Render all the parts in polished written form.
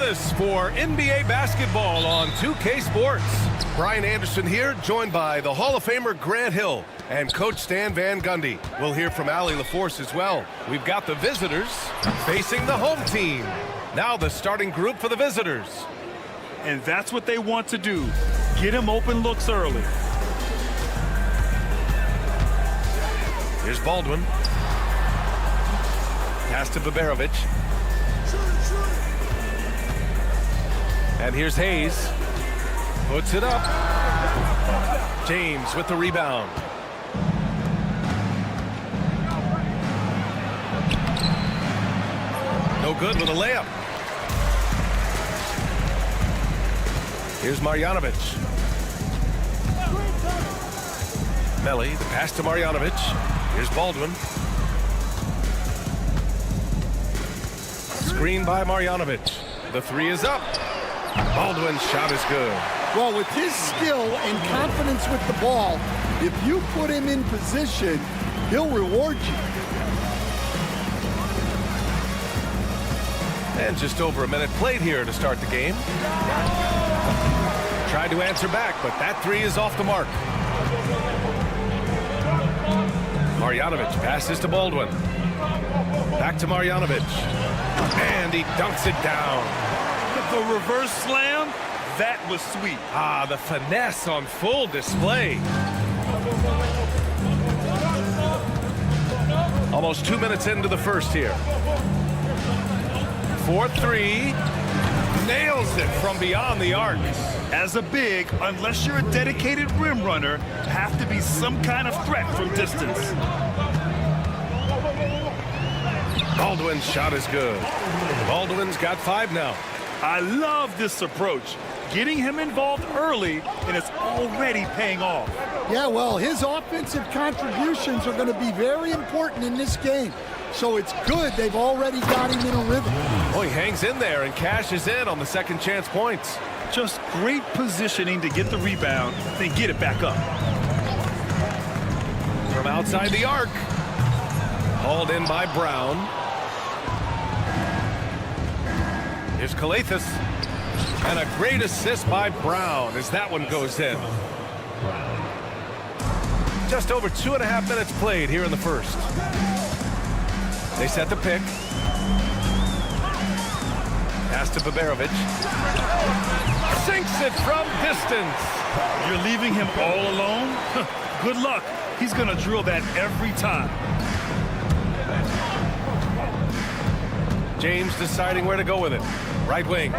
analysts for NBA basketball on 2K Sports. Brian Anderson here, joined by the Hall of Famer Grant Hill and Coach Stan Van Gundy. We'll hear from Allie LaForce as well. We've got the visitors facing the home team. Now the starting group for the visitors. And that's what they want to do. Get him open looks early. Here's Baldwin. Pass to Baberovic. And here's Hayes. Puts it up. James with the rebound. No good with a layup. Here's Marjanovic. Melli, the pass to Marjanovic. Here's Baldwin. Screen by Marjanovic. The three is up. Baldwin's shot is good. Well, with his skill and confidence with the ball, if you put him in position, he'll reward you. And just over a minute played here to start the game. Tried to answer back, but that three is off the mark. Marjanovic passes to Baldwin. Back to Marjanovic. And he dunks it down. The reverse slam, that was sweet. Ah, the finesse on full display. Almost 2 minutes into the first here. 4-3. Nails it from beyond the arc. As a big, unless you're a dedicated rim runner, have to be some kind of threat from distance. Baldwin's shot is good. Baldwin's got 5 now. I love this approach. Getting him involved early, and it's already paying off. Yeah, well, his offensive contributions are going to be very important in this game. So it's good they've already got him in a rhythm. Oh, he hangs in there and cashes in on the second chance points. Just great positioning to get the rebound, then get it back up. From outside the arc. Hauled in by Brown. Here's Calathis. And a great assist by Brown as that one goes in. Just over 2.5 minutes played here in the first. They set the pick. Pass to Baberovic. Sinks it from distance. You're leaving him all alone? Good luck. He's going to drill that every time. James deciding where to go with it. Right wing.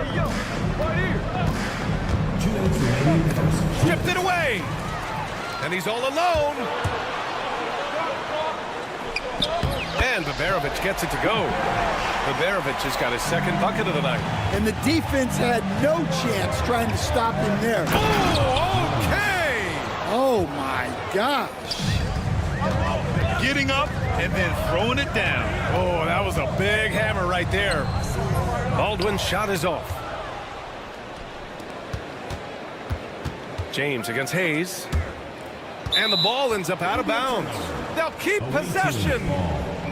Stripped it away. And he's all alone. And Baberovic gets it to go. Baberovic has got his second bucket of the night. And the defense had no chance trying to stop him there. Oh, okay. Oh, my gosh. Getting up and then throwing it down. Oh, that was a big hammer right there. Baldwin's shot is off. James against Hayes. And the ball ends up out of bounds. They'll keep possession.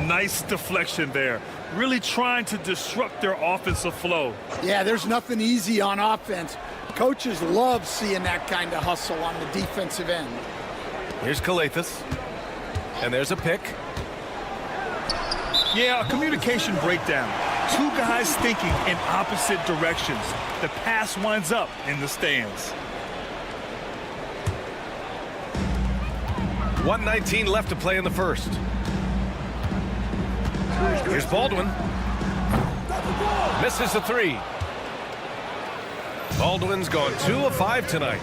Nice deflection there. Really trying to disrupt their offensive flow. Yeah, there's nothing easy on offense. Coaches love seeing that kind of hustle on the defensive end. Here's Calathis. And there's a pick. Yeah, a communication breakdown. Two guys thinking in opposite directions. The pass winds up in the stands. 1:19 left to play in the first. Here's Baldwin. Misses the three. Baldwin's gone 2 of 5 tonight.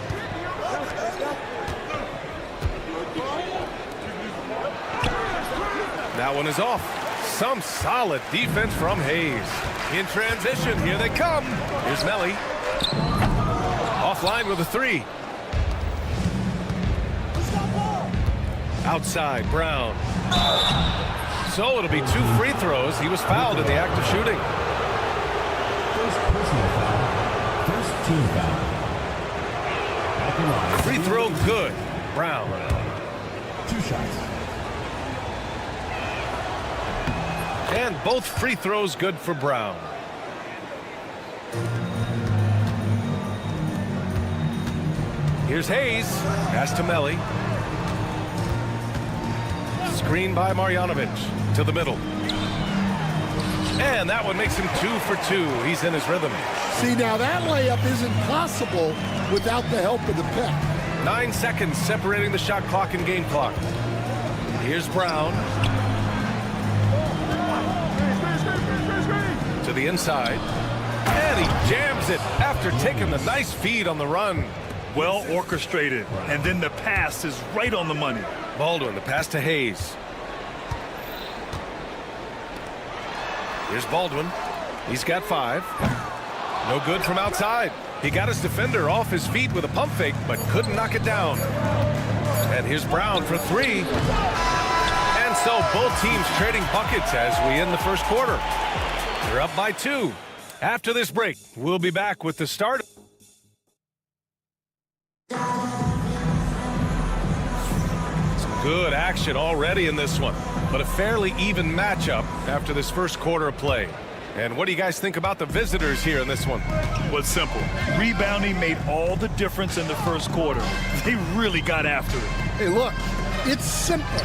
That one is off. Some solid defense from Hayes. In transition, here they come. Here's Melli. Offline with a 3. Outside, Brown. So it'll be 2 free throws. He was fouled in the act of shooting. First personal foul. First team foul. Free throw good. Brown. 2 shots. And both free throws good for Brown. Here's Hayes. Pass to Melli. Screen by Marjanovic to the middle. And that one makes him 2 for 2. He's in his rhythm. See, now that layup isn't possible without the help of the pick. 9 seconds separating the shot clock and game clock. Here's Brown. To the inside. And he jams it after taking the nice feed on the run. Well orchestrated. And then the pass is right on the money. Baldwin, the pass to Hayes. Here's Baldwin. He's got 5. No good from outside. He got his defender off his feet with a pump fake, but couldn't knock it down. And here's Brown for 3. And so both teams trading buckets as we end the first quarter. They're up by 2. After this break, we'll be back with the start. Some good action already in this one, but a fairly even matchup after this first quarter of play. And what do you guys think about the visitors here in this one? Well, it's simple. Rebounding made all the difference in the first quarter. They really got after it. Hey, look, it's simple.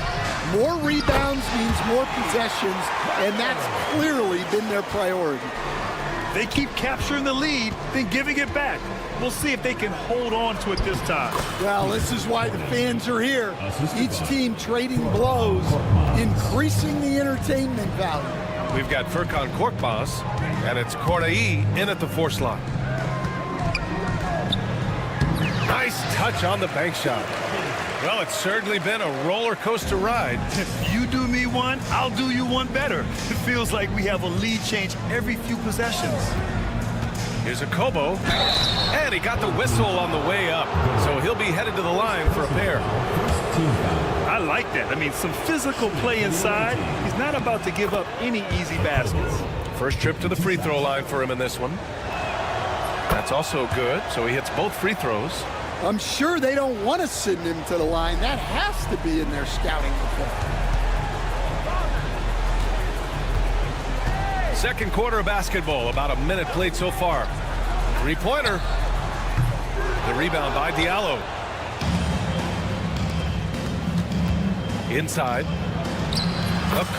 More rebounds means more possessions, and that's clearly been their priority. They keep capturing the lead, then giving it back. We'll see if they can hold on to it this time. Well, this is why the fans are here. Each team trading blows, increasing the entertainment value. We've got Furkan Korkmaz, and it's Kornei in at the 4 slot. Nice touch on the bank shot. Well, it's certainly been a roller coaster ride. You do me one, I'll do you one better. It feels like we have a lead change every few possessions. Here's a Kobo, and he got the whistle on the way up, so he'll be headed to the line for a pair. I like that. I mean, some physical play inside. He's not about to give up any easy baskets. First trip to the free throw line for him in this one. That's also good, so he hits both free throws. I'm sure they don't want to send him to the line. That has to be in their scouting report. Second quarter of basketball, about a minute played so far. Three-pointer. The rebound by Diallo. Inside.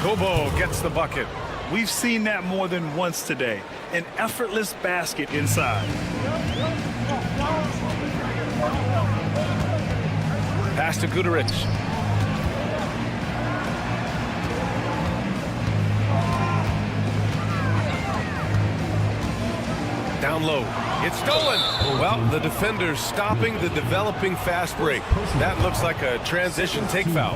Kobo gets the bucket. We've seen that more than once today. An effortless basket inside. Pass to Guduric. Down low. It's stolen. Well, the defender's stopping the developing fast break. That looks like a transition take foul.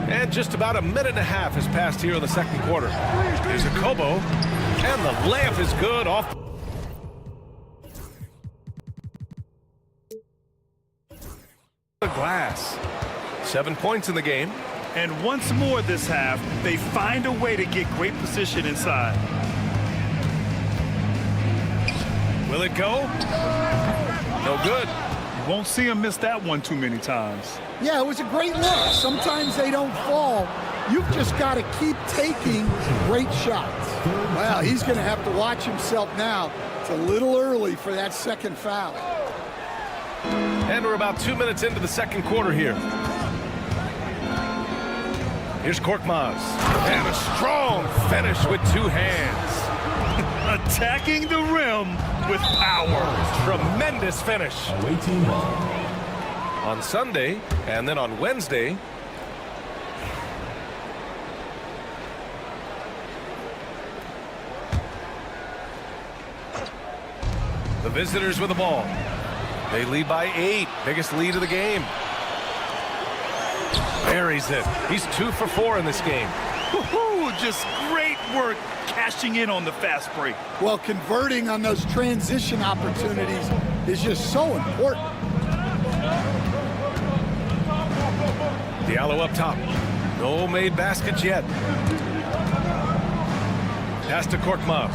And just about a minute and a half has passed here in the second quarter. Here's a Kobo, and the layup is good off the glass. 7 points in the game. And once more this half, they find a way to get great position inside. Will it go? No good. You won't see him miss that one too many times. Yeah, it was a great look. Sometimes they don't fall. You've just got to keep taking great shots. Well, he's going to have to watch himself now. It's a little early for that second foul. And we're about 2 minutes into the second quarter here. Here's Korkmaz. And a strong finish with 2 hands. Attacking the rim with power. Tremendous finish. Away team ball. On Sunday, and then on Wednesday, the visitors with the ball. They lead by 8, biggest lead of the game. Buries it. He's 2 for 4 in this game. Woo-hoo, just great work cashing in on the fast break. Well, converting on those transition opportunities is just so important. Diallo up top. No made baskets yet. Pass to Korkmaz.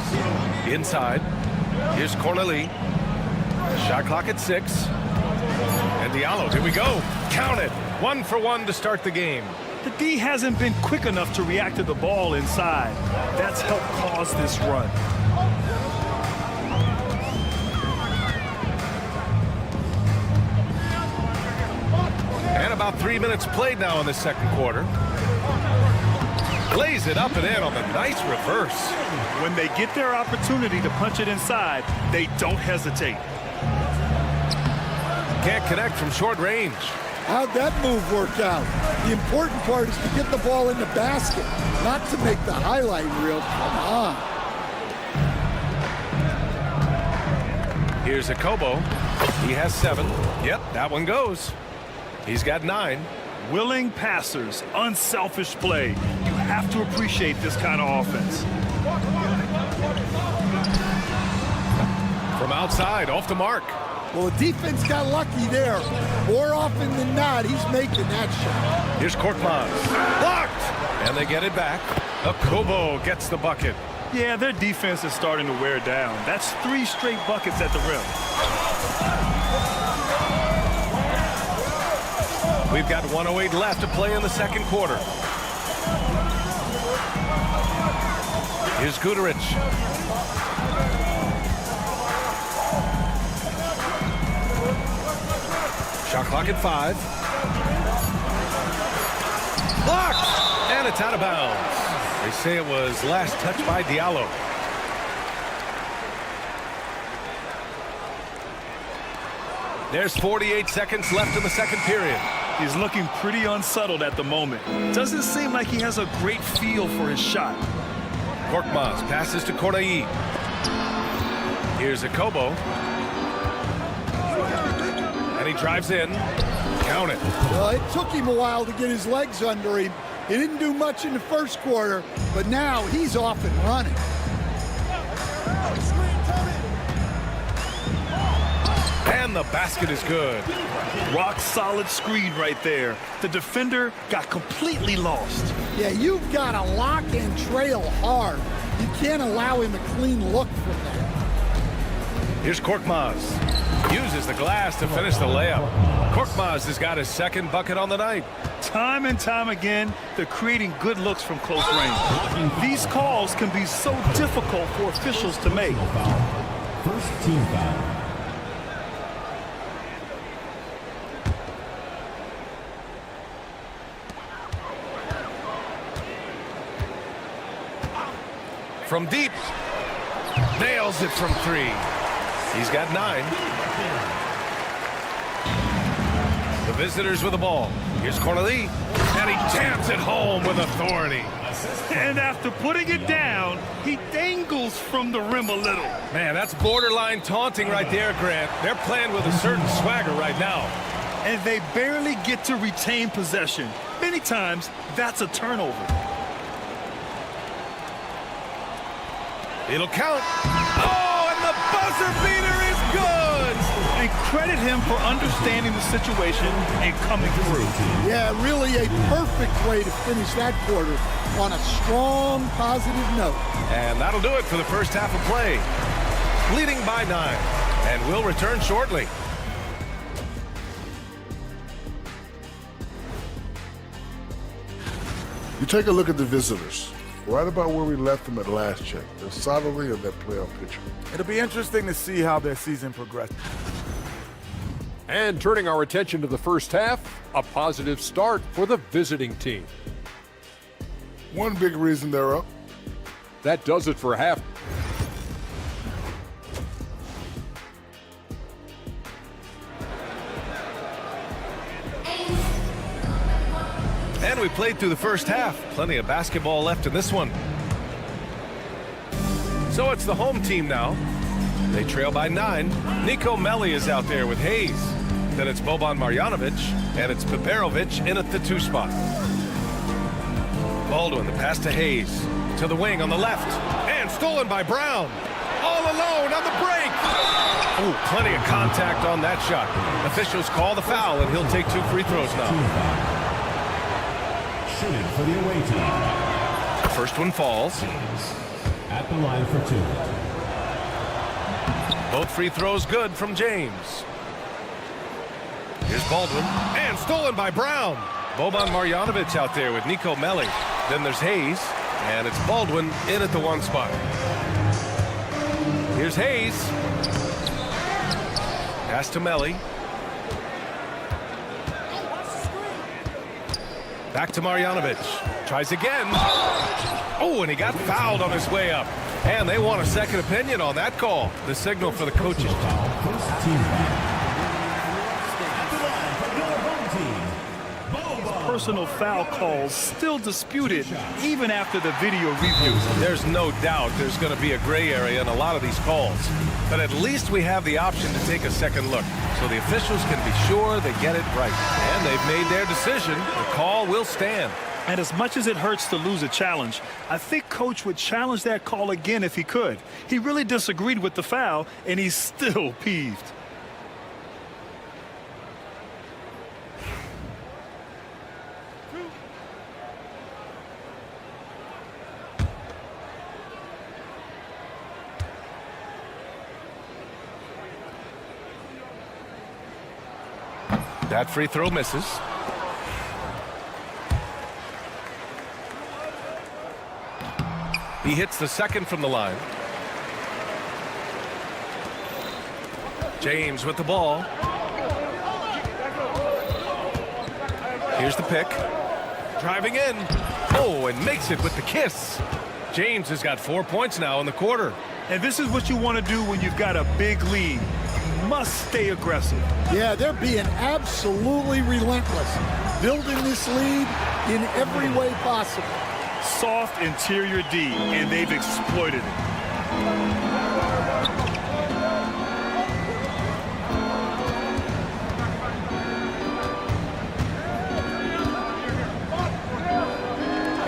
Inside. Here's Corneli. Shot clock at 6. And Diallo, here we go. Count it. 1 for 1 to start the game. The D hasn't been quick enough to react to the ball inside. That's helped cause this run. And about 3 minutes played now in the second quarter. Lays it up and in on the nice reverse. When they get their opportunity to punch it inside, they don't hesitate. Can't connect from short range. How'd that move work out? The important part is to get the ball in the basket, not to make the highlight reel. Come on. Here's Akobo. He has 7. Yep, that one goes. He's got 9. Willing passers, unselfish play. You have to appreciate this kind of offense. From outside, off the mark. Well, the defense got lucky there. More often than not, he's making that shot. Here's Korkmaz. Blocked! And they get it back. Akobo gets the bucket. Yeah, their defense is starting to wear down. That's 3 straight buckets at the rim. We've got 1:08 left to play in the second quarter. Here's Guterich. Shot clock at 5. Blocked! And it's out of bounds. They say it was last touched by Diallo. There's 48 seconds left in the second period. He's looking pretty unsettled at the moment. Doesn't seem like he has a great feel for his shot. Korkmaz passes to Kornai. Here's Akobo. And he drives in. Count it. Well, it took him a while to get his legs under him. He didn't do much in the first quarter, but now he's off and running. And the basket is good. Rock solid screen right there. The defender got completely lost. Yeah, you've got to lock and trail hard. You can't allow him a clean look from that. Here's Korkmaz. Uses the glass to finish the layup. Korkmaz has got his second bucket on the night. Time and time again, they're creating good looks from close range. These calls can be so difficult for officials to make. First team foul. From deep. Nails it from 3. He's got 9. The visitors with the ball. Here's Corneli. And he jams it home with authority. And after putting it down, he dangles from the rim a little. Man, that's borderline taunting right there, Grant. They're playing with a certain swagger right now. And they barely get to retain possession. Many times, that's a turnover. It'll count. Oh, and the buzzer beater is good. And credit him for understanding the situation and coming through. Yeah, really a perfect way to finish that quarter on a strong, positive note. And that'll do it for the first half of play. Leading by 9. And we'll return shortly. You take a look at the visitors. Right about where we left them at last check. They're solidly in that playoff picture. It'll be interesting to see how their season progresses. And turning our attention to the first half, a positive start for the visiting team. One big reason they're up. That does it for half. And we played through the first half. Plenty of basketball left in this one. So it's the home team now. They trail by 9. Nico Melli is out there with Hayes. Then it's Boban Marjanovic, and it's Peperovic in at the 2 spot. Baldwin, the pass to Hayes. To the wing on the left. And stolen by Brown. All alone on the break. Oh, plenty of contact on that shot. Officials call the foul, and he'll take 2 free throws now. Shooting for the away team. First one falls. At the line for 2. Both free throws good from James. Here's Baldwin. And stolen by Brown. Boban Marjanovic out there with Nico Melli. Then there's Hayes, and it's Baldwin in at the 1 spot. Here's Hayes. Pass to Melli. Back to Marjanovic. Tries again. Oh, and he got fouled on his way up. And they want a second opinion on that call. The signal for the coaches. First team foul. At the line for your home team, Boban. Personal foul calls still disputed even after the video reviews. There's no doubt there's going to be a gray area in a lot of these calls. But at least we have the option to take a second look, so the officials can be sure they get it right. And they've made their decision. The call will stand. And as much as it hurts to lose a challenge, I think Coach would challenge that call again if he could. He really disagreed with the foul, and he's still peeved. That free throw misses. He hits the second from the line. James with the ball. Here's the pick. Driving in. Oh, and makes it with the kiss. James has got 4 points now in the quarter. And this is what you want to do when you've got a big lead. You must stay aggressive. Yeah, they're being absolutely relentless, building this lead in every way possible. Soft interior D, and they've exploited it.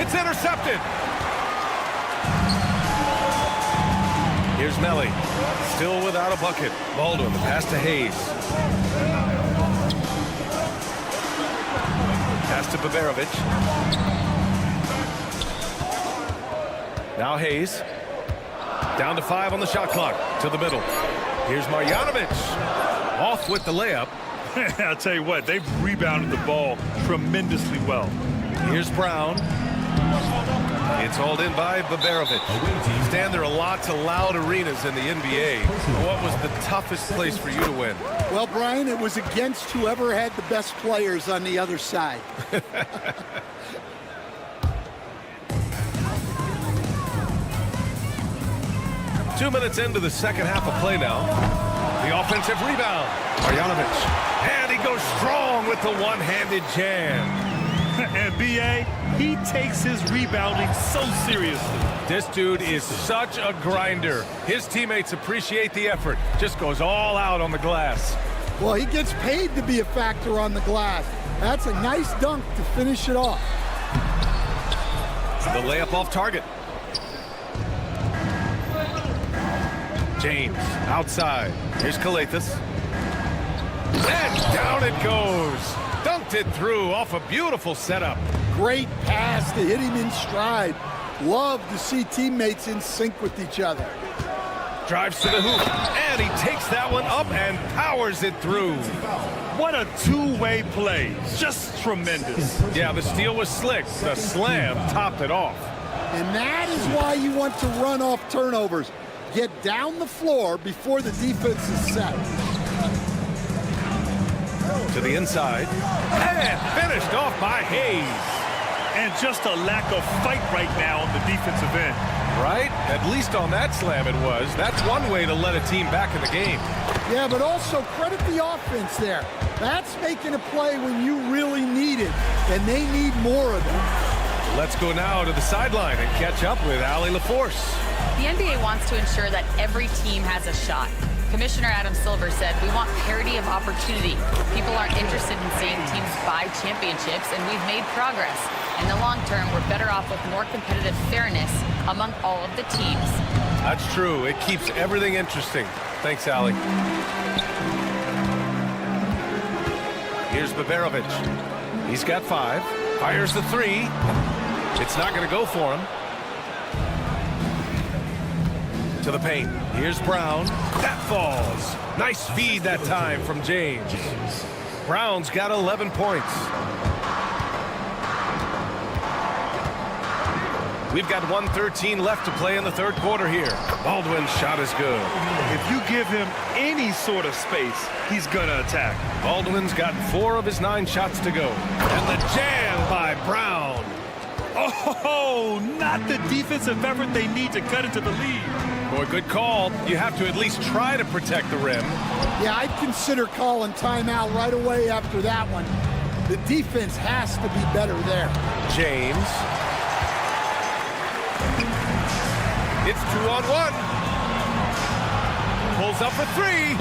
It's intercepted. Here's Melli. Still without a bucket. Baldwin, the pass to Hayes. Pass to Baberovic. Now Hayes. Down to 5 on the shot clock. To the middle. Here's Marjanovic. Off with the layup. I'll tell you what, they've rebounded the ball tremendously well. Here's Brown. It's hauled in by Baberovic. Stan, there are lots of loud arenas in the NBA. What was the toughest place for you to win? Well, Brian, it was against whoever had the best players on the other side. 2 minutes into the second half of play now. The offensive rebound. Marjanovic. And he goes strong with the one-handed jam. And B.A., he takes his rebounding so seriously. This dude is such a grinder. His teammates appreciate the effort. Just goes all out on the glass. Well, he gets paid to be a factor on the glass. That's a nice dunk to finish it off. The layup off target. James outside. Here's Kalathis. And down it goes. Dunked it through off a beautiful setup. Great pass to hit him in stride. Love to see teammates in sync with each other. Drives to the hoop. And he takes that one up and powers it through. What a two-way play. Just tremendous. Yeah, the steal was slick. The slam topped it off. And that is why you want to run off turnovers. Get down the floor before the defense is set. To the inside. And finished off by Hayes. And just a lack of fight right now on the defensive end. Right? At least on that slam it was. That's one way to let a team back in the game. Yeah, but also credit the offense there. That's making a play when you really need it, and they need more of it. Let's go now to the sideline and catch up with Allie LaForce. The NBA wants to ensure that every team has a shot. Commissioner Adam Silver said, we want parity of opportunity. People aren't interested in seeing teams buy championships, and we've made progress. In the long term, we're better off with more competitive fairness among all of the teams. That's true. It keeps everything interesting. Thanks, Allie. Here's Baberovic. He's got 5. Fires the 3. It's not going to go for him. To the paint. Here's Brown. That falls. Nice feed that time from James. Brown's got 11 points. We've got 1:13 left to play in the third quarter here. Baldwin's shot is good. If you give him any sort of space, he's going to attack. Baldwin's got 4 of his 9 shots to go. And the jam by Brown. Oh, not the defensive effort they need to cut into the lead. Boy, good call. You have to at least try to protect the rim. Yeah, I'd consider calling timeout right away after that one. The defense has to be better there. James. It's 2-on-1. Pulls up for 3.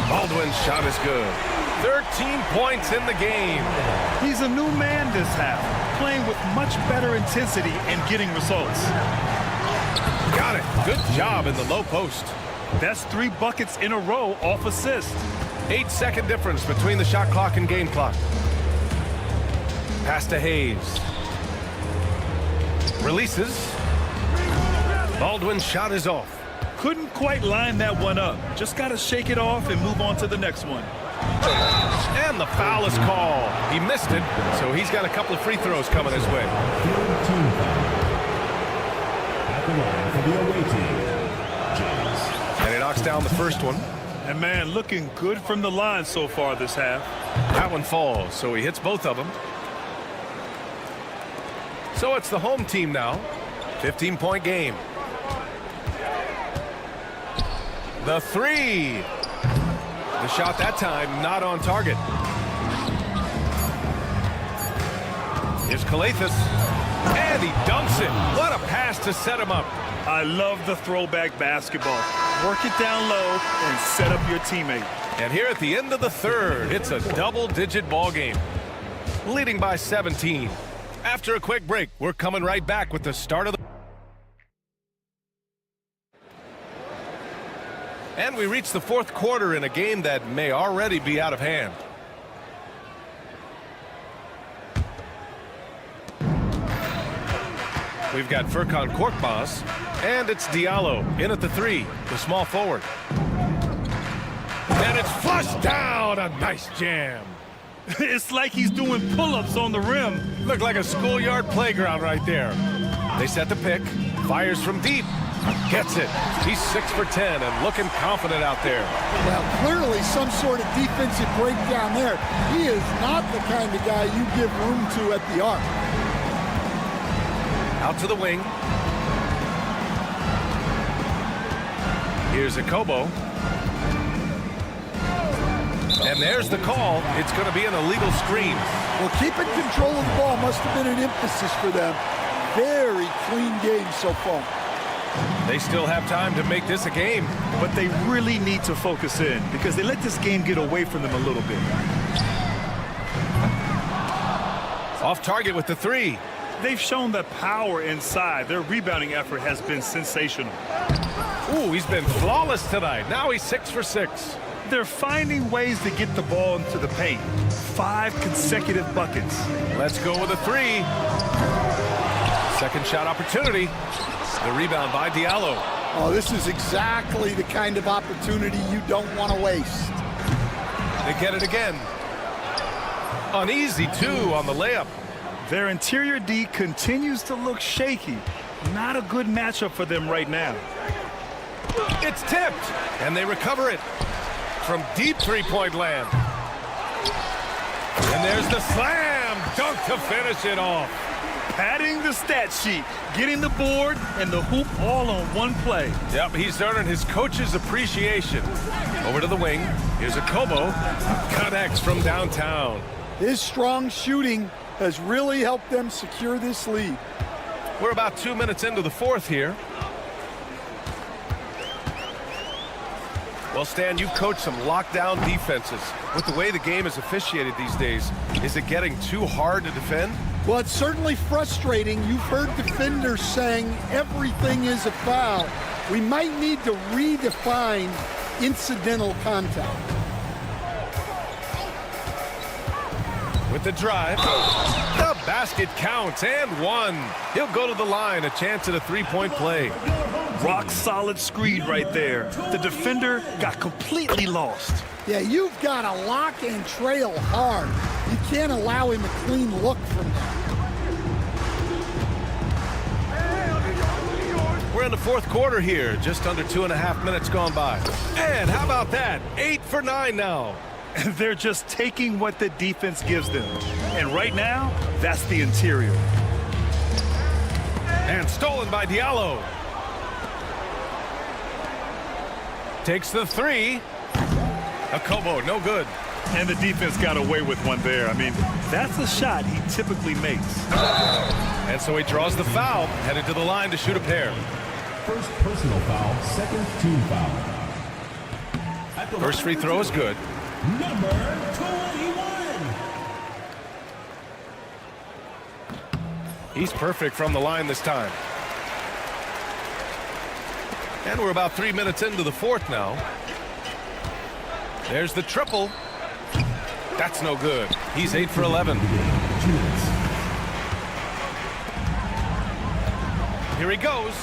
Baldwin's shot is good. 13 points in the game. He's a new man this half, playing with much better intensity and getting results. Got it. Good job in the low post. That's 3 buckets in a row off assist. 8-second difference between the shot clock and game clock. Pass to Hayes. Releases. Baldwin's shot is off. Couldn't quite line that one up. Just got to shake it off and move on to the next one. And the foul is called. He missed it, so he's got a couple of free throws coming his way. At the line for the away team, James. And he knocks down the first one. And man, looking good from the line so far this half. That one falls, so he hits both of them. So it's the home team now. 15-point game. The 3. The shot that time not on target. Here's Calathis. And he dunks it. What a pass to set him up. I love the throwback basketball. Work it down low and set up your teammate. And here at the end of the third, it's a double-digit ball game. Leading by 17. After a quick break, we're coming right back with the start of the... And we reach the fourth quarter in a game that may already be out of hand. We've got Furkan Korkmaz, and it's Diallo in at the 3, the small forward. And it's flushed down, a nice jam. It's like he's doing pull-ups on the rim. Looked like a schoolyard playground right there. They set the pick, fires from deep, gets it. He's 6 for 10 and looking confident out there. Well, clearly some sort of defensive breakdown there. He is not the kind of guy you give room to at the arc. Out to the wing. Here's Akobo. And there's the call. It's going to be an illegal screen. Well, keeping control of the ball must have been an emphasis for them. Very clean game so far. They still have time to make this a game. But they really need to focus in because they let this game get away from them a little bit. Off target with the 3. They've shown the power inside. Their rebounding effort has been sensational. Ooh, he's been flawless tonight. Now he's 6 for 6. They're finding ways to get the ball into the paint. 5 consecutive buckets. Let's go with a 3. Second shot opportunity. The rebound by Diallo. Oh, this is exactly the kind of opportunity you don't want to waste. They get it again. An easy 2 on the layup. Their interior D continues to look shaky. Not a good matchup for them right now. It's tipped, and they recover it from deep three-point land. And there's the slam dunk to finish it off. Padding the stat sheet, getting the board and the hoop all on one play. Yep, he's earning his coach's appreciation. Over to the wing. Here's Akobo. Connects from downtown. His strong shooting has really helped them secure this lead. We're about 2 minutes into the fourth here. Well, Stan, you've coached some lockdown defenses. With the way the game is officiated these days, is it getting too hard to defend? Well, it's certainly frustrating. You've heard defenders saying everything is a foul. We might need to redefine incidental contact. With the drive, the basket counts and 1. He'll go to the line, a chance at a three-point play. Rock solid screen right there. The defender got completely lost. Yeah, you've got to lock and trail hard. You can't allow him a clean look from that. in the fourth quarter here. Just under 2.5 minutes gone by. And how about that? 8 for 9 now. They're just taking what the defense gives them. And right now, that's the interior. And stolen by Diallo. Takes the three. Akobo, no good. And the defense got away with one there. I mean, that's a shot he typically makes. And so he draws the foul, headed to the line to shoot a pair. First personal foul, second team foul. First free throw is good. Number 21. He's perfect from the line this time. And we're about 3 minutes into the fourth now. There's the triple. That's no good. He's 8 for 11. Here he goes.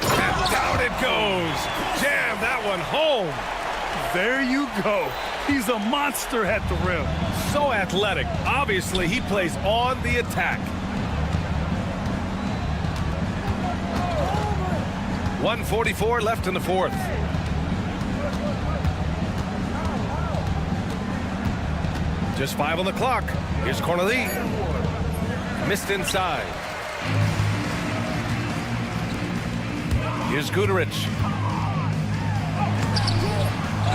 And down it goes. Jam that one home. There you go. He's a monster at the rim. So athletic. Obviously, he plays on the attack. 1:44 left in the fourth. Just 5 on the clock. Here's Corneli. Missed inside. Here's Guterich.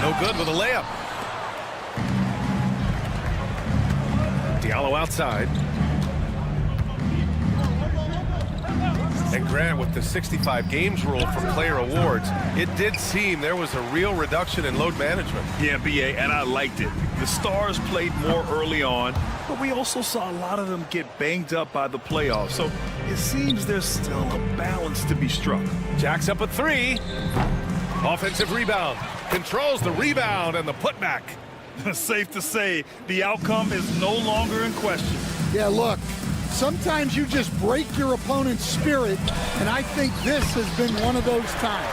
No good with a layup. Diallo outside. And Grant, with the 65 games rule for player awards, it did seem there was a real reduction in load management. Yeah, BA, and I liked it. The stars played more early on, but we also saw a lot of them get banged up by the playoffs. So it seems there's still a balance to be struck. Jacks up a three. Offensive rebound. Controls the rebound and the putback. Safe to say, the outcome is no longer in question. Yeah, look, sometimes you just break your opponent's spirit, and I think this has been one of those times.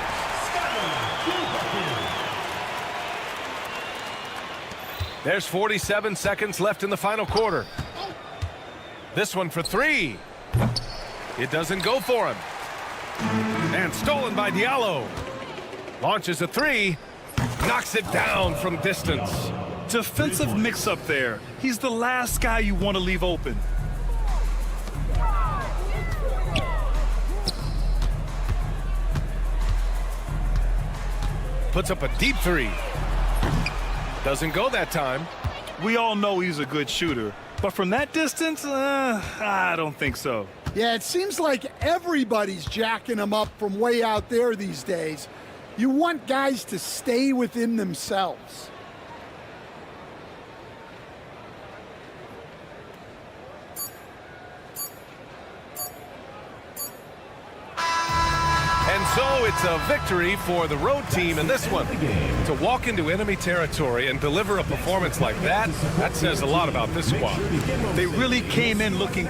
There's 47 seconds left in the final quarter. This one for three. It doesn't go for him. And stolen by Diallo. Launches a three. Knocks it down from distance. Defensive mix-up there. He's the last guy you want to leave open. Puts up a deep three. Doesn't go that time. We all know he's a good shooter, but from that distance, I don't think so. Yeah, it seems like everybody's jacking him up from way out there these days. You want guys to stay within themselves. And so it's a victory for the road team in this one. To walk into enemy territory and deliver a performance like that, that says a lot about this squad. They really came in looking...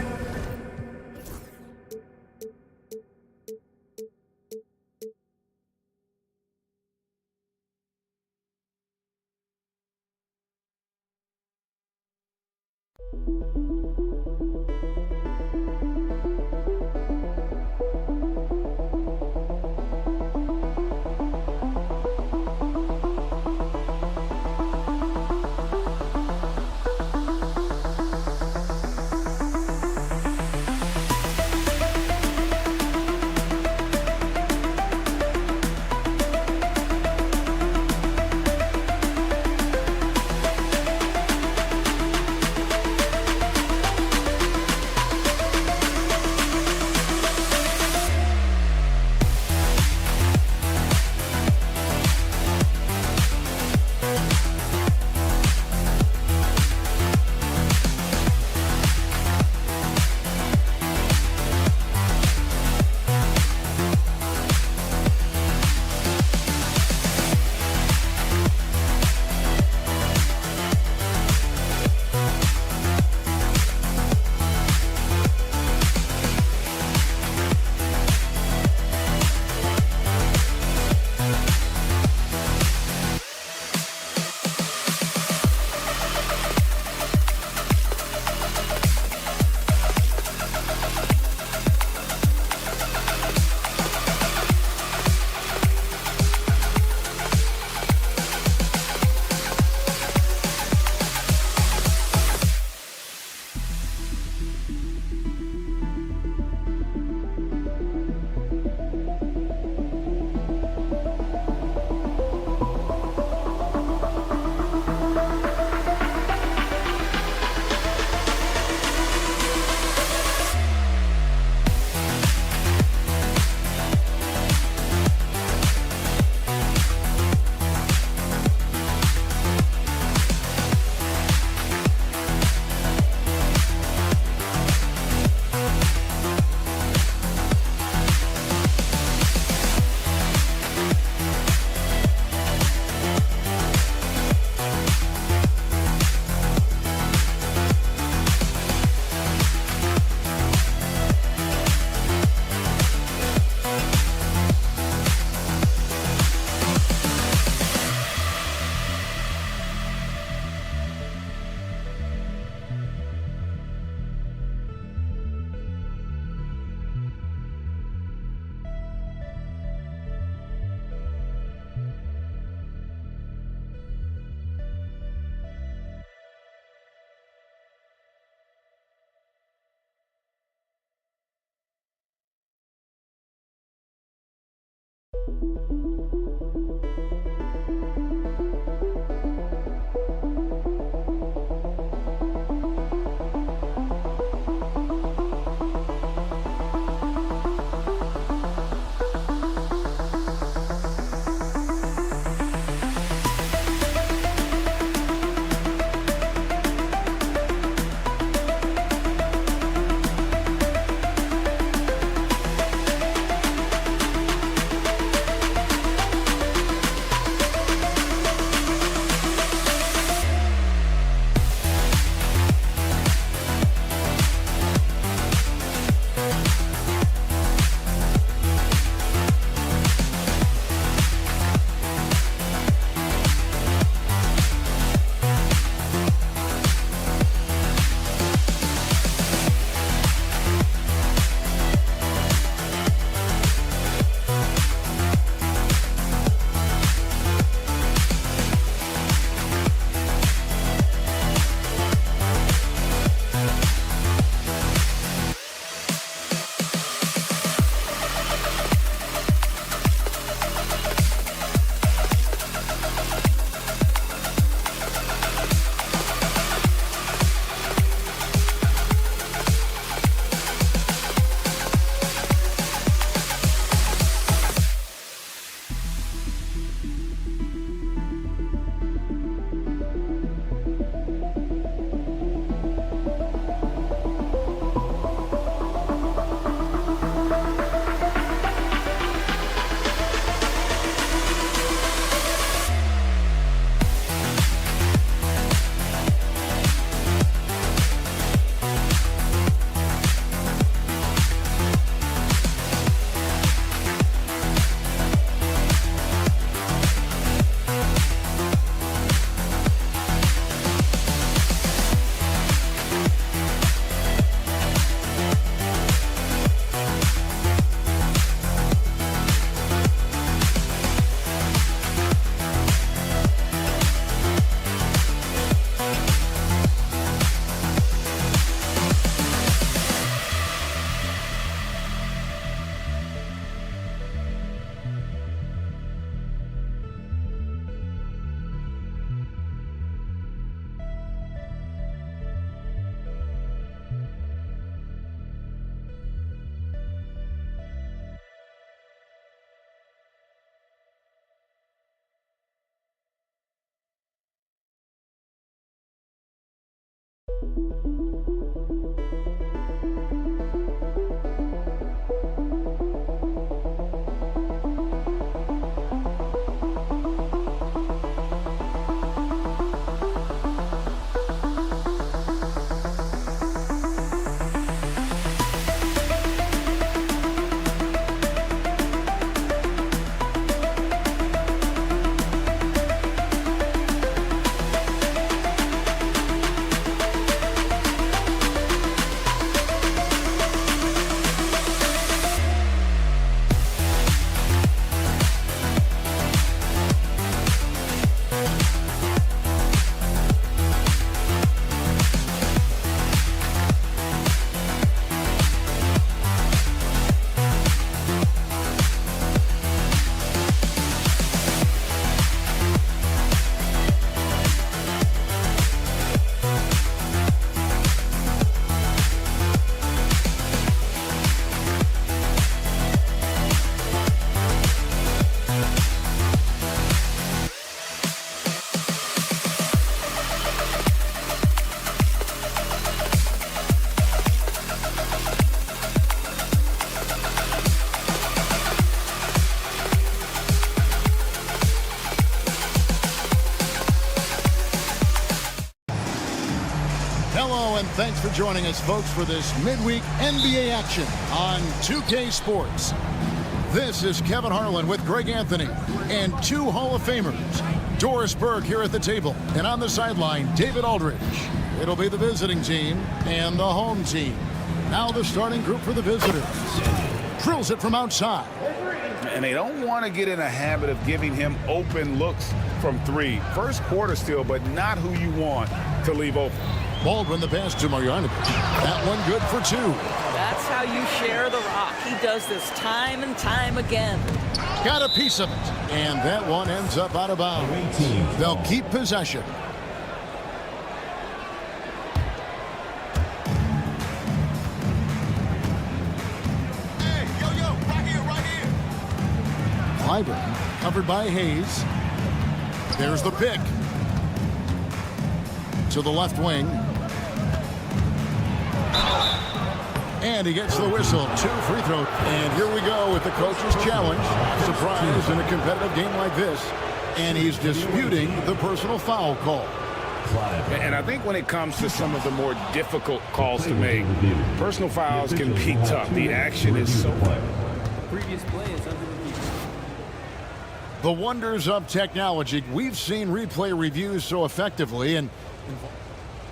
and thanks for joining us, folks, for this midweek NBA action on 2K Sports. This is Kevin Harlan with Greg Anthony and two Hall of Famers. Doris Burke here at the table, and on the sideline, David Aldridge. It'll be the visiting team and the home team. Now the starting group for the visitors. Drills it from outside. And they don't want to get in a habit of giving him open looks from three. First quarter still, but not who you want to leave open. Baldwin the pass to Marjanovic. That one good for two. That's how you share the rock. He does this time and time again. Got a piece of it. And that one ends up out of bounds. They'll keep possession. Clyburn covered by Hayes. There's the pick. To the left wing. And he gets the whistle. 2 free throws. And here we go with the coach's challenge. Surprise in a competitive game like this. And he's disputing the personal foul call. And I think when it comes to some of the more difficult calls to make, personal fouls can be tough. The action is so... Previous play is under review. The wonders of technology. We've seen replay reviews so effectively. And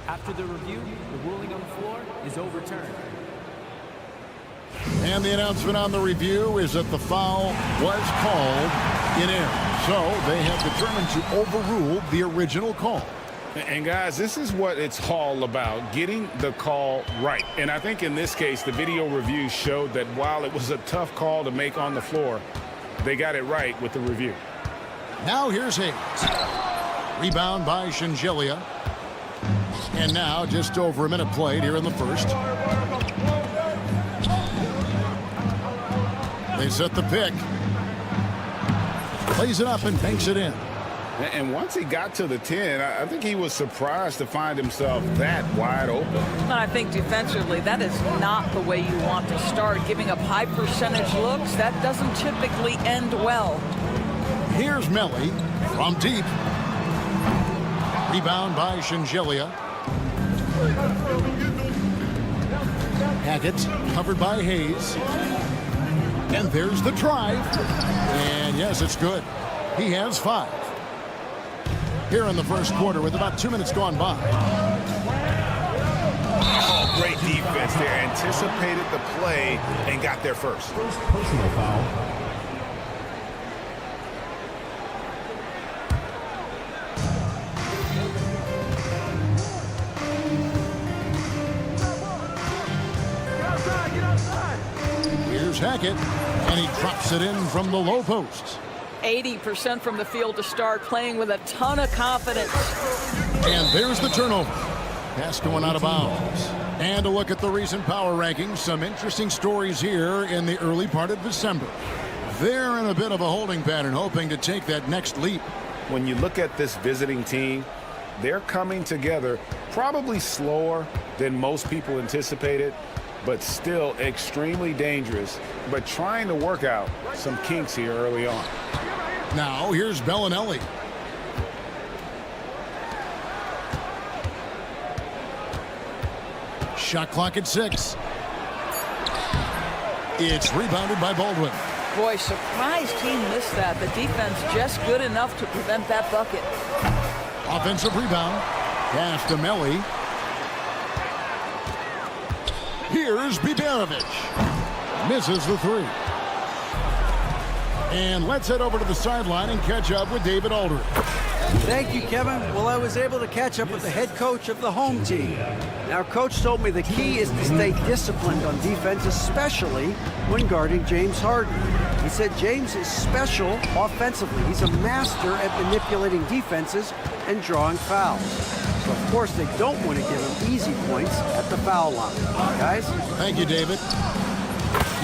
after the review, the ruling on the floor is overturned. And the announcement on the review is that the foul was called in error. So they have determined to overrule the original call. And guys, this is what it's all about, getting the call right. And I think in this case, the video review showed that while it was a tough call to make on the floor, they got it right with the review. Now here's Hayes. Rebound by Shingelia. And now just over a minute played here in the first. They set the pick. Plays it up and banks it in. And once he got to the 10, I think he was surprised to find himself that wide open. And I think defensively, that is not the way you want to start. Giving up high percentage looks, that doesn't typically end well. Here's Melly from deep. Rebound by Shingelia. Hackett covered by Hayes. And there's the drive. And yes, it's good. He has 5. Here in the first quarter with about 2 minutes gone by. Oh, great defense there. Anticipated the play and got there first. First personal foul. Here's Hackett, and he drops it in from the low post. 80% from the field to start, playing with a ton of confidence. And there's the turnover. Pass going out of bounds. And a look at the recent power rankings. Some interesting stories here in the early part of December. They're in a bit of a holding pattern, hoping to take that next leap. When you look at this visiting team, they're coming together probably slower than most people anticipated, but still extremely dangerous, but trying to work out some kinks here early on. Now, here's Bellinelli. Shot clock at 6. It's rebounded by Baldwin. Boy, surprised he missed that. The defense just good enough to prevent that bucket. Offensive rebound. Pass to Melly. Here's Biberovic. Misses the 3. And let's head over to the sideline and catch up with David Aldridge. Thank you, Kevin. Well, I was able to catch up with the head coach of the home team. Our coach told me the key is to stay disciplined on defense, especially when guarding James Harden. He said James is special offensively. He's a master at manipulating defenses and drawing fouls. So, of course, they don't want to give him easy points at the foul line. Guys? Thank you, David.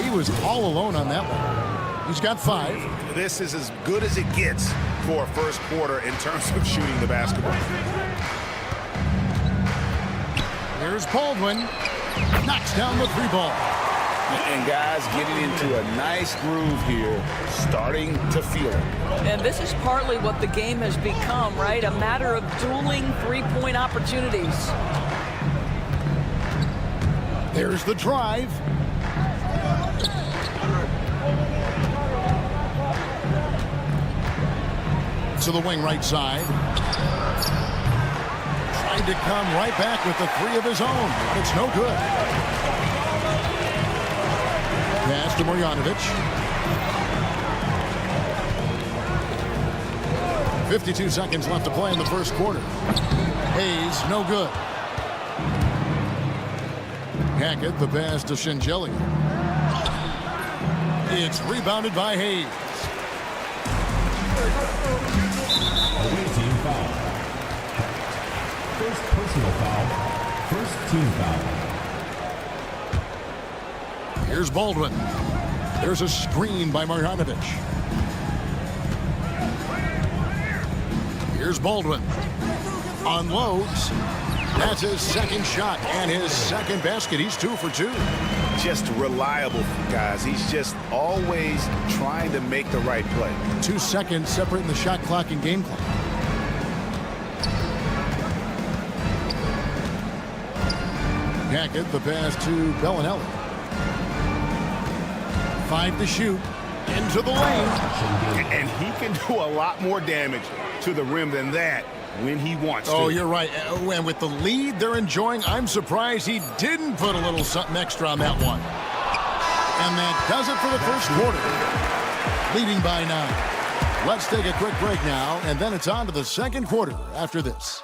He was all alone on that one. He's got 5. This is as good as it gets for a first quarter in terms of shooting the basketball. Here's Baldwin. Knocks down the 3 ball. And guys getting into a nice groove here, starting to feel it. And this is partly what the game has become, right? A matter of dueling 3-point opportunities. There's the drive. To the wing right side. Trying to come right back with the 3 of his own. It's no good. Pass to Marjanovic. 52 seconds left to play in the first quarter. Hayes, no good. Hackett, the pass to Shingelia. It's rebounded by Hayes. Away team foul. First personal foul. First team foul. Here's Baldwin. There's a screen by Marjanovic. Here's Baldwin. Unloads. That's his second shot and his second basket. He's 2 for 2. Just reliable, guys. He's just always trying to make the right play. 2 seconds separating the shot clock and game clock. Hackett, the pass to Bellinelli. 5 to shoot. Into the lane. And he can do a lot more damage to the rim than that when he wants to. Oh, you're right. And with the lead they're enjoying, I'm surprised he didn't put a little something extra on that one. And that does it for the first quarter. Leading by 9. Let's take a quick break now, and then it's on to the second quarter after this.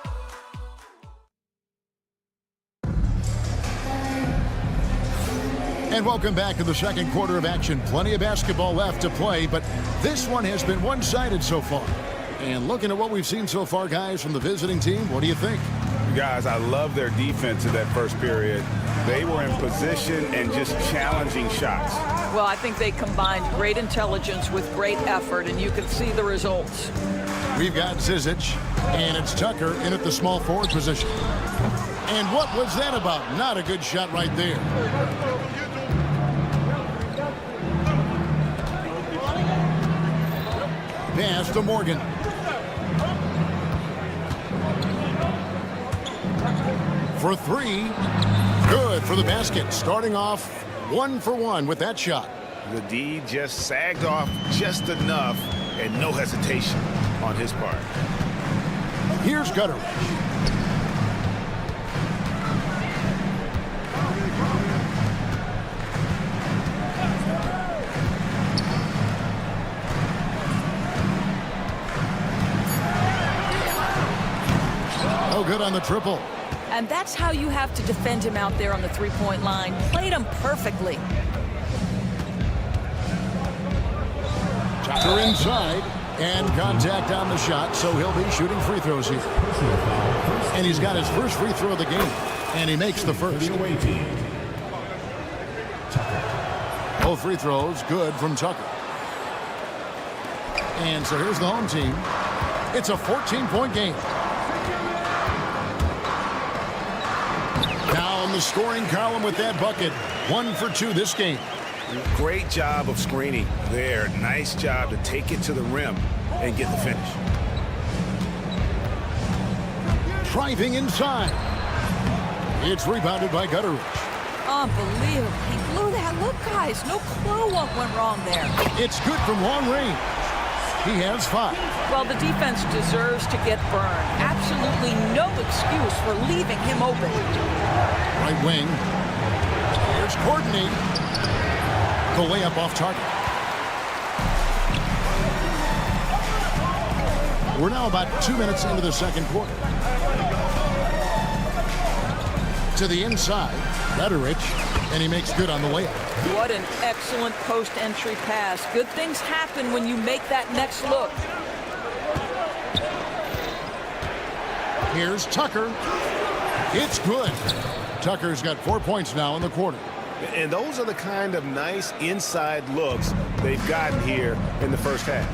And welcome back to the second quarter of action. Plenty of basketball left to play, but this one has been one-sided so far. And looking at what we've seen so far, guys, from the visiting team, what do you think? Guys, I love their defense in that first period. They were in position and just challenging shots. Well, I think they combined great intelligence with great effort, and you can see the results. We've got Zizic, and it's Tucker in at the small forward position. And what was that about? Not a good shot right there. Pass to Morgan. For 3. Good for the basket. Starting off 1 for 1 with that shot. The D just sagged off just enough and no hesitation on his part. Here's Gutteridge. Oh, good on the triple. And that's how you have to defend him out there on the three-point line. Played him perfectly. Tucker inside, and contact on the shot, so he'll be shooting free throws here. And he's got his first free throw of the game, and he makes the first. Both free throws good from Tucker. And so here's the home team. It's a 14-point game. Now in the scoring column with that bucket. 1 for 2 this game. Great job of screening there. Nice job to take it to the rim and get the finish. Driving inside. It's rebounded by Gutteridge. Unbelievable. He blew that. Look, guys, no clue what went wrong there. It's good from long range. He has 5. Well, the defense deserves to get burned. Absolutely no excuse for leaving him open. Right wing. Here's Courtney. The layup off target. We're now about 2 minutes into the second quarter. To the inside, Gutteridge, and he makes good on the layup. What an excellent post-entry pass. Good things happen when you make that next look. Here's Tucker. It's good. Tucker's got 4 points now in the quarter. And those are the kind of nice inside looks they've gotten here in the first half.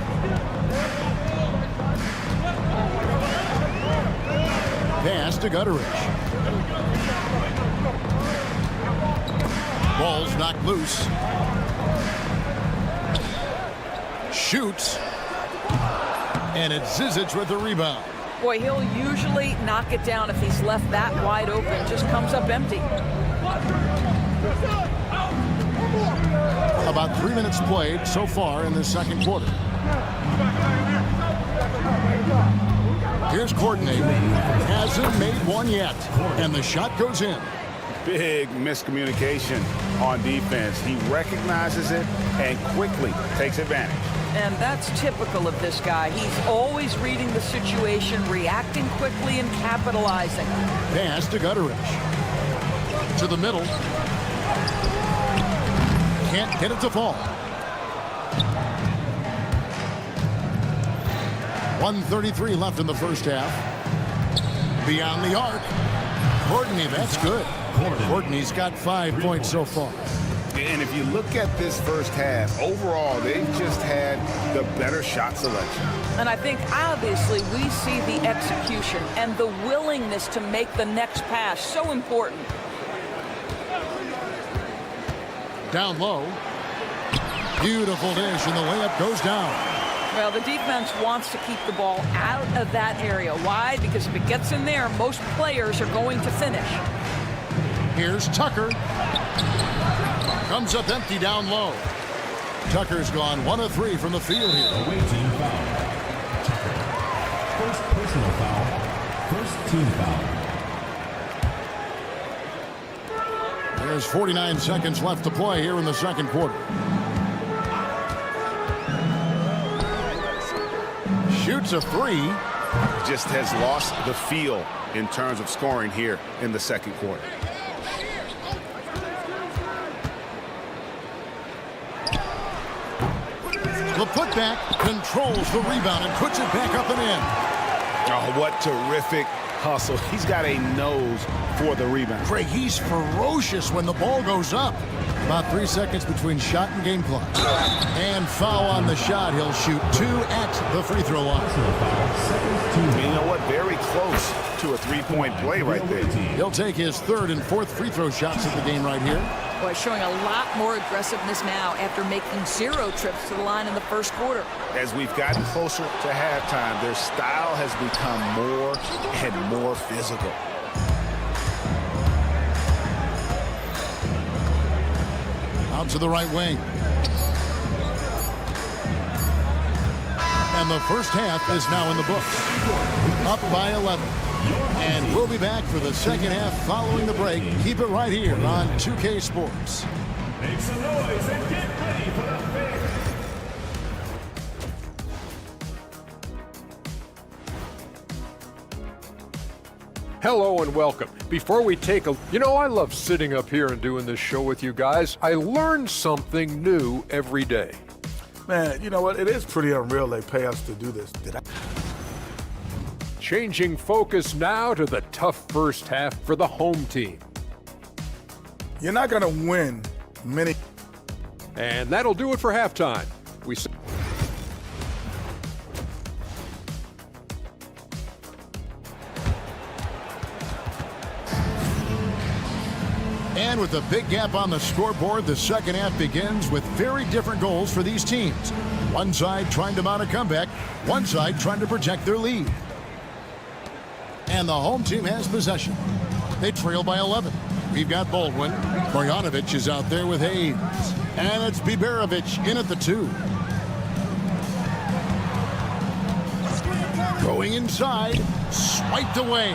Pass to Gutteridge. Ball's knocked loose. Shoots. And it's Zizic with the rebound. Boy, he'll usually knock it down if he's left that wide open. Just comes up empty. About 3 minutes played so far in the second quarter. Here's Courtney. Hasn't made one yet. And the shot goes in. Big miscommunication on defense. He recognizes it and quickly takes advantage. And that's typical of this guy. He's always reading the situation, reacting quickly, and capitalizing. Pass to Gutteridge. To the middle. Can't get it to fall. 1:33 left in the first half. Beyond the arc. Courtney, that's good. Courtney's got 5 points so far. And if you look at this first half, overall, they've just had the better shot selection. And I think, obviously, we see the execution and the willingness to make the next pass so important. Down low. Beautiful dish, and the layup goes down. Well, the defense wants to keep the ball out of that area. Why? Because if it gets in there, most players are going to finish. Here's Tucker. Comes up empty down low. Tucker's gone 1 of 3 from the field here. Away team foul. Tucker. First personal foul. First team foul. There's 49 seconds left to play here in the second quarter. Shoots a 3. Just has lost the feel in terms of scoring here in the second quarter. The putback controls the rebound and puts it back up and in. Oh, what terrific hustle. He's got a nose for the rebound. Craig, he's ferocious when the ball goes up. About 3 seconds between shot and game clock. And foul on the shot. He'll shoot 2 at the free throw line. You know what? Very close to a three-point play right there. He'll take his 3rd and 4th free throw shots of the game right here. Boy, showing a lot more aggressiveness now after making 0 trips to the line in the first quarter. As we've gotten closer to halftime, their style has become more and more physical. Out to the right wing. And the first half is now in the books. Up by 11. And we'll be back for the second half following the break. Keep it right here on 2K Sports. Make some noise and get ready for the fifth. Hello and welcome. Before we take a... You know, I love sitting up here and doing this show with you guys. I learn something new every day. Man, you know what? It is pretty unreal they pay us to do this. Changing focus now to the tough first half for the home team. You're not going to win many. And that'll do it for halftime. And with a big gap on the scoreboard, the second half begins with very different goals for these teams. One side trying to mount a comeback, one side trying to protect their lead. And the home team has possession. They trail by 11. We've got Baldwin. Marjanovic is out there with Hayes. And it's Biberovic in at the 2. Going inside, swiped away.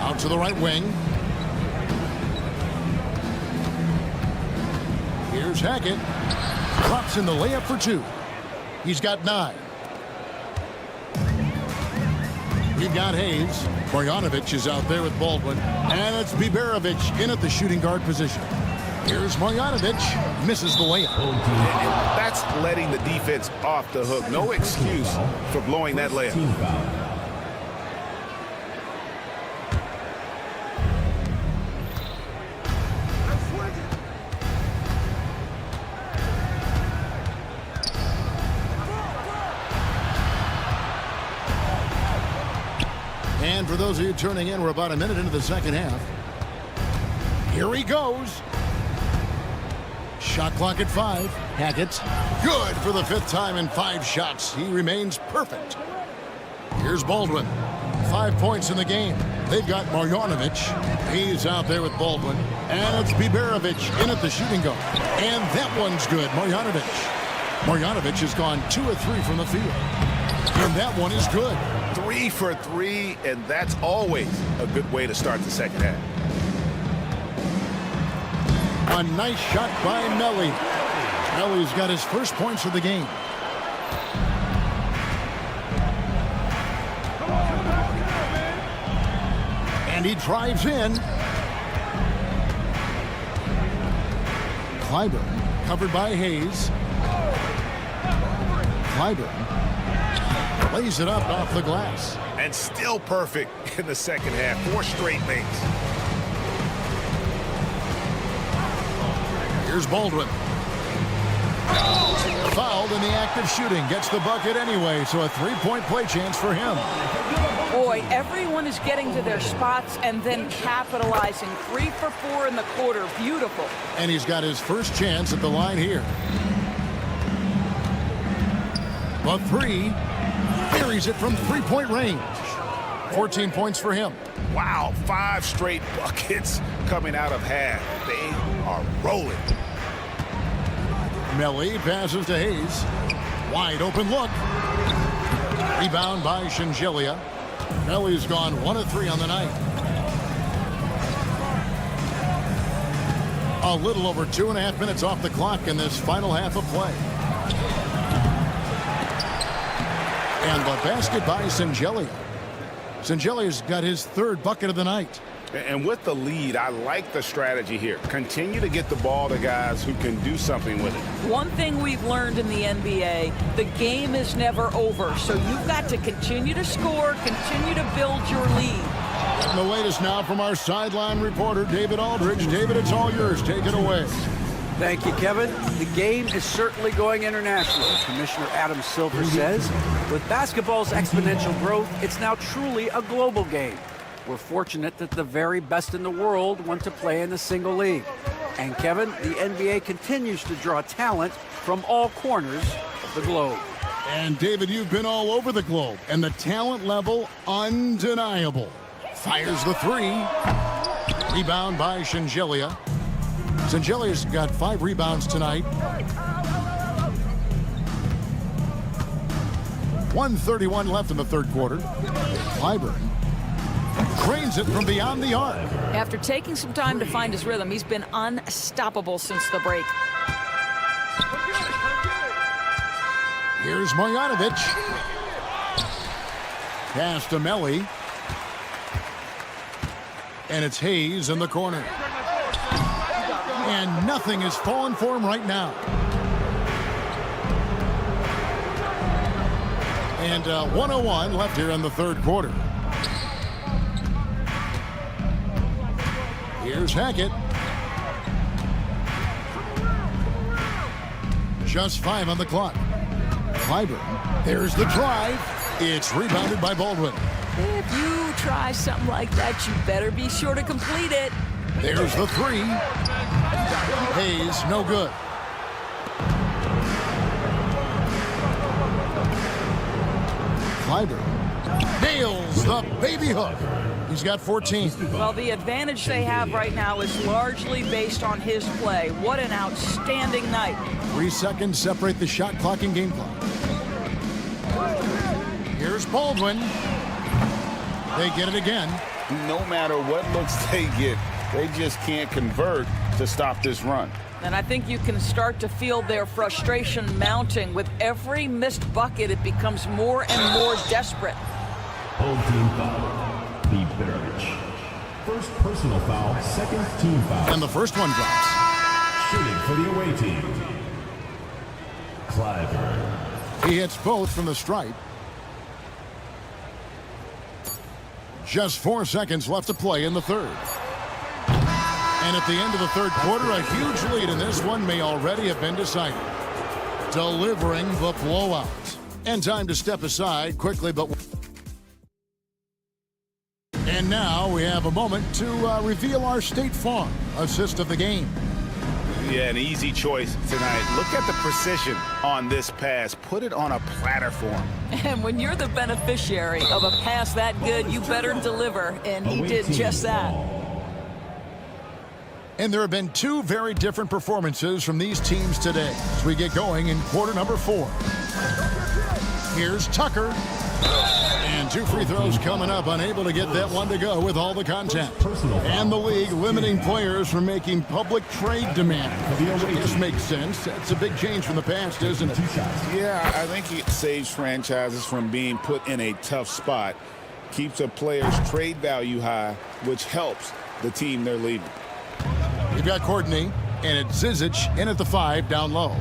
Out to the right wing. Here's Hackett. Drops in the layup for 2. He's got 9. We've got Hayes. Marjanovic is out there with Baldwin. And it's Biberovic in at the shooting guard position. Here's Marjanovic. Misses the layup. And that's letting the defense off the hook. No excuse for blowing that layup. And for those of you turning in, we're about a minute into the second half. Here he goes. Shot clock at 5. Hackett. Good for the 5th time in 5 shots. He remains perfect. Here's Baldwin. 5 points in the game. They've got Marjanovic. He's out there with Baldwin. And it's Biberovic in at the shooting guard. And that one's good. Marjanovic. Marjanovic has gone 2 of 3 from the field. And that one is good. 3 for 3, and that's always a good way to start the second half. A nice shot by Melly. Melly's got his first points of the game. And he drives in. Clyburn covered by Hayes. Clyburn lays it up off the glass. And still perfect in the second half. 4 straight makes. Here's Baldwin. Fouled in the act of shooting. Gets the bucket anyway, so a 3-point play chance for him. Boy, everyone is getting to their spots and then capitalizing. 3 for 4 in the quarter. Beautiful. And he's got his first chance at the line here. A 3. Buries it from 3-point range. 14 points for him. Wow, 5 straight buckets coming out of half. They are rolling. Melli passes to Hayes. Wide open look. Rebound by Shingelia. Melli's gone 1 of 3 on the night. A little over 2.5 minutes off the clock in this final half of play. And the basket by Shingelia. Shingelia's got his 3rd bucket of the night. And with the lead, I like the strategy here. Continue to get the ball to guys who can do something with it. One thing we've learned in the NBA, the game is never over. So you've got to continue to score, continue to build your lead. And the latest now from our sideline reporter, David Aldridge. David, it's all yours. Take it away. Thank you, Kevin. The game is certainly going international. Commissioner Adam Silver says, with basketball's exponential growth, it's now truly a global game. We're fortunate that the very best in the world want to play in a single league. And Kevin, the NBA continues to draw talent from all corners of the globe. And David, you've been all over the globe, and the talent level undeniable. Fires the 3. Rebound by Shingelia. Shingelia's got 5 rebounds tonight. 1:31 left in the 3rd quarter. Clyburn cranes it from beyond the arc. After taking some time to find his rhythm, he's been unstoppable since the break. Here's Marjanovic. Pass to Melli. And it's Hayes in the corner. And nothing is falling for him right now. And 1:01 left here in the 3rd quarter. Here's Hackett. Just 5 on the clock. Clyburn. There's the drive. It's rebounded by Baldwin. If you try something like that, you better be sure to complete it. There's the 3. Hayes, no good. Clyburn nails the baby hook. He's got 14. Well, the advantage they have right now is largely based on his play. What an outstanding night. 3 seconds separate the shot clock and game clock. Here's Baldwin. They get it again. No matter what looks they get, they just can't convert to stop this run. And I think you can start to feel their frustration mounting. With every missed bucket, it becomes more and more desperate. Home team foul. The Beverage. First personal foul, second team foul. And the first one drops. Shooting for the away team. Clyburn. He hits both from the stripe. Just 4 seconds left to play in the 3rd. And at the end of the 3rd quarter, a huge lead in this one may already have been decided. Delivering the blowout. And time to step aside quickly, but... And now we have a moment to reveal our State Farm assist of the game. Yeah, an easy choice tonight. Look at the precision on this pass. Put it on a platter for him. And when you're the beneficiary of a pass that good, you better deliver. And he did just that. And there have been 2 very different performances from these teams today as we get going in quarter number 4. Here's Tucker. And 2 free throws coming up, unable to get that one to go with all the contact. And the league limiting players from making public trade demands. This makes sense. That's a big change from the past, isn't it? Yeah, I think it saves franchises from being put in a tough spot. Keeps a player's trade value high, which helps the team they're leading. You've got Courtney, and it's Zizic in at the 5 down low.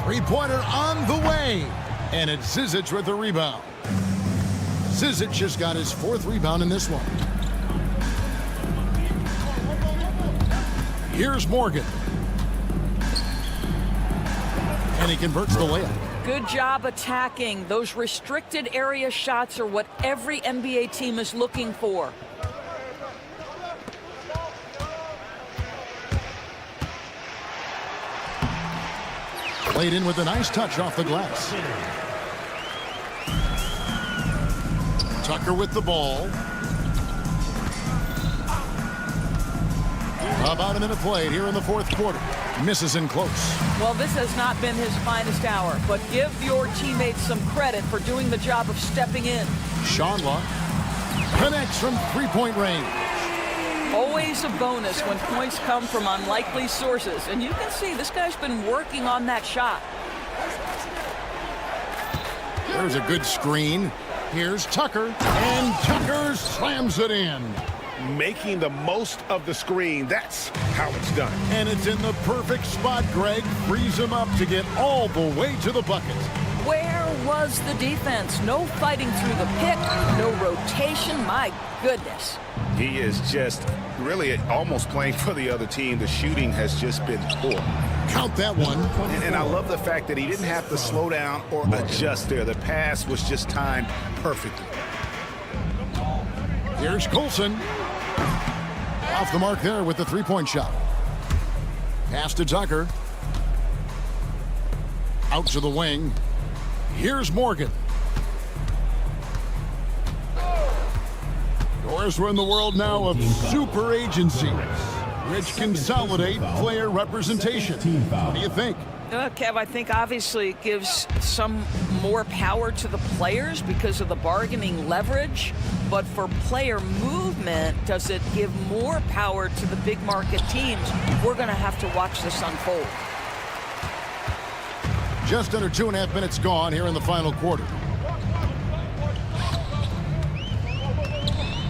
3-pointer on the way. And it's Zizic with the rebound. Zizic just got his 4th rebound in this one. Here's Morgan. And he converts the layup. Good job attacking. Those restricted area shots are what every NBA team is looking for. Played in with a nice touch off the glass. Tucker with the ball. About a minute played here in the 4th quarter. Misses in close. Well, this has not been his finest hour, but give your teammates some credit for doing the job of stepping in. Shonla connects from 3-point range. Always a bonus when points come from unlikely sources. And you can see this guy's been working on that shot. There's a good screen. Here's Tucker. And Tucker slams it in. Making the most of the screen. That's how it's done. And it's in the perfect spot. Greg frees him up to get all the way to the bucket. Where was the defense? No fighting through the pick, no rotation. My goodness. He is just really almost playing for the other team. The shooting has just been poor. Count that one. And I love the fact that he didn't have to slow down or adjust there. The pass was just timed perfectly. Here's Colson. Off the mark there with the 3-point shot. Pass to Tucker. Out to the wing. Here's Morgan. Of course, we're in the world now of super agencies, which consolidate player representation. What do you think? Kev, I think obviously it gives some more power to the players because of the bargaining leverage. But for player movement, does it give more power to the big market teams? We're going to have to watch this unfold. Just under 2.5 minutes gone here in the final quarter.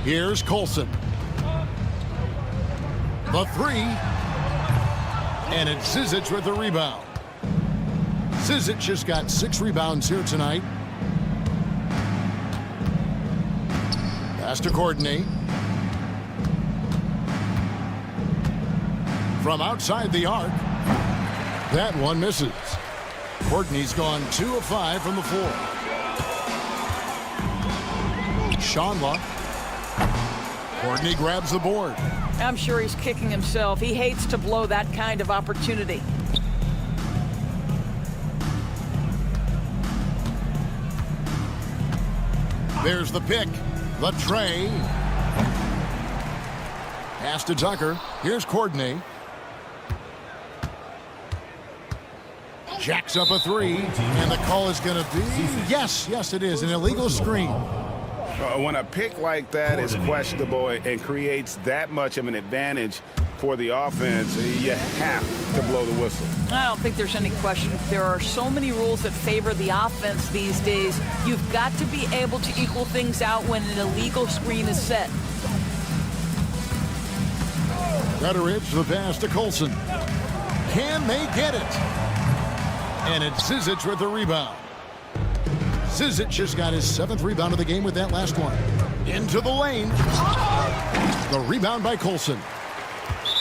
Here's Colson. The 3. And it's Zizic with the rebound. Zizic just got 6 rebounds here tonight. Pass to Courtney. From outside the arc. That one misses. Courtney's gone 2 of 5 from the floor. Shonla. Courtney grabs the board. I'm sure he's kicking himself. He hates to blow that kind of opportunity. There's the pick. The tray. Pass to Tucker. Here's Courtney. Jacks up a 3. And the call is going to be... Yes, it is. An illegal screen. When a pick like that is questionable and creates that much of an advantage for the offense, you have to blow the whistle. I don't think there's any question. There are so many rules that favor the offense these days. You've got to be able to equal things out when an illegal screen is set. Betteridge, the pass to Colson. Can they get it? And it's Zizic with the rebound. Zizic just got his 7th rebound of the game with that last one. Into the lane. The rebound by Colson.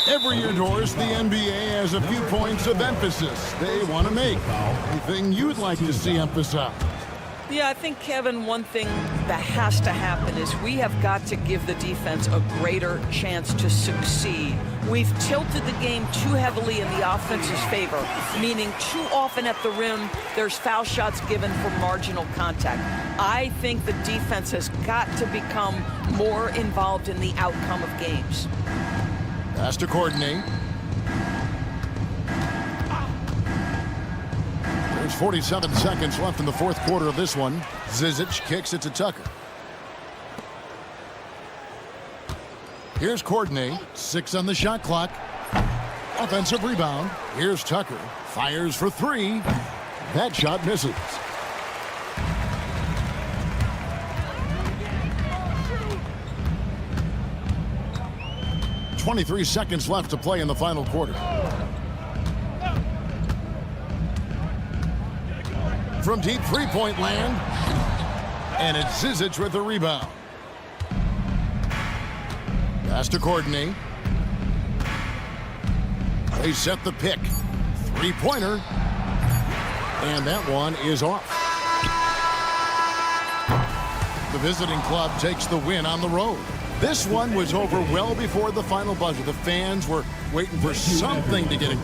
Every year, Doris, the NBA has a few points of emphasis they want to make. Anything you'd like to see emphasized? Yeah, I think, Kevin, one thing that has to happen is we have got to give the defense a greater chance to succeed. We've tilted the game too heavily in the offense's favor, meaning too often at the rim, there's foul shots given for marginal contact. I think the defense has got to become more involved in the outcome of games. Pass to Courtney. There's 47 seconds left in the 4th quarter of this one. Zizic kicks it to Tucker. Here's Courtney. 6 on the shot clock. Offensive rebound. Here's Tucker. Fires for 3. That shot misses. .23 seconds left to play in the final quarter. from deep three-point land. And it's Zizic with the rebound. Pass to Courtney. They set the pick. Three-pointer. And that one is off. The visiting club takes the win on the road. This one was over well before the final buzzer. The fans were waiting for something to get it.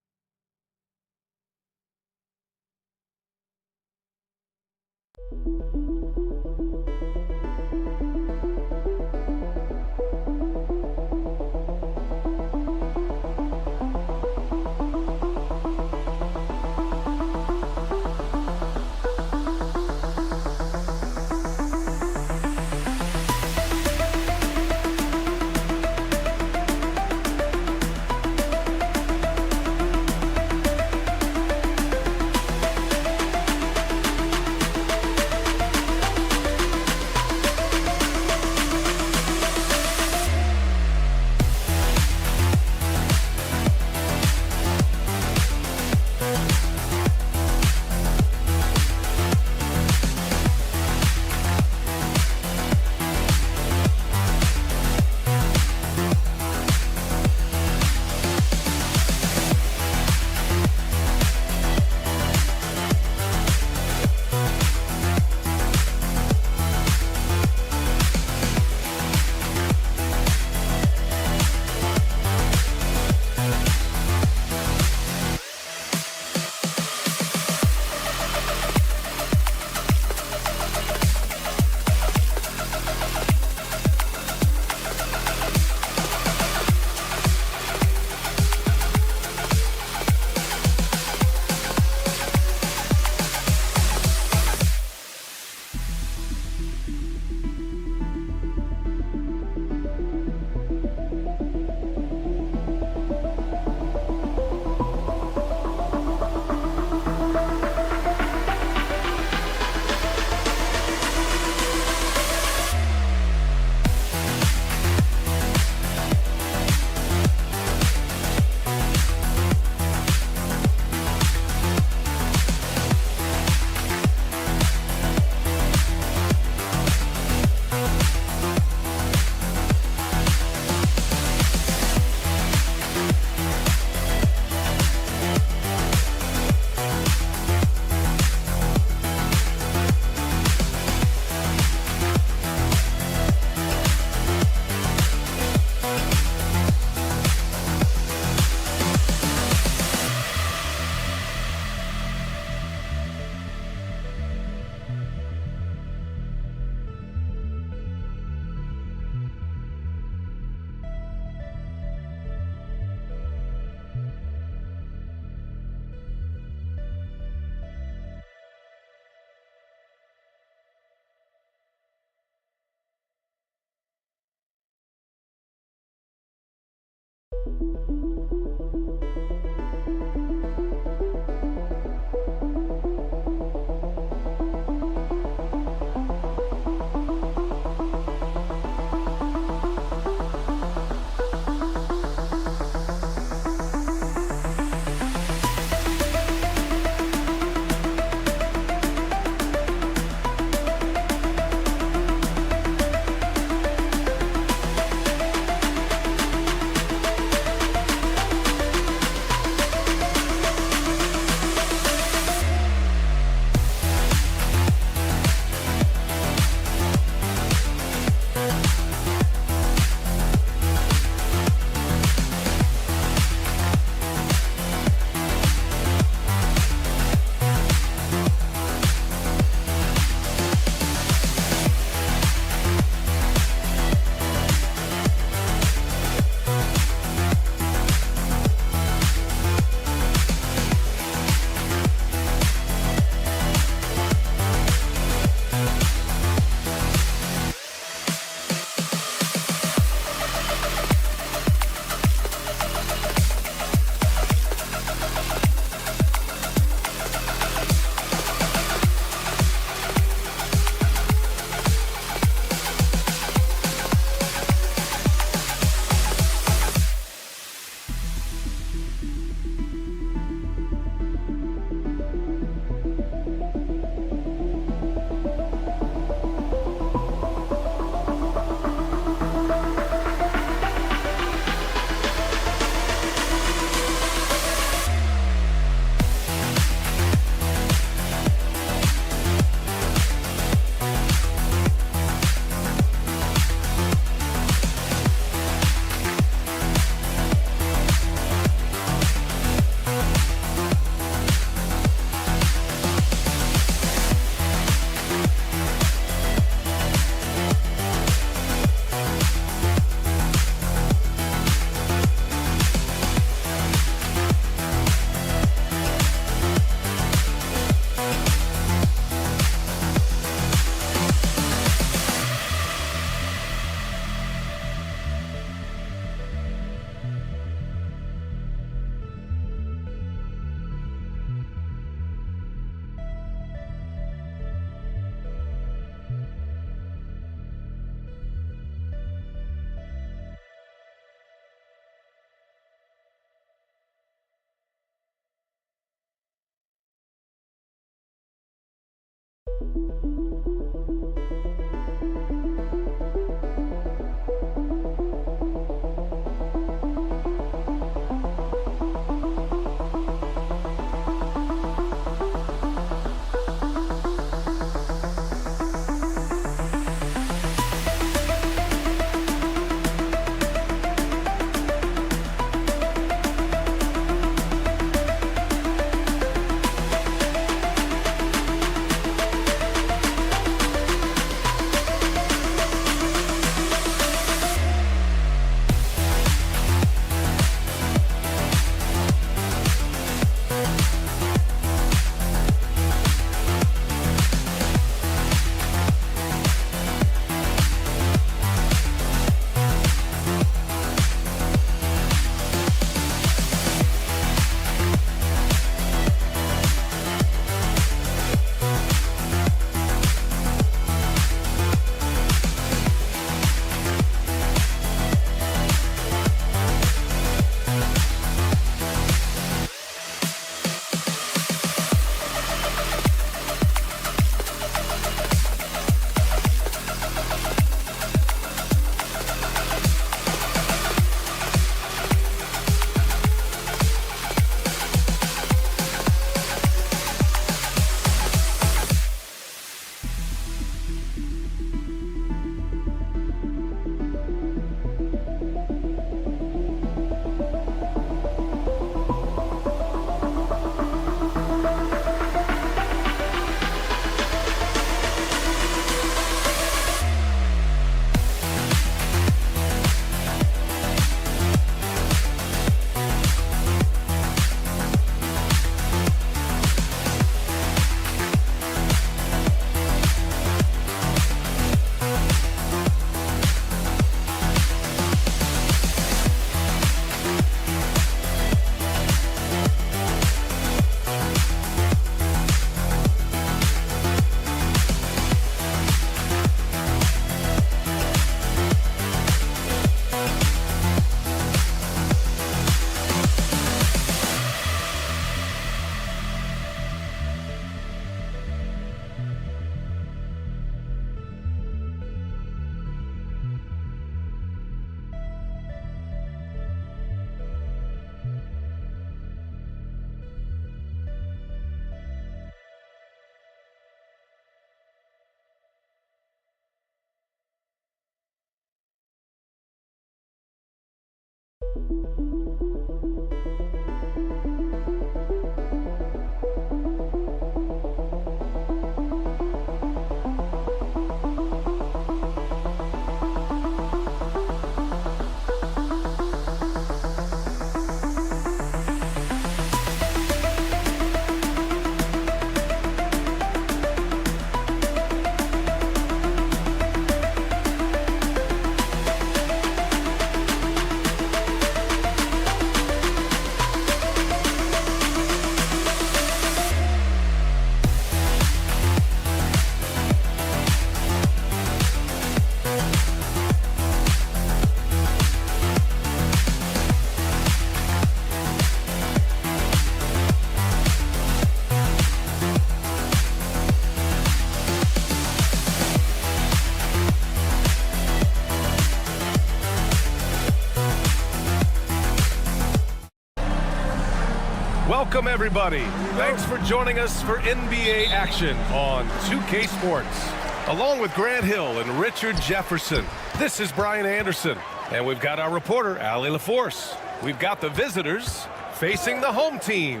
Welcome, everybody. Thanks for joining us for NBA action on 2K Sports. Along with Grant Hill and Richard Jefferson, this is Brian Anderson. And we've got our reporter, Allie LaForce. We've got the visitors facing the home team.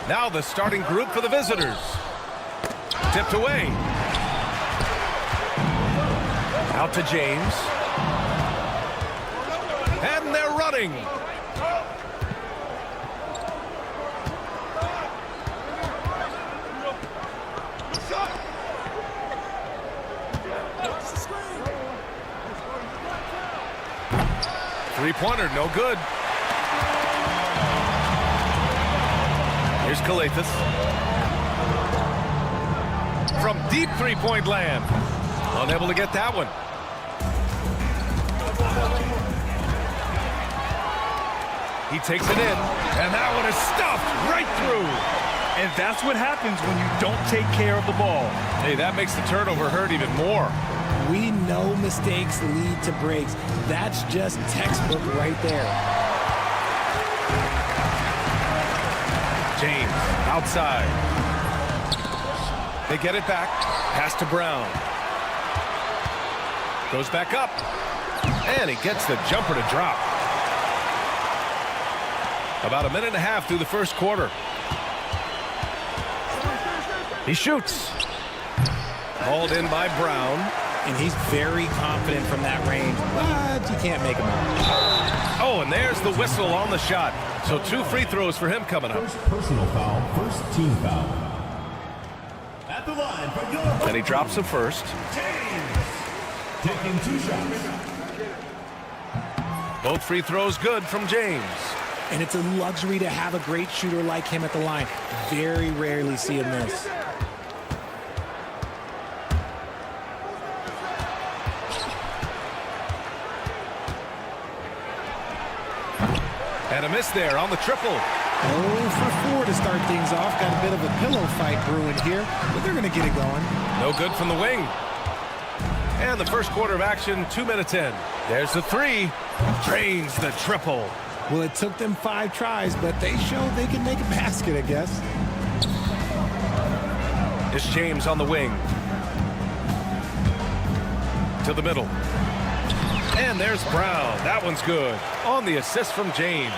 Now the starting group for the visitors. Tipped away. Out to James. And they're running. Three-pointer, no good. Here's Calathis. From deep three-point land. Unable to get that one. He takes it in, and that one is stuffed right through. And that's what happens when you don't take care of the ball. Hey, that makes the turnover hurt even more. We know mistakes lead to breaks. That's just textbook right there. James, outside. They get it back. Pass to Brown. Goes back up. And he gets the jumper to drop. About a minute and a half through the first quarter. He shoots. Hauled in by Brown. And he's very confident from that range, but you can't make him out. Oh, and there's the whistle on the shot. So 2 free throws for him coming up. First personal foul, first team foul. At the line for your And he drops the first. James. Taking 2 shots. Both free throws good from James. And it's a luxury to have a great shooter like him at the line. Very rarely see him miss. And a miss there on the triple. 0 for 4 to start things off. Got a bit of a pillow fight brewing here, but they're going to get it going. No good from the wing. And the first quarter of action, 2 minutes in. There's the 3. Drains the triple. Well, it took them 5 tries, but they showed they can make a basket, I guess. It's James on the wing. To the middle. And there's Brown. That one's good. On the assist from James.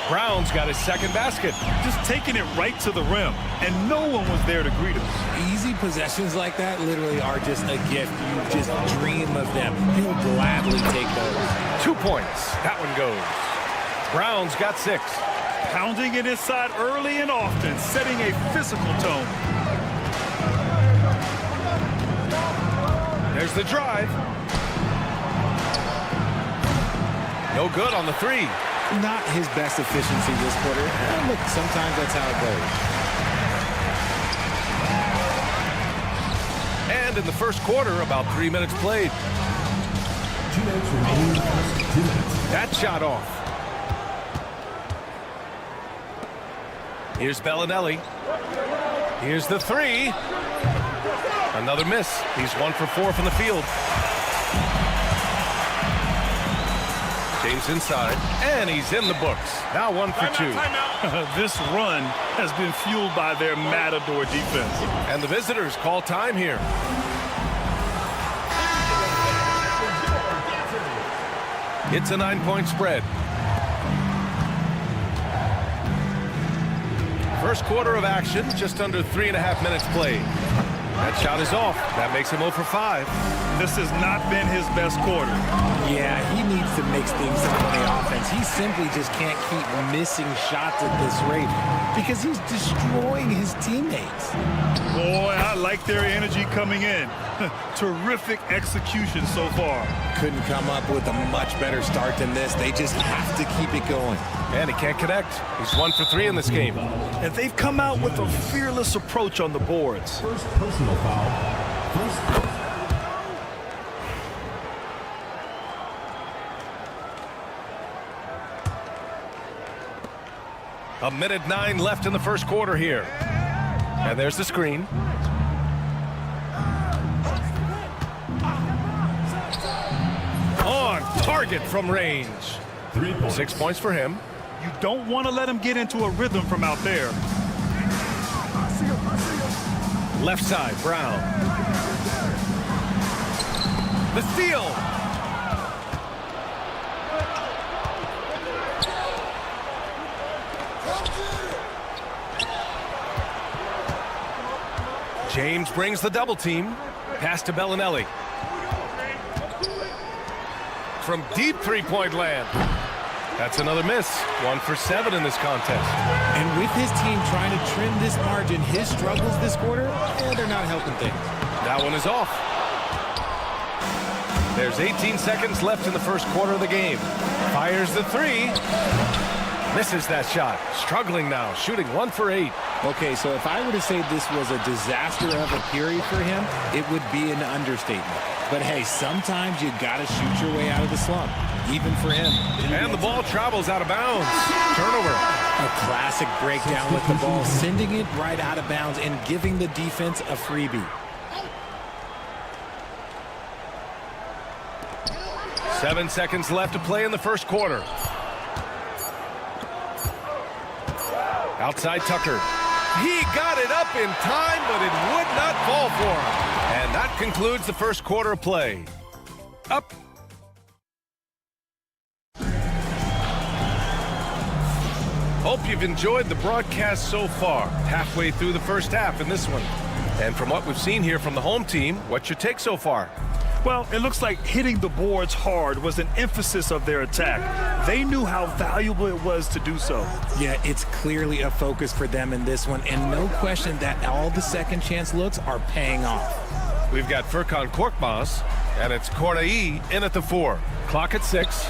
Brown's got his second basket. Just taking it right to the rim, and no one was there to greet him. Easy possessions like that literally are just a gift. You just dream of them. He'll gladly take those. 2 points. That one goes. Brown's got 6. Pounding it inside early and often, setting a physical tone. There's the drive. No good on the 3. Not his best efficiency this quarter. Look, sometimes that's how it goes. And in the first quarter, about 3 minutes played. 2 minutes remaining. 2 minutes. That shot off. Here's Bellinelli. Here's the 3. Another miss. He's 1 for 4 from the field. James inside, and he's in the books. Now 1 for 2. This run has been fueled by their Matador defense. And the visitors call time here. It's a 9-point spread. First quarter of action, just under 3.5 minutes played. That shot is off. That makes him 0 for 5. This has not been his best quarter. Yeah, he needs to mix things up on the offense. He simply just can't keep missing shots at this rate because he's destroying his teammates. Boy, I like their energy coming in. Terrific execution so far. Couldn't come up with a much better start than this. They just have to keep it going. And he can't connect. He's 1 for 3 in this game. And they've come out with a fearless approach on the boards. First personal foul. First. A minute 9 left in the first quarter here. And there's the screen. On target from range. 3 points. 6 points for him. You don't want to let him get into a rhythm from out there. Left side, Brown. The steal. James brings the double team. Pass to Bellinelli. From deep three-point land. That's another miss. 1 for 7 in this contest. And with his team trying to trim this margin, his struggles this quarter, they're not helping things. That one is off. There's 18 seconds left in the first quarter of the game. Fires the 3. Misses that shot. Struggling now, shooting 1 for 8. Okay, so if I were to say this was a disaster of a period for him, it would be an understatement. But hey, sometimes you got to shoot your way out of the slump, even for him. And the ball travels out of bounds. Turnover. A classic breakdown with the ball, sending it right out of bounds and giving the defense a freebie. 7 seconds left to play in the first quarter. Outside Tucker. He got it up in time, but it would not fall for him. And that concludes the first quarter of play. Up. Hope you've enjoyed the broadcast so far. Halfway through the first half in this one. And from what we've seen here from the home team, what's your take so far? Well, it looks like hitting the boards hard was an emphasis of their attack. They knew how valuable it was to do so. Yeah, it's clearly a focus for them in this one, and no question that all the second chance looks are paying off. We've got Furkan Korkmaz, and it's Kornai in at the 4. Clock at 6.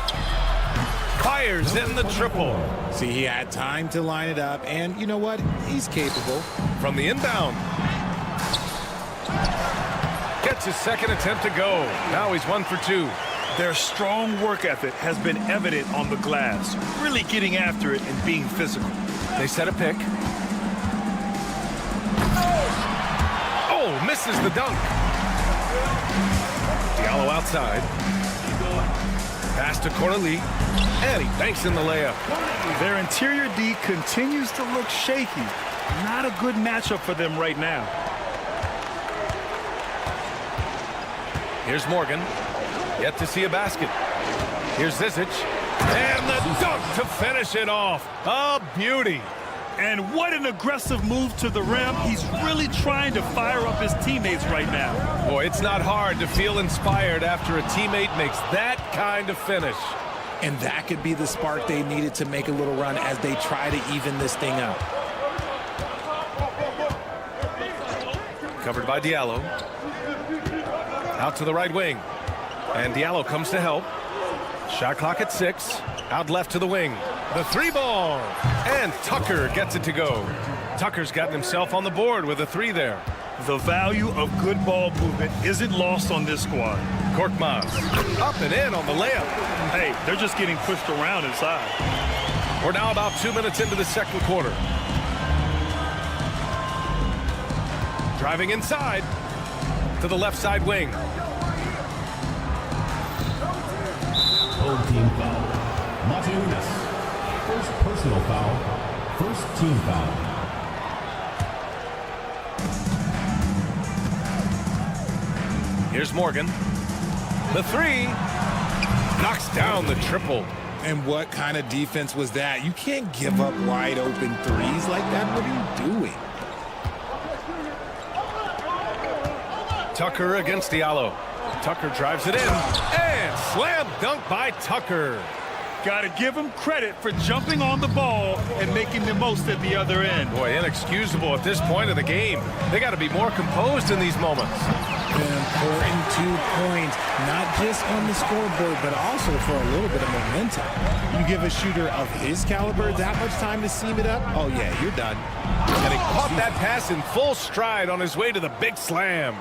Fires in the triple. See, he had time to line it up, and you know what? He's capable. From the inbound. Gets his second attempt to go. Now he's 1 for 2. Their strong work ethic has been evident on the glass, really getting after it and being physical. They set a pick. Oh, misses the dunk. Diallo outside. Pass to Corneli, and he banks in the layup. Their interior D continues to look shaky. Not a good matchup for them right now. Here's Morgan. Yet to see a basket. Here's Zizic. And the dunk to finish it off. A beauty. And what an aggressive move to the rim. He's really trying to fire up his teammates right now. Boy, it's not hard to feel inspired after a teammate makes that kind of finish. And that could be the spark they needed to make a little run as they try to even this thing up. Covered by Diallo. Out to the right wing. And Diallo comes to help. Shot clock at 6. Out left to the wing. The 3 ball. And Tucker gets it to go. Tucker's gotten himself on the board with a 3 there. The value of good ball movement isn't lost on this squad. Korkmaz up and in on the layup. Hey, they're just getting pushed around inside. We're now about 2 minutes into the second quarter. Driving inside to the left side wing. Old team foul. Matunas. First personal foul. First team foul. Here's Morgan. The 3 knocks down the triple. And what kind of defense was that? You can't give up wide open threes like that. What are you doing? Tucker against Diallo. Tucker drives it in. And slam dunk by Tucker. Got to give him credit for jumping on the ball and making the most at the other end. Boy, inexcusable at this point of the game. They got to be more composed in these moments. An important 2 points, not just on the scoreboard, but also for a little bit of momentum. You give a shooter of his caliber that much time to seam it up, oh yeah, you're done. And he caught that pass in full stride on his way to the big slam.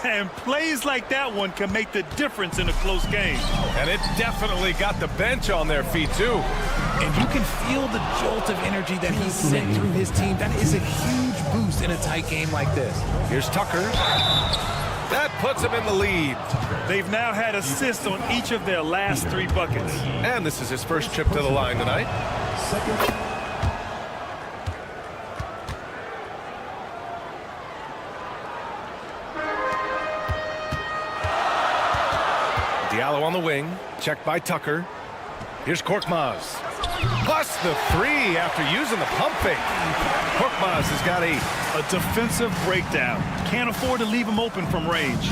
And plays like that one can make the difference in a close game. And it definitely got the bench on their feet, too. And you can feel the jolt of energy that he sent through his team. That is a huge boost in a tight game like this. Here's Tucker. That puts him in the lead. They've now had assists on each of their last 3 buckets. And this is his first trip to the line tonight. Diallo on the wing, checked by Tucker. Here's Korkmaz. Plus the 3 after using the pump fake. Korkmaz has got a defensive breakdown. Can't afford to leave him open from range.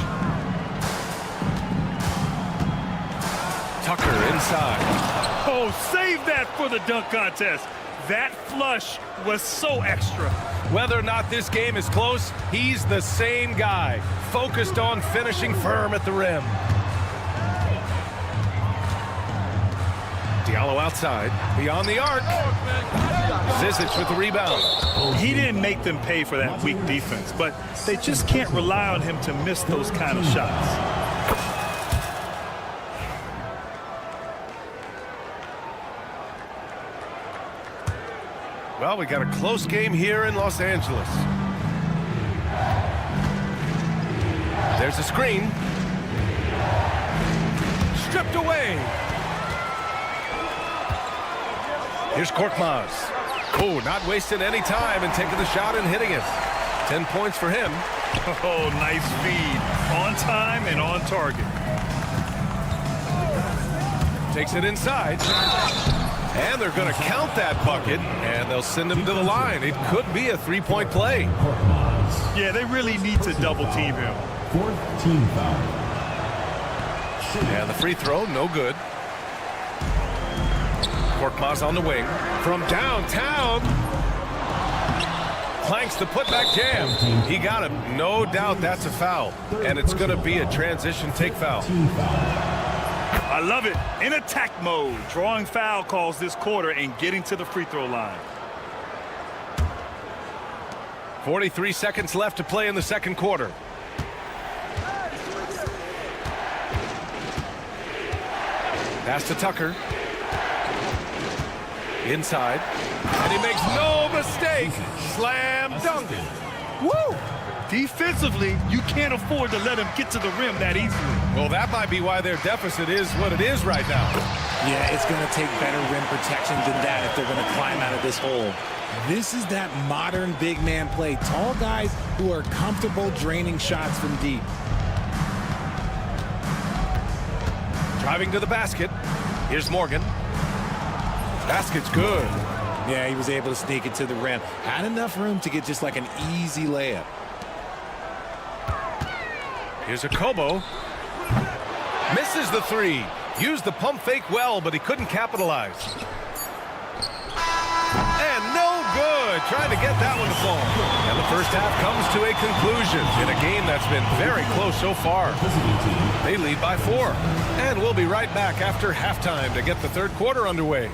Tucker inside. Oh, save that for the dunk contest. That flush was so extra. Whether or not this game is close, he's the same guy, focused on finishing firm at the rim. Diallo outside, beyond the arc. Zizic with the rebound. He didn't make them pay for that weak defense, but they just can't rely on him to miss those kind of shots. Well, we got a close game here in Los Angeles. There's a screen. Stripped away. Here's Korkmaz. Oh, not wasting any time and taking the shot and hitting it. 10 points for him. Oh, nice feed. On time and on target. Takes it inside. And they're going to count that bucket, and they'll send him to the line. It could be a three-point play. Yeah, they really need to double-team him. 4th team foul. And the free throw, no good. Korkmaz on the wing. From downtown. Clanks the putback jam. He got him. No doubt that's a foul. And it's going to be a transition take foul. I love it. In attack mode. Drawing foul calls this quarter and getting to the free throw line. 43 seconds left to play in the second quarter. Pass to Tucker. Inside. And he makes no mistake. Slam dunk. Woo! Defensively, you can't afford to let him get to the rim that easily. Well, that might be why their deficit is what it is right now. Yeah, it's going to take better rim protection than that if they're going to climb out of this hole. This is that modern big man play. Tall guys who are comfortable draining shots from deep. Driving to the basket. Here's Morgan. Basket's good. Yeah, he was able to sneak it to the rim. Had enough room to get just like an easy layup. Here's a Kobo. Misses the three. Used the pump fake well, but he couldn't capitalize. And no good. Trying to get that one to fall. And the first half comes to a conclusion in a game that's been very close so far. They lead by 4. And we'll be right back after halftime to get the third quarter underway.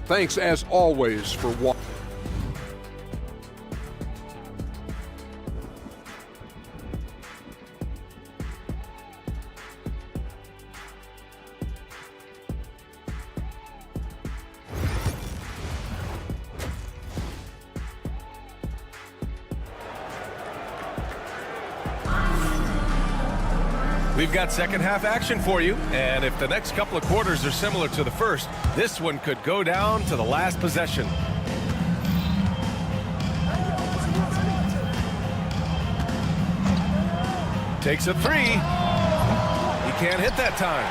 Thanks, as always, for watching. We've got second half action for you, and if the next couple of quarters are similar to the first, this one could go down to the last possession. Takes a three. He can't hit that time.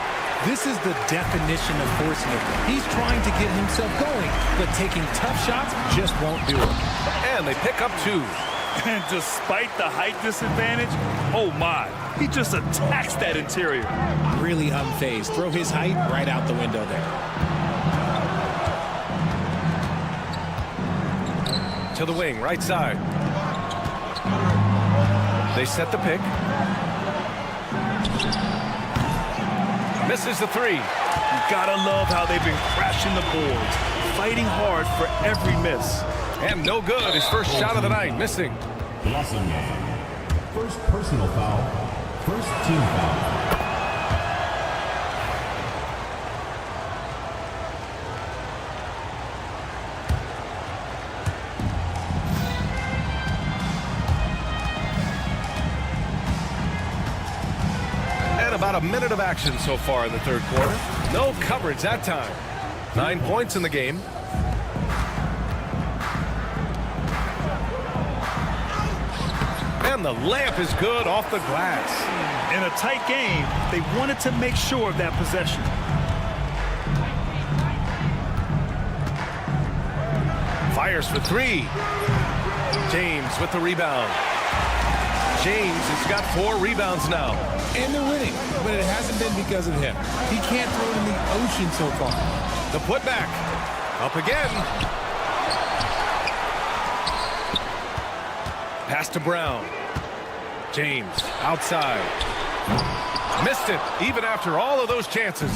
This is the definition of forcing it. He's trying to get himself going, but taking tough shots just won't do it. And they pick up 2. And despite the height disadvantage, oh my, he just attacks that interior. Really unfazed. Throw his height right out the window there. To the wing, right side. They set the pick. Misses the three. You gotta love how they've been crashing the boards, fighting hard for every miss. And no good. His first shot of the night, missing. Blessing game. First personal foul. First team foul. And about a minute of action so far in the third quarter. No coverage that time. 9 points in the game. And the layup is good off the glass. In a tight game, they wanted to make sure of that possession. Fires for 3. James with the rebound. James has got 4 rebounds now. And they're winning, but it hasn't been because of him. He can't throw it in the ocean so far. The putback. Up again. Pass to Brown. James outside. Missed it, even after all of those chances.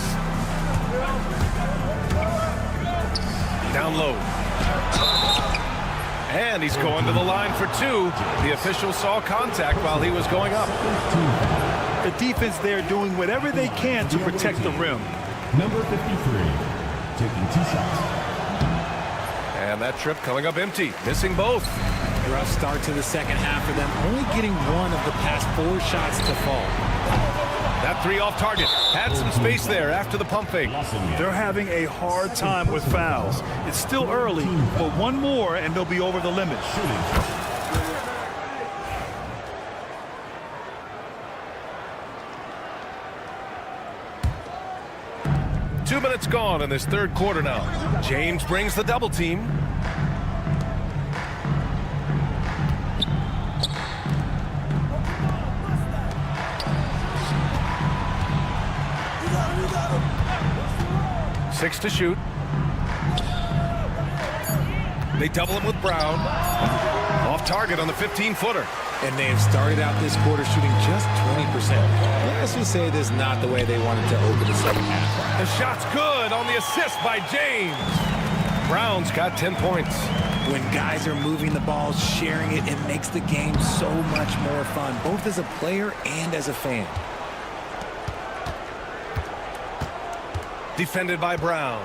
Down low. And he's going to the line for 2. The official saw contact while he was going up. The defense there doing whatever they can to protect the rim. Number 53, taking 2 shots. And that trip coming up empty, missing both. Rough start to the second half for them, only getting 1 of the past 4 shots to fall. That 3 off target. Had some space there after the pump fake. They're having a hard time with fouls. It's still early, but 1 more and they'll be over the limit. 2 minutes gone in this third quarter now. James brings the double team. Six to shoot. They double him with Brown. Off target on the 15-footer. And they have started out this quarter shooting just 20%. Let's just say this is not the way they wanted to open the second half. The shot's good on the assist by James. Brown's got 10 points. When guys are moving the ball, sharing it, it makes the game so much more fun, both as a player and as a fan. Defended by Brown.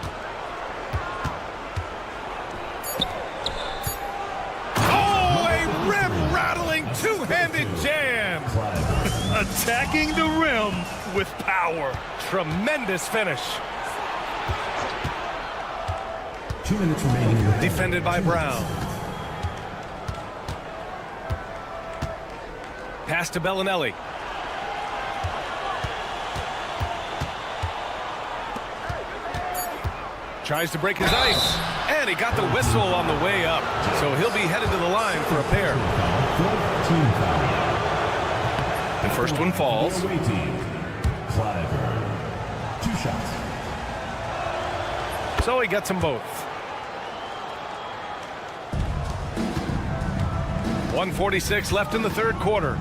Oh, a rim-rattling two-handed jam. Attacking the rim with power. Tremendous finish. 2 minutes remaining. Defended by Brown. Pass to Bellinelli. Tries to break his ice, and he got the whistle on the way up. So he'll be headed to the line for a pair. The first one falls. 2 shots. So he gets them both. 1:46 left in the third quarter.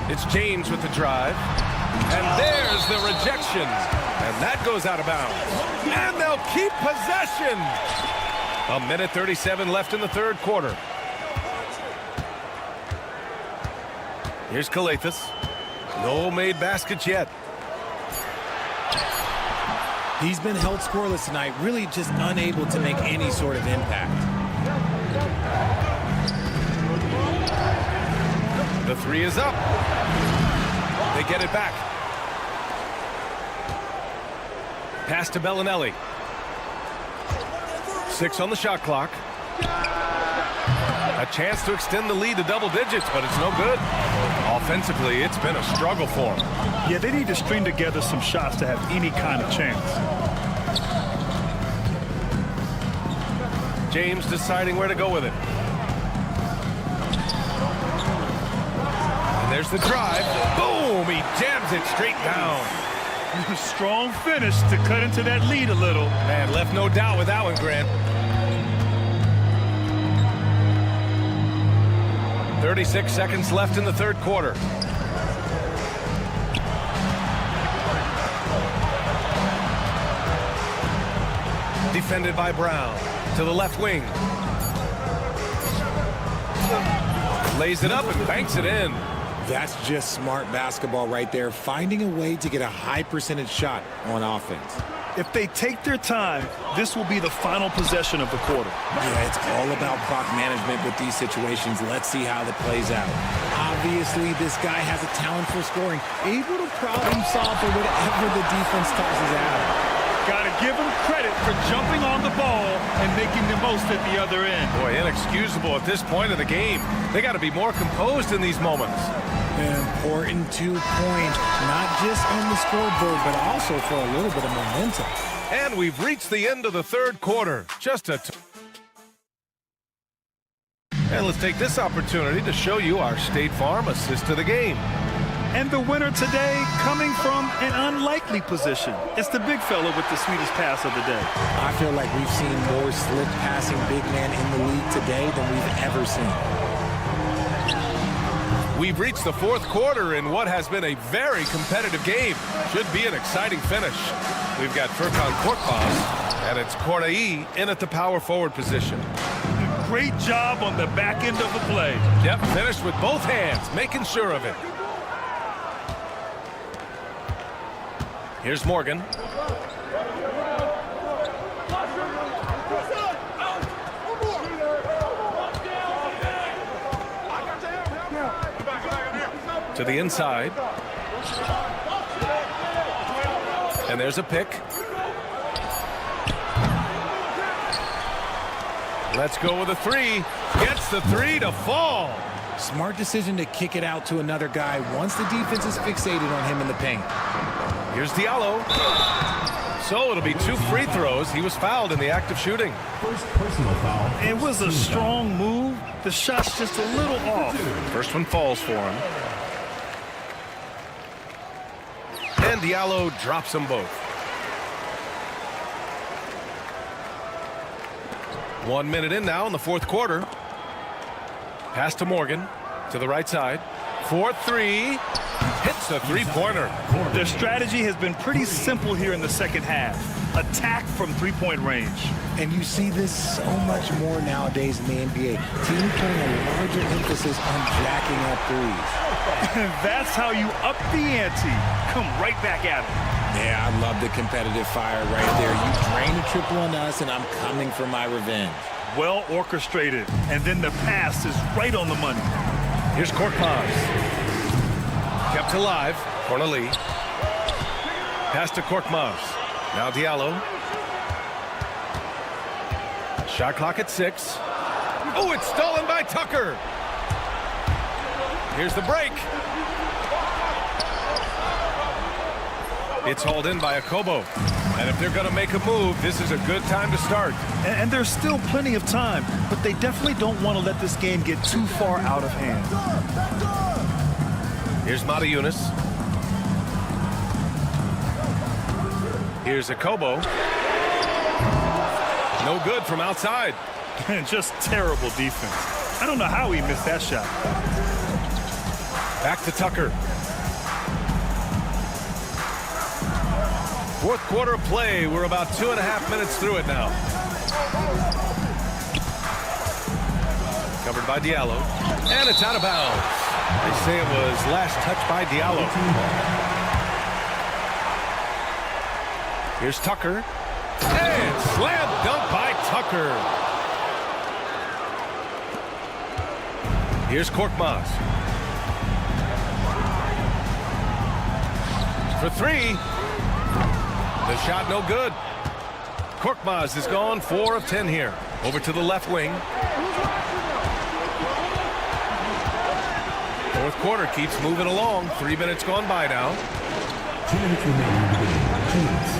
It's James with the drive. And there's the rejection. And that goes out of bounds. And they'll keep possession. 1:37 left in the third quarter. Here's Kalathis. No made baskets yet. He's been held scoreless tonight, really just unable to make any sort of impact. The 3 is up. They get it back. Pass to Bellinelli. 6 on the shot clock. A chance to extend the lead to double digits, but it's no good. Offensively, it's been a struggle for them. Yeah, they need to string together some shots to have any kind of chance. James deciding where to go with it. And there's the drive. Boom! He jams it straight down. Strong finish to cut into that lead a little. Man, left no doubt with that one, Grant. 36 seconds left in the third quarter. Defended by Brown. To the left wing. Lays it up and banks it in. That's just smart basketball right there, finding a way to get a high percentage shot on offense. If they take their time, this will be the final possession of the quarter. Yeah, it's all about clock management with these situations. Let's see how that plays out. Obviously, this guy has a talent for scoring, able to problem solve for whatever the defense tosses at him. Got to give him credit for jumping on the ball and making the most at the other end. Boy, inexcusable at this point of the game. They got to be more composed in these moments. An important 2 points, not just on the scoreboard, but also for a little bit of momentum. And we've reached the end of the third quarter. And let's take this opportunity to show you our State Farm assist of the game. And the winner today coming from an unlikely position. It's the big fella with the sweetest pass of the day. I feel like we've seen more slick passing big men in the league today than we've ever seen. We've reached the fourth quarter in what has been a very competitive game. Should be an exciting finish. We've got Furkan Korkmaz, and it's Kornai in at the power forward position. Great job on the back end of the play. Yep, finished with both hands, making sure of it. Here's Morgan. To the inside. And there's a pick. Let's go with a three. Gets the three to fall. Smart decision to kick it out to another guy once the defense is fixated on him in the paint. Here's Diallo. So it'll be 2 free throws. He was fouled in the act of shooting. First personal foul. It was a strong move. The shot's just a little off. First one falls for him. And Diallo drops them both. 1 minute in now in the fourth quarter. Pass to Morgan to the right side. 4-3. Hits the three-pointer. Their strategy has been pretty simple here in the second half. Attack from three-point range. And you see this so much more nowadays in the NBA. Teams putting a larger emphasis on jacking up threes. That's how you up the ante. Come right back at it. Yeah, I love the competitive fire right there. You drain a triple on us, and I'm coming for my revenge. Well orchestrated. And then the pass is right on the money. Here's Korkmaz. Kept alive. Corneli. Pass to Korkmaz. Now Diallo. Shot clock at 6. Oh, it's stolen by Tucker. Here's the break. It's hauled in by Akobo. And if they're going to make a move, this is a good time to start. And there's still plenty of time, but they definitely don't want to let this game get too far out of hand. Here's Mata Yunus. Here's Akobo. No good from outside. Just terrible defense. I don't know how he missed that shot. Back to Tucker. Fourth quarter play. We're about 2.5 minutes through it now. Covered by Diallo. And it's out of bounds. They say it was last touched by Diallo. Here's Tucker. And slam dunk by Tucker. Here's Korkmaz. For 3. The shot no good. Korkmaz is gone 4 of 10 here. Over to the left wing. Fourth quarter keeps moving along. 3 minutes gone by now. 2 minutes remaining in the game. 2 minutes.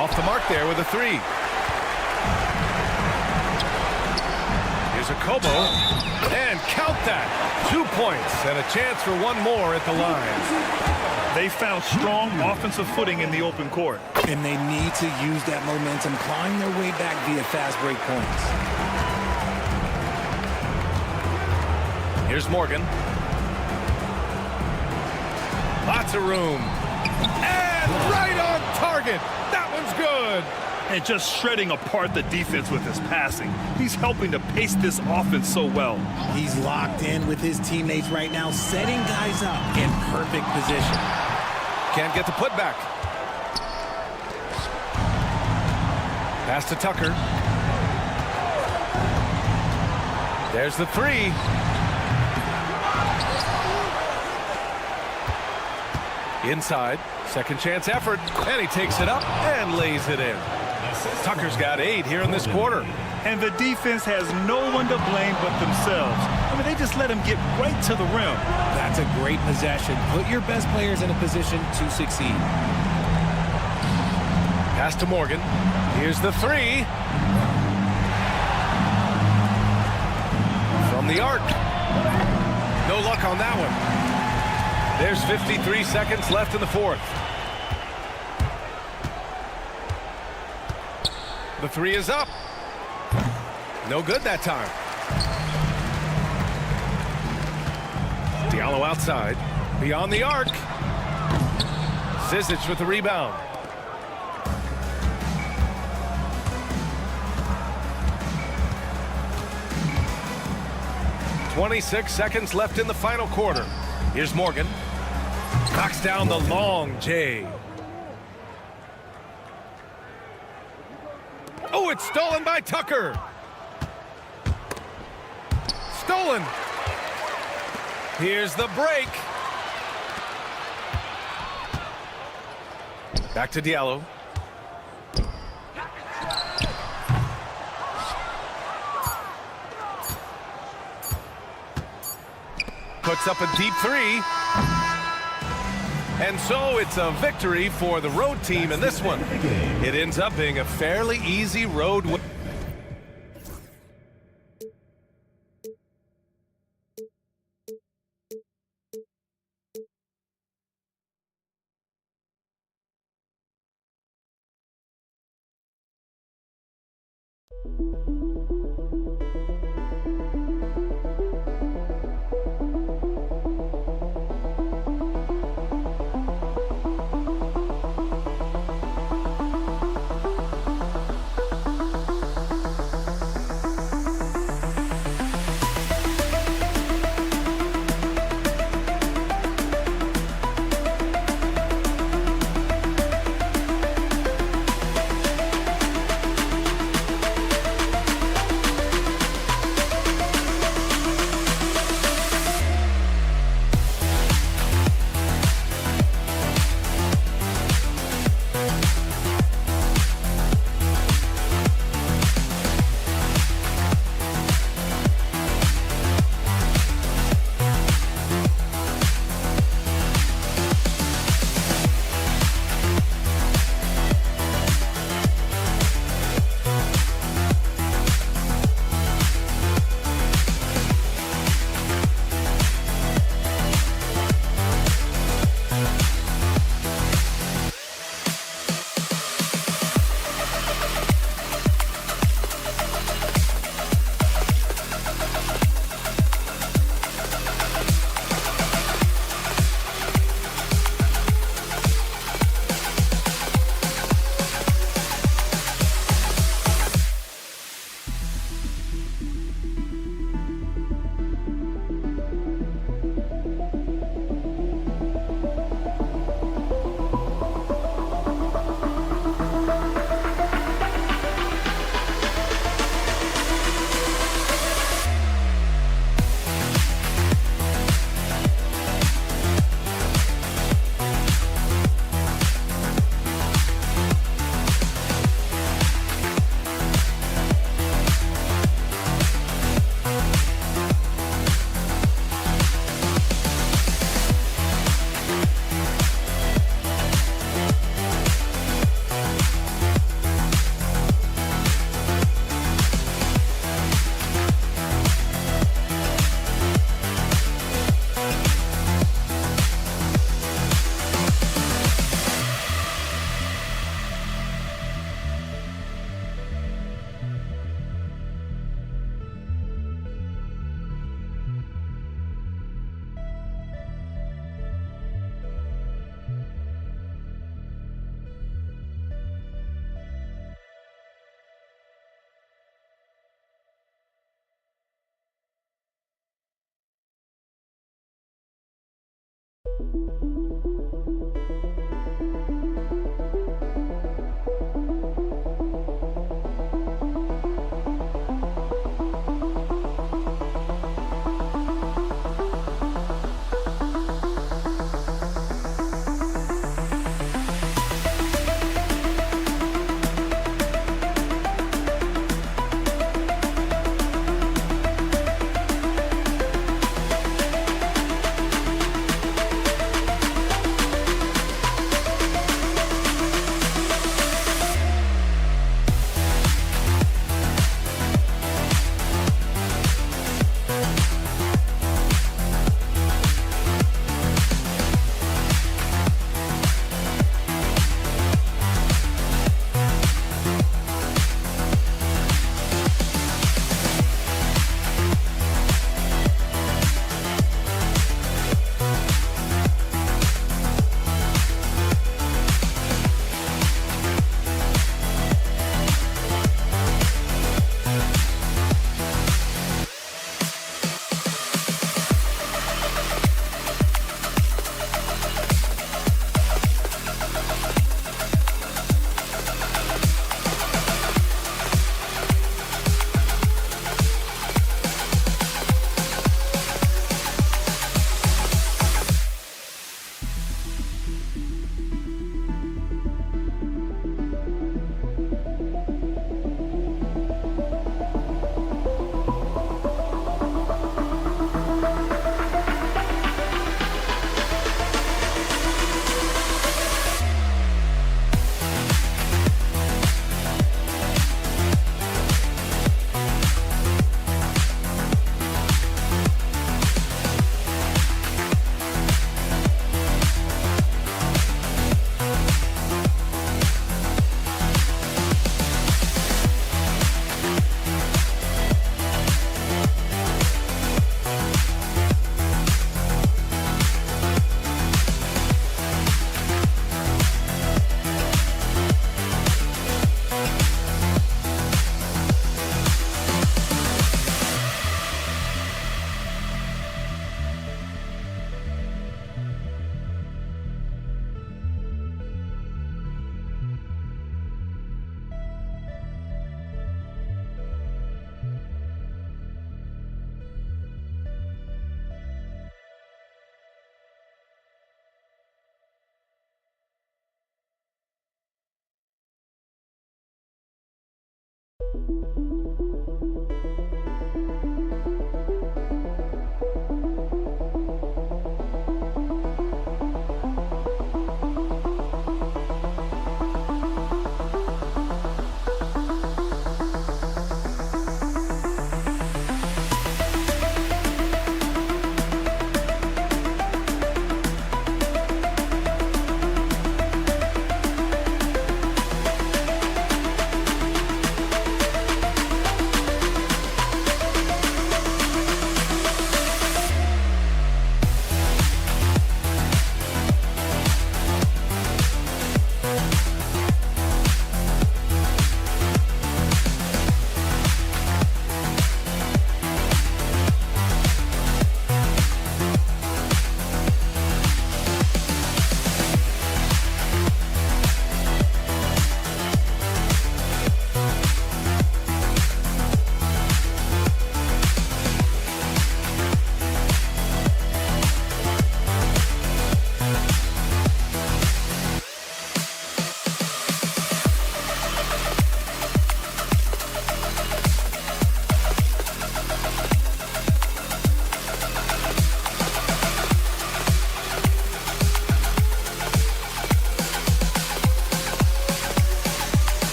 Off the mark there with a 3. Here's a Kobo. And count that. 2 points and a chance for one more at the line. They found strong offensive footing in the open court. And they need to use that momentum, climb their way back via fast break points. Here's Morgan. Lots of room. And right on target. That one's good. And just shredding apart the defense with his passing. He's helping to pace this offense so well. He's locked in with his teammates right now, setting guys up in perfect position. Can't get the putback. Pass to Tucker. There's the 3. Inside. Second chance effort. And he takes it up and lays it in. Tucker's got 8 here in this quarter. And the defense has no one to blame but themselves. I mean, they just let him get right to the rim. That's a great possession. Put your best players in a position to succeed. Pass to Morgan. Here's the 3. From the arc. No luck on that one. There's 53 seconds left in the fourth. The three is up. No good that time. Diallo outside. Beyond the arc. Zizic with the rebound. .26 seconds left in the final quarter. Here's Morgan. Knocks down the long J. Oh, it's stolen by Tucker. Stolen. Here's the break. Back to Diallo. Puts up a deep three. And so it's a victory for the road team in this one. It ends up being a fairly easy road win.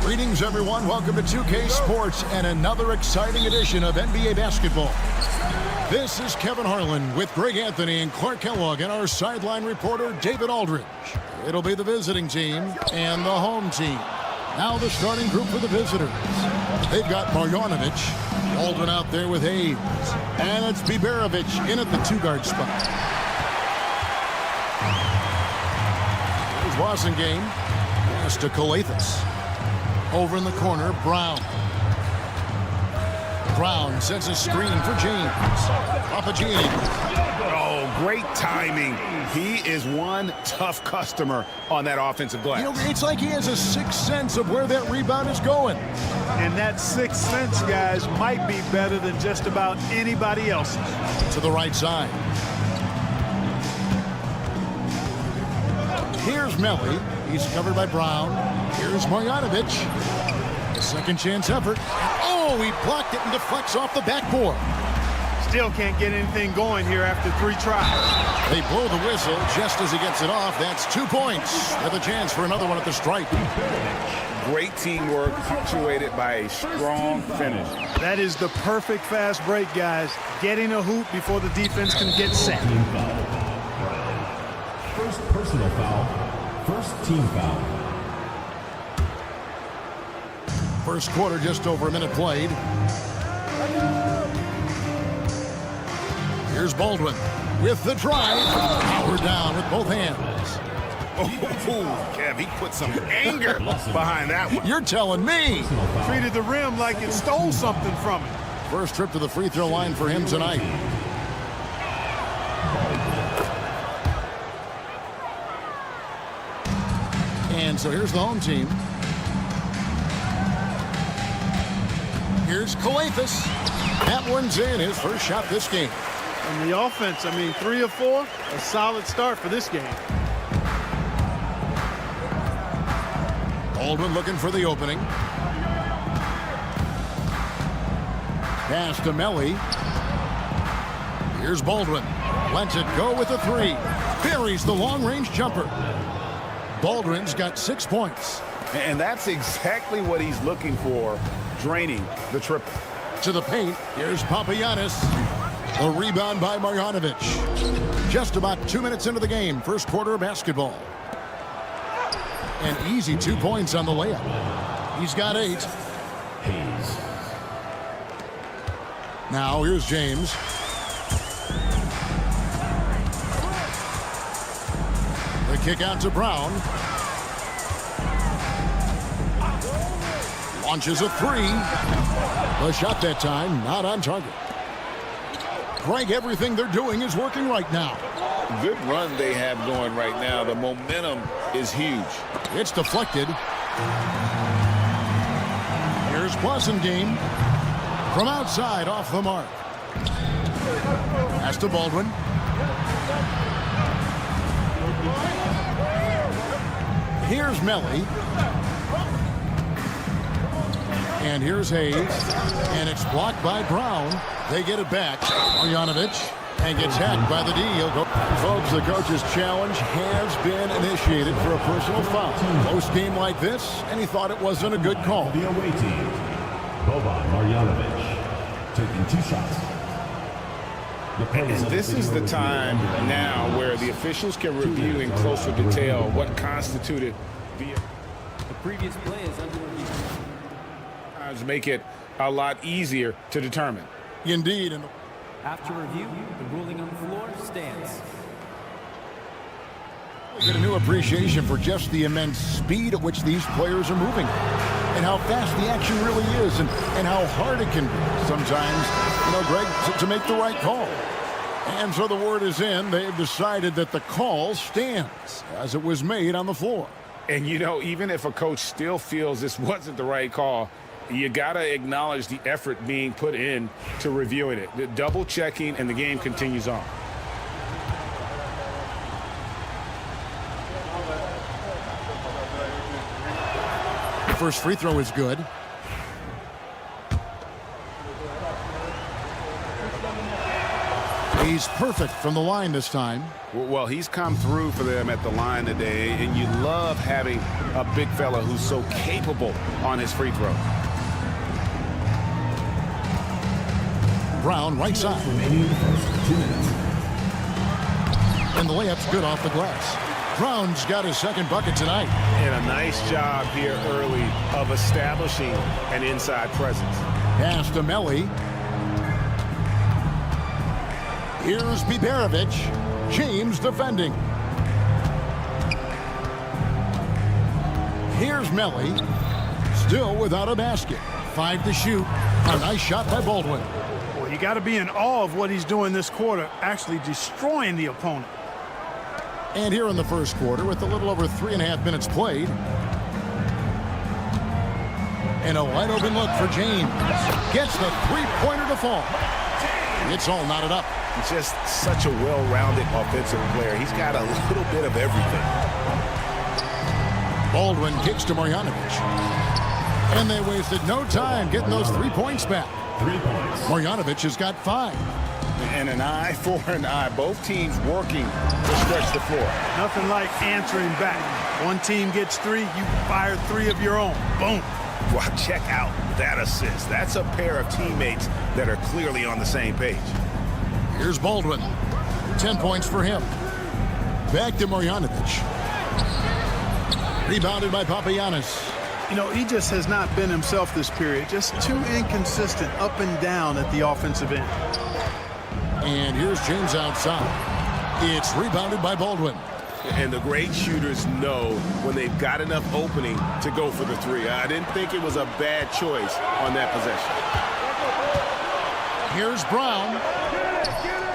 Greetings, everyone. Welcome to 2K Sports and another exciting edition of NBA basketball. This is Kevin Harlan with Greg Anthony and Clark Kellogg and our sideline reporter, David Aldridge. It'll be the visiting team and the home team. Now the starting group for the visitors. They've got Marjanovic, Baldwin out there with Hayes, and it's Biberovic in at the two-guard spot. Here's Wasengame. Pass to Kalathis. Over in the corner, Brown. Brown sends a screen for James. Papagini. Oh, great timing. He is one tough customer on that offensive glass. You know, it's like he has a sixth sense of where that rebound is going. And that sixth sense, guys, might be better than just about anybody else. To the right side. Here's Melly. He's covered by Brown. Here's Marjanovic. A second chance effort. Oh, he blocked it and deflects off the backboard. Still can't get anything going here after 3 tries. They blow the whistle just as he gets it off. That's 2 points with a chance for another one at the stripe. Great teamwork punctuated by a strong finish. That is the perfect fast break, guys. Getting a hoop before the defense can get set. First personal foul. First team foul. First quarter, just over a minute played. Here's Baldwin with the drive. Power down with both hands. Oh, Kev, he put some anger behind that one. You're telling me. Treated the rim like it stole something from it. First trip to the free throw line for him tonight. And so here's the home team. Here's Calathis. That one's in, his first shot this game. And the offense, 3 of 4, a solid start for this game. Baldwin looking for the opening. Pass to Melly. Here's Baldwin. Lets it go with a 3. Buries the long-range jumper. Baldwin's got 6 points. And that's exactly what he's looking for, draining the triple. To the paint, here's Papagiannis. The rebound by Marjanovic. Just about 2 minutes into the game, first quarter of basketball. An easy 2 points on the layup. He's got 8. Now here's James. The kick out to Brown. Launches a 3. The shot that time, not on target. Greg, everything they're doing is working right now. Good run they have going right now. The momentum is huge. It's deflected. Here's Blasingame. From outside, off the mark. Pass to Baldwin. Here's Melly. And here's Hayes. And it's blocked by Brown. They get it back. Marjanovic. And gets hacked by the D. He'll go. Folks, the coach's challenge has been initiated for a personal foul. Close game like this, and he thought it wasn't a good call. The away team, Boban Marjanovic, taking 2 shots. And this is the time now where the officials can review in closer detail what constituted the previous play is under review. Make it a lot easier to determine. Indeed. After review, the ruling on the floor stands. We get a new appreciation for just the immense speed at which these players are moving and how fast the action really is and how hard it can be sometimes, Greg, to make the right call. And so the word is in. They've decided that the call stands as it was made on the floor. And, even if a coach still feels this wasn't the right call, you got to acknowledge the effort being put in to reviewing it. The double checking, and the game continues on. The first free throw is good. He's perfect from the line this time. Well, he's come through for them at the line today, and you love having a big fella who's so capable on his free throw. Brown, right side. And the layup's good off the glass. Brown's got his second bucket tonight. And a nice job here early of establishing an inside presence. Pass to Melly. Here's Biberovic. James defending. Here's Melly. Still without a basket. 5 to shoot. A nice shot by Baldwin. Well, you got to be in awe of what he's doing this quarter, actually destroying the opponent. And here in the first quarter, with a little over 3.5 minutes played. And a wide open look for James. Gets the three-pointer to fall. It's all knotted up. He's just such a well-rounded offensive player. He's got a little bit of everything. Baldwin kicks to Marjanovic. And they wasted no time getting those 3 points back. 3 points. Marjanovic has got 5. And an eye for an eye. Both teams working to stretch the floor. Nothing like answering back. One team gets 3, you fire 3 of your own. Boom. Well, check out that assist. That's a pair of teammates that are clearly on the same page. Here's Baldwin. 10 points for him. Back to Marjanovic. Rebounded by Papagiannis. He just has not been himself this period. Just too inconsistent up and down at the offensive end. And here's James outside. It's rebounded by Baldwin. And the great shooters know when they've got enough opening to go for the 3. I didn't think it was a bad choice on that possession. Here's Brown.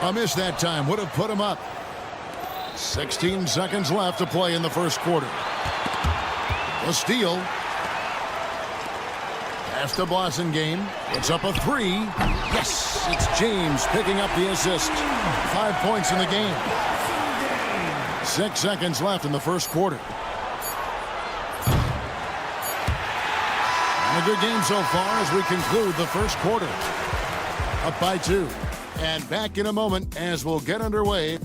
A miss that time. Would have put him up. 16 seconds left to play in the first quarter. A steal. Pass to Blasingame. It's up a 3. Yes, it's James picking up the assist. 5 points in the game. 6 seconds left in the first quarter. And a good game so far as we conclude the first quarter. Up by 2. And back in a moment as we'll get underway.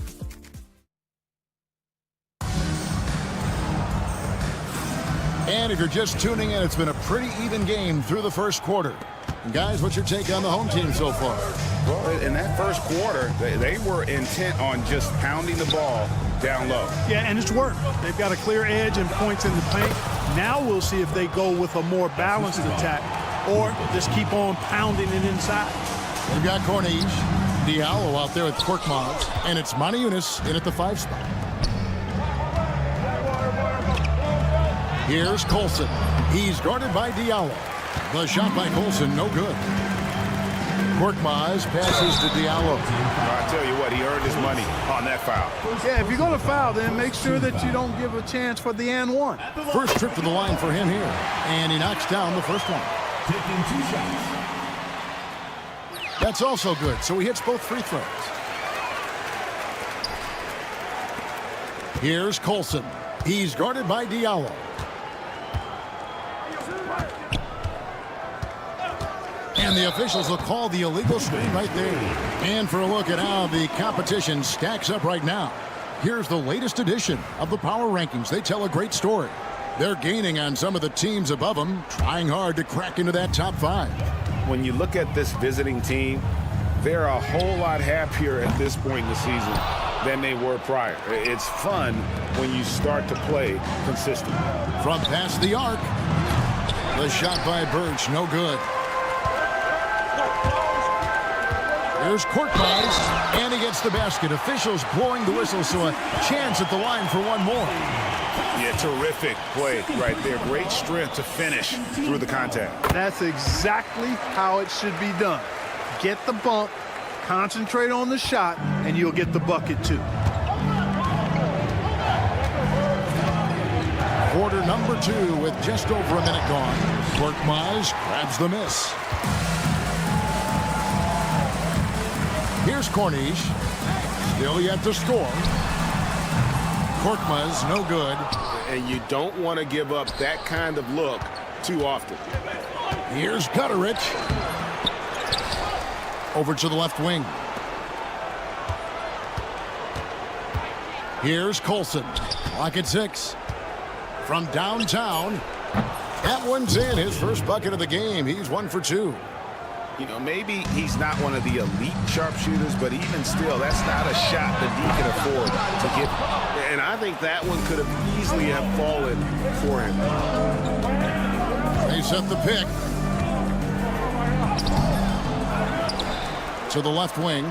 And if you're just tuning in, it's been a pretty even game through the first quarter. And guys, what's your take on the home team so far? Well, in that first quarter, they were intent on just pounding the ball down low. Yeah, and it's worked. They've got a clear edge and points in the paint. Now we'll see if they go with a more balanced attack or just keep on pounding it inside. We've got Corniche, Diallo out there with Korkmaz, and it's Moniunas in at the 5 spot. Here's Colson. He's guarded by Diallo. The shot by Colson, no good. Korkmaz passes to Diallo. I tell you what, he earned his money on that foul. Yeah, if you're going to foul, then make sure that you don't give a chance for the and one. First trip to the line for him here. And he knocks down the first one. Taking 2 shots. That's also good, so he hits both free throws. Here's Colson. He's guarded by Diallo. And the officials will call the illegal screen right there. And for a look at how the competition stacks up right now, here's the latest edition of the Power Rankings. They tell a great story. They're gaining on some of the teams above them, trying hard to crack into that top 5. When you look at this visiting team, they're a whole lot happier at this point in the season than they were prior. It's fun when you start to play consistently. From past the arc, the shot by Birch, no good. There's Korkmaz, and he gets the basket. Officials blowing the whistle, so a chance at the line for one more. Yeah, terrific play right there. Great strength to finish through the contact. That's exactly how it should be done. Get the bump, concentrate on the shot, and you'll get the bucket too. Quarter number 2 with just over a minute gone. Korkmaz grabs the miss. Here's Corniche. Still yet to score. Korkmaz, no good. And you don't want to give up that kind of look too often. Here's Gutterich. Over to the left wing. Here's Colson. Clock at 6. From downtown. That one's in. His first bucket of the game. He's 1 for 2. You know, maybe he's not one of the elite sharpshooters, but even still, that's not a shot that he can afford to get. And I think that one could have easily have fallen for him. They set the pick. To the left wing.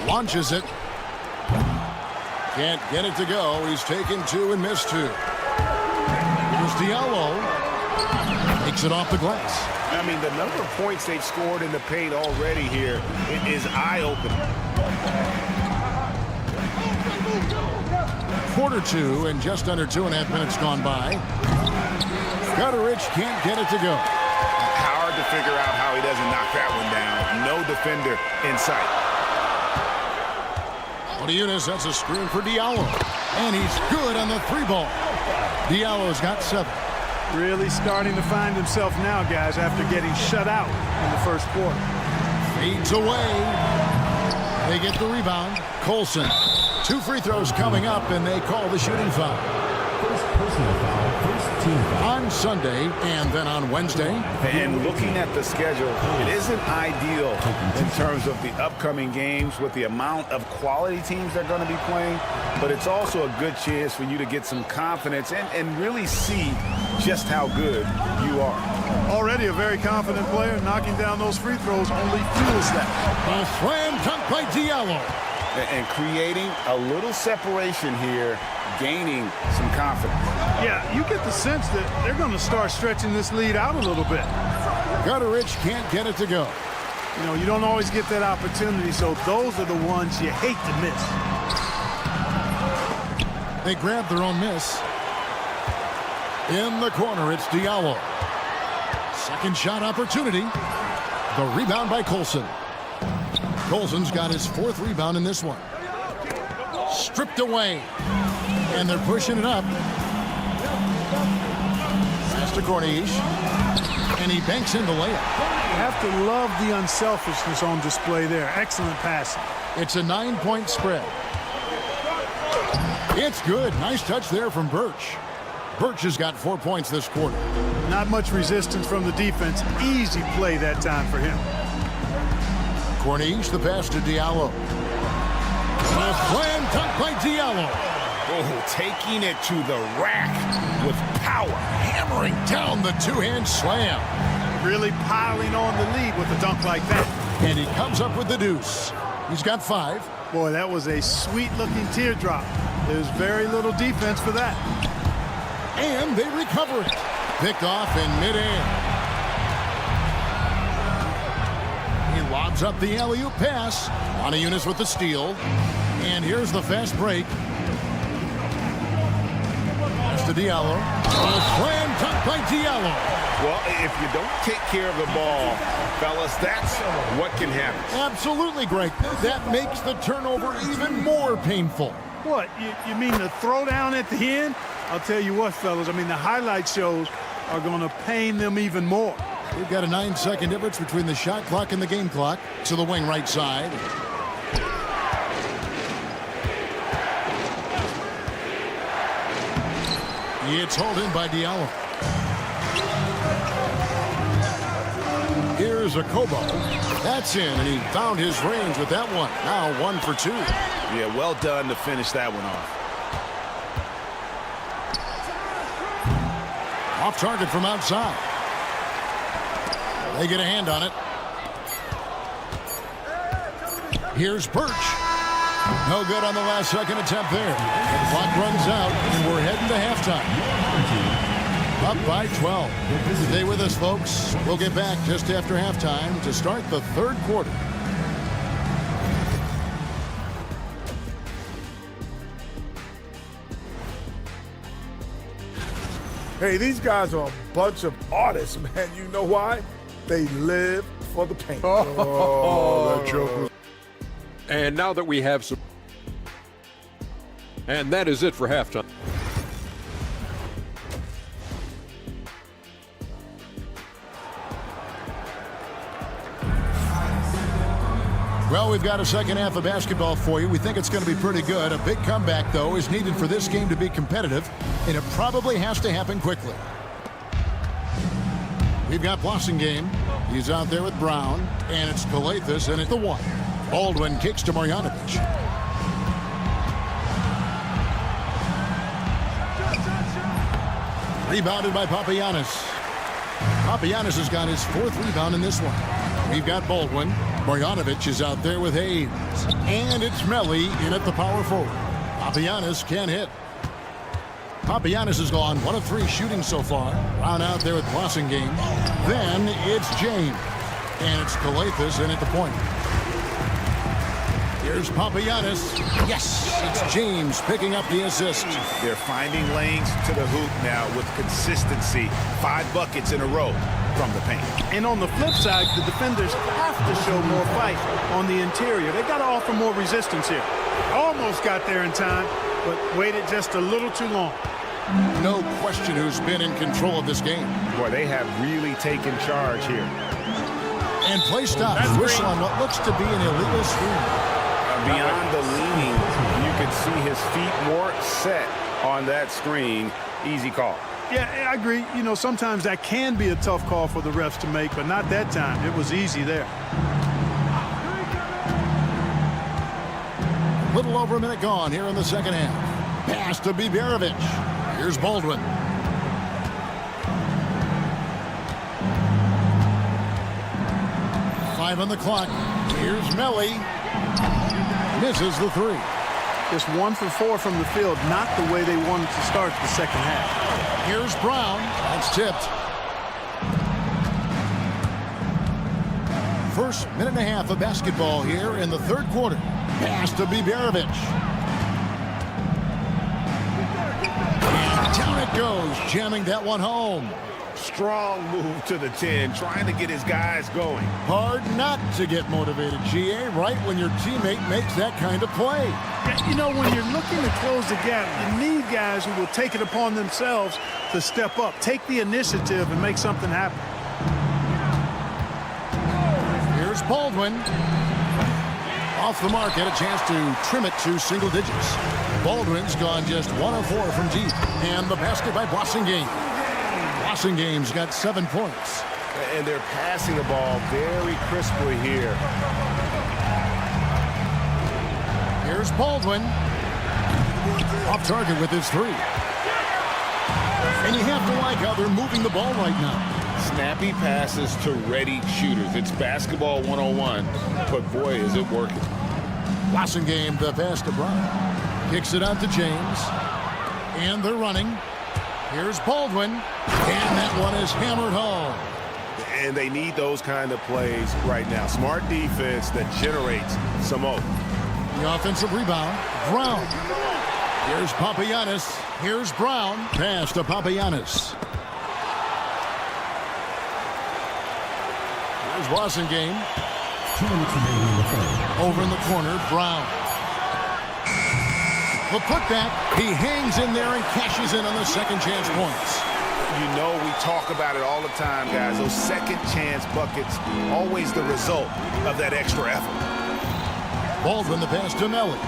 Launches it. Can't get it to go. He's taken 2 and missed 2. Here's Diallo. Takes it off the glass. I mean, the number of points they've scored in the paint already here is eye-opening. Quarter 2 and just under 2.5 minutes gone by. Gutterich can't get it to go. Hard to figure out how he doesn't knock that one down. No defender in sight. Moniunas, that's a screen for Diallo. And he's good on the 3-ball. Diallo's got 7. Really starting to find himself now, guys, after getting shut out in the first quarter. Fades away. They get the rebound. Colson. 2 free throws coming up, and they call the shooting foul. First personal foul, first team foul. On Sunday and then on Wednesday. And looking at the schedule, it isn't ideal in terms of the upcoming games with the amount of quality teams they're going to be playing, but it's also a good chance for you to get some confidence and really see just how good you are. Already a very confident player, knocking down those free throws only fuels that. A slam dunk by Diallo. And creating a little separation here, gaining some confidence. Yeah, you get the sense that they're going to start stretching this lead out a little bit. Gutterich can't get it to go. You know, you don't always get that opportunity, so those are the ones you hate to miss. They grab their own miss. In the corner, it's Diallo. Second shot opportunity. The rebound by Colson. Colson's got his 4th rebound in this one. Stripped away. And they're pushing it up. Pass to Corniche. And he banks in the layup. You have to love the unselfishness on display there. Excellent passing. It's a 9-point spread. It's good. Nice touch there from Birch. Birch has got 4 points this quarter. Not much resistance from the defense. Easy play that time for him. Corniche, the pass to Diallo. A slam dunk by Diallo. Oh, taking it to the rack with power. Hammering down the two-hand slam. Really piling on the lead with a dunk like that. And he comes up with the deuce. He's got 5. Boy, that was a sweet-looking teardrop. There's very little defense for that. And they recover it. Picked off in midair. He lobs up the alley-oop pass. Moniunas with the steal. And here's the fast break. Pass to Diallo. A slam dunk by Diallo. Well, if you don't take care of the ball, fellas, that's what can happen. Absolutely, Greg. That makes the turnover even more painful. What, you mean the throwdown at the end? I'll tell you what, fellas, I mean, the highlight shows are going to pain them even more. We've got a 9-second difference between the shot clock and the game clock. To the wing right side. It's hauled in by Diallo. Here's a Kobo. That's in, and he found his range with that one. Now 1 for 2. Yeah, well done to finish that one off. Off target from outside. They get a hand on it. Here's Birch. No good on the last second attempt there. The clock runs out, and we're heading to halftime. Up by 12. Stay with us, folks. We'll get back just after halftime to start the 3rd quarter. Hey, these guys are a bunch of artists, man. You know why? They live for the paint. Oh, that joke was... And now that we have some... And that is it for halftime. Well, we've got a second half of basketball for you. We think it's going to be pretty good. A big comeback, though, is needed for this game to be competitive, and it probably has to happen quickly. We've got Blossingame. He's out there with Brown, and it's Kalathis, and it's the 1. Baldwin kicks to Marjanovic. Rebounded by Papagiannis. Papagiannis has got his 4th rebound in this one. We've got Baldwin. Marjanovic is out there with Hayes. And it's Melli in at the power forward. Papagiannis can't hit. Papagiannis has gone 1 of 3 shooting so far. Brown out there with Blossingame. Then it's James. And it's Kalathis in at the point. Here's Papagiannis. Yes, it's James picking up the assist. They're finding lanes to the hoop now with consistency. 5 buckets in a row from the paint. And on the flip side, the defenders have to show more fight on the interior. They've got to offer more resistance here. Almost got there in time, but waited just a little too long. No question who's been in control of this game. Boy, they have really taken charge here. And play stops. Whistle on what looks to be an illegal screen. Beyond the leaning, you can see his feet more set on that screen. Easy call. Yeah, I agree. You know, sometimes that can be a tough call for the refs to make, but not that time. It was easy there. A little over a minute gone here in the second half. Pass to Biberovic. Here's Baldwin. Five on the clock. Here's Melli. Misses the 3. Just 1 for 4 from the field. Not the way they wanted to start the second half. Here's Brown. That's tipped. First minute and a half of basketball here in the 3rd quarter. Pass to Biberovic. And down it goes, jamming that one home. Strong move to the 10, trying to get his guys going. Hard not to get motivated, GA, right when your teammate makes that kind of play. You know, when you're looking to close the gap, you need guys who will take it upon themselves to step up, take the initiative, and make something happen. Here's Baldwin. Off the mark, had a chance to trim it to single digits. Baldwin's gone just 1 of 4 from deep. And the basket by Bossingame. Bossingame's got 7 points. And they're passing the ball very crisply here. Here's Baldwin. Off target with his 3. And you have to like how they're moving the ball right now. Snappy passes to ready shooters. It's basketball 101, but boy, is it working. Bossingame, the pass to Brown. Kicks it out to James. And they're running. Here's Baldwin. And that one is hammered home. And they need those kind of plays right now. Smart defense that generates some hope. The offensive rebound. Brown. Here's Papagiannis. Here's Brown. Pass to Papagiannis. Here's Bossingame. Over in the corner, Brown. The putback. He hangs in there and cashes in on the second chance points. You know, we talk about it all the time, guys. Those second chance buckets, always the result of that extra effort. Baldwin, the pass to Melly.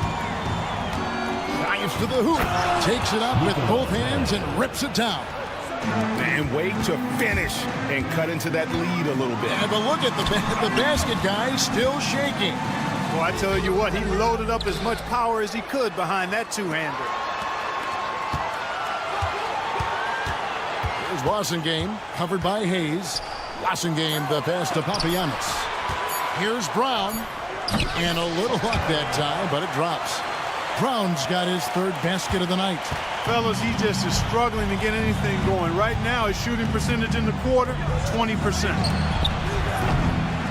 Dives to the hoop. Takes it up with both hands and rips it down. And wait to finish and cut into that lead a little bit. Yeah, but look at the basket guy still shaking. Well, I tell you what, he loaded up as much power as he could behind that two-hander. Here's Bossingame, covered by Hayes. Bossingame, the pass to Papagiannis. Here's Brown. And a little luck that time, but it drops. Brown's got his 3rd basket of the night. Fellas, he just is struggling to get anything going. Right now, his shooting percentage in the quarter, 20%.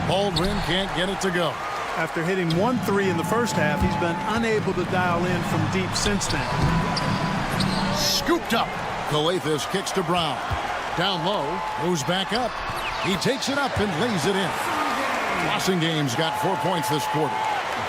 Baldwin can't get it to go. After hitting 1 3 in the first half, he's been unable to dial in from deep since then. Scooped up. Calathes kicks to Brown. Down low, moves back up. He takes it up and lays it in. Bossingame's got 4 points this quarter.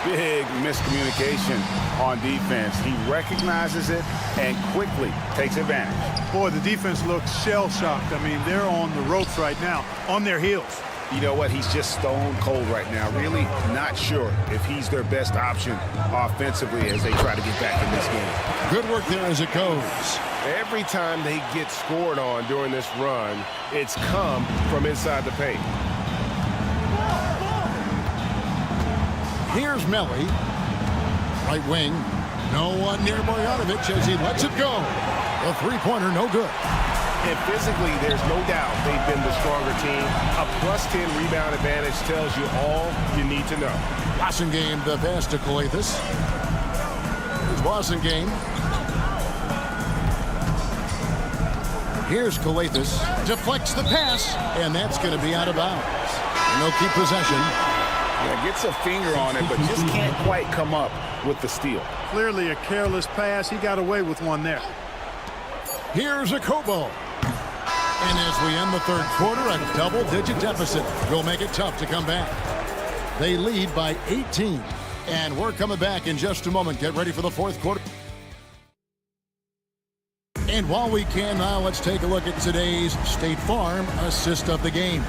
Big miscommunication on defense. He recognizes it and quickly takes advantage. Boy, the defense looks shell-shocked. I mean, they're on the ropes right now, on their heels. You know what? He's just stone cold right now. Really not sure if he's their best option offensively as they try to get back in this game. Good work there as it goes. Every time they get scored on during this run, it's come from inside the paint. Here's Melly. Right wing. No one near Bojanovic as he lets it go. A 3-pointer, no good. And physically, there's no doubt they've been the stronger team. A +10 rebound advantage tells you all you need to know. Bossingame, the pass to Calathes. Here's Bossingame. Here's Calathes. Deflects the pass, and that's going to be out of bounds. And they'll keep possession. Yeah, gets a finger on it, but just can't quite come up with the steal. Clearly a careless pass. He got away with one there. Here's a Kobo. And as we end the 3rd quarter, a double-digit deficit will make it tough to come back. They lead by 18. And we're coming back in just a moment. Get ready for the 4th quarter. And while we can now, let's take a look at today's State Farm assist of the game.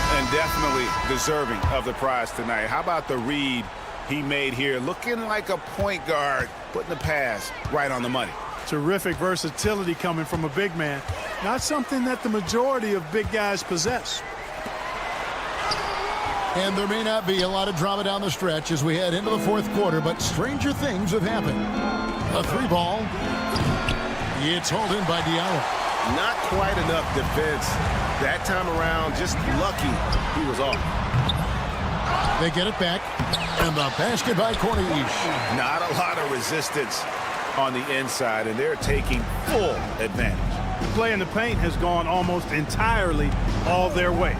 And definitely deserving of the prize tonight. How about the read he made here? Looking like a point guard, putting the pass right on the money. Terrific versatility coming from a big man. Not something that the majority of big guys possess. And there may not be a lot of drama down the stretch as we head into the 4th quarter, but stranger things have happened. A 3-ball. It's hauled in by Diallo. Not quite enough defense that time around. Just lucky he was off. They get it back. And the basket by Cornish. Not a lot of resistance on the inside, and they're taking full advantage. The play in the paint has gone almost entirely all their way.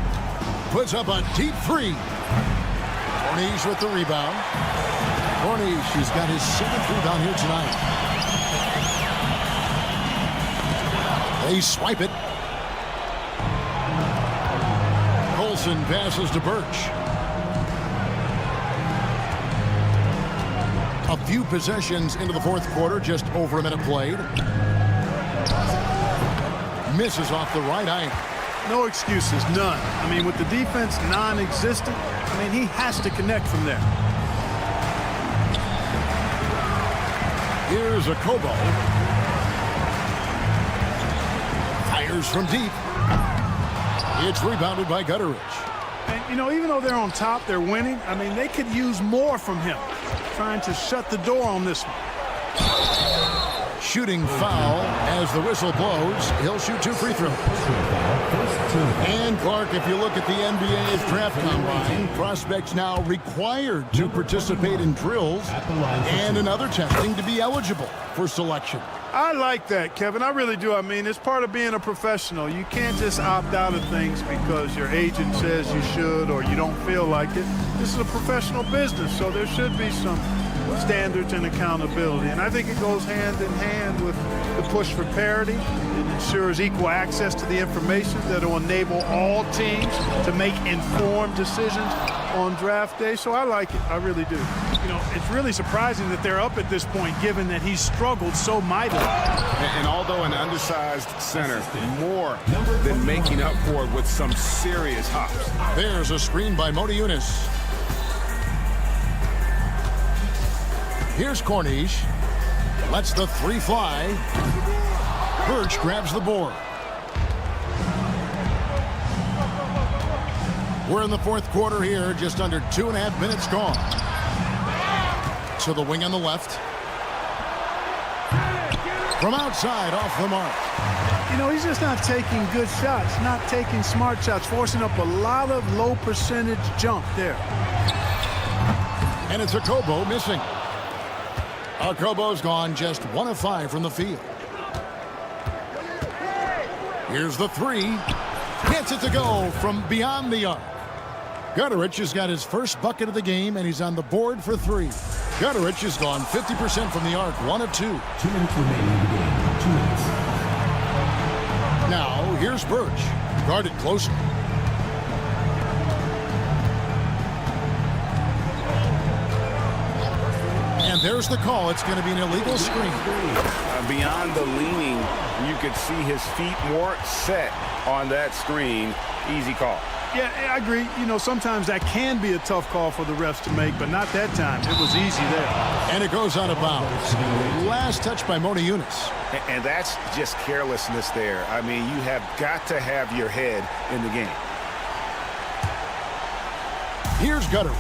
Puts up a deep 3. Cornish with the rebound. Cornish has got his 7th rebound here tonight. They swipe it. Wilson passes to Birch. A few possessions into the fourth quarter, just over a minute played. Misses off the right eye. No excuses, none. I mean, with the defense non-existent, I mean, he has to connect from there. Here's a Kobo. Fires from deep. It's rebounded by Gutteridge. And, you know, even though they're on top, they're winning. I mean, they could use more from him. Trying to shut the door on this one. Shooting foul as the whistle blows. He'll shoot 2 free throws. And Clark, if you look at the NBA's draft combine, prospects now required to participate in drills and in other testing to be eligible for selection. I like that, Kevin. I really do. I mean, it's part of being a professional. You can't just opt out of things because your agent says you should or you don't feel like it. This is a professional business, so there should be some standards and accountability. And I think it goes hand in hand with the push for parity. It ensures equal access to the information that will enable all teams to make informed decisions on draft day. So I like it. I really do. You know, it's really surprising that they're up at this point, given that he's struggled so mightily. And although an undersized center, more than making up for it with some serious hops. There's a screen by Modiunas. Here's Corniche. Lets the 3 fly. Birch grabs the board. We're in the fourth quarter here, just under 2.5 minutes gone. To the wing on the left. From outside, off the mark. You know, he's just not taking good shots, not taking smart shots, forcing up a lot of low percentage jump there. And it's a Kobo missing. Kobo's gone just 1 of 5 from the field. Here's the 3. Gets it to go from beyond the arc. Gutteridge has got his first bucket of the game, and he's on the board for 3. Gutteridge has gone 50% from the arc, 1 of 2. 2 minutes remaining in the game. 2 minutes. Now, here's Birch. Guarded closely. And there's the call. It's going to be an illegal screen. Beyond the leaning, you could see his feet more set on that screen. Easy call. Yeah, I agree. You know, sometimes that can be a tough call for the refs to make, but not that time. It was easy there. And it goes out of bounds. Last touch by Modiunas. And that's just carelessness there. I mean, you have got to have your head in the game. Here's Gutteridge.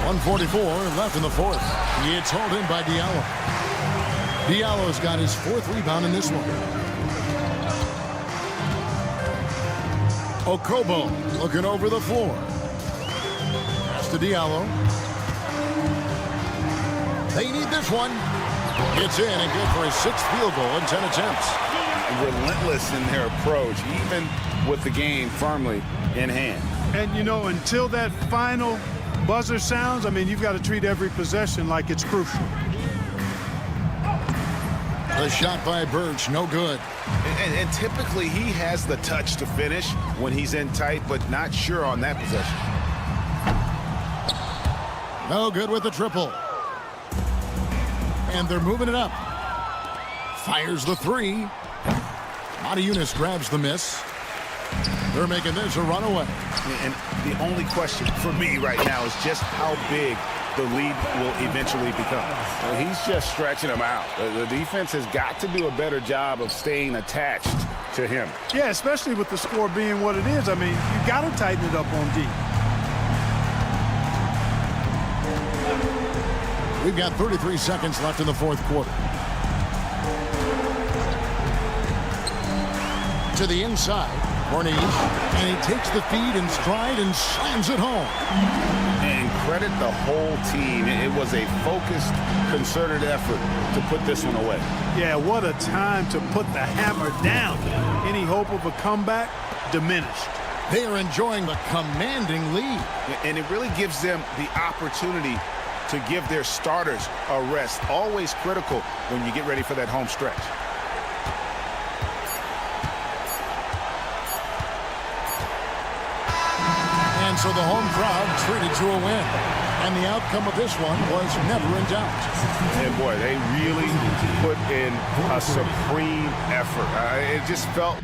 .144 left in the fourth. It's hauled in by Diallo. Diallo's got his 4th rebound in this one. Okobo looking over the floor. Pass to Diallo. They need this one. Gets in and good for his 6th field goal in 10 attempts. Relentless in their approach, even with the game firmly in hand. And, you know, until that final buzzer sounds, I mean, you've got to treat every possession like it's crucial. The shot by Birch, no good. And typically he has the touch to finish when he's in tight, but not sure on that possession. No good with the triple. And they're moving it up. Fires the 3. Modiunas grabs the miss. They're making this a runaway. And the only question for me right now is just how big the lead will eventually become. Well, he's just stretching them out. The defense has got to do a better job of staying attached to him. Yeah, especially with the score being what it is. I mean, you got to tighten it up on D. We've got 33 seconds left in the fourth quarter. To the inside, Corniche, and he takes the feed in stride and slams it home. And credit the whole team. It was a focused, concerted effort to put this one away. Yeah, what a time to put the hammer down. Any hope of a comeback diminished. They are enjoying the commanding lead. And it really gives them the opportunity to give their starters a rest. Always critical when you get ready for that home stretch. So the home crowd treated to a win. And the outcome of this one was never in doubt. And boy, they really put in a supreme effort. It just felt...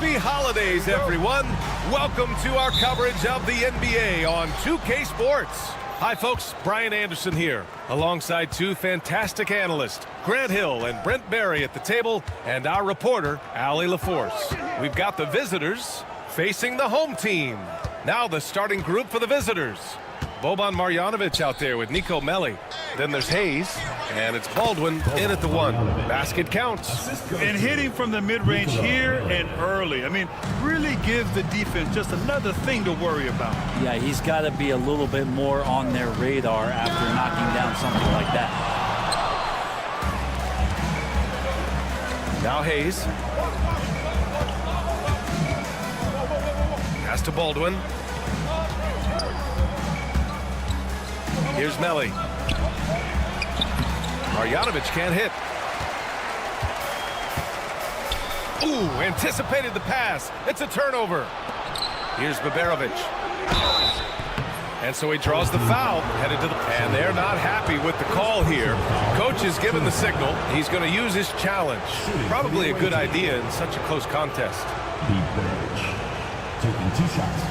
Happy holidays, everyone. Welcome to our coverage of the NBA on 2K Sports. Hi, folks. Brian Anderson here, alongside two fantastic analysts, Grant Hill and Brent Barry at the table, and our reporter, Allie LaForce. We've got the visitors facing the home team. Now the starting group for the visitors. Boban Marjanovic out there with Nico Melli. Then there's Hayes, and it's Baldwin in at the one. Basket counts. And hitting from the mid-range here and early. I mean, really gives the defense just another thing to worry about. Yeah, he's got to be a little bit more on their radar after knocking down something like that. Now Hayes. Pass to Baldwin. Here's Melli. Marjanovic can't hit. Ooh, anticipated the pass. It's a turnover. Here's Baberovic. And so he draws the foul, headed to the... And they're not happy with the call here. Coach has given the signal. He's going to use his challenge. Probably a good idea in such a close contest. Taking 2 shots.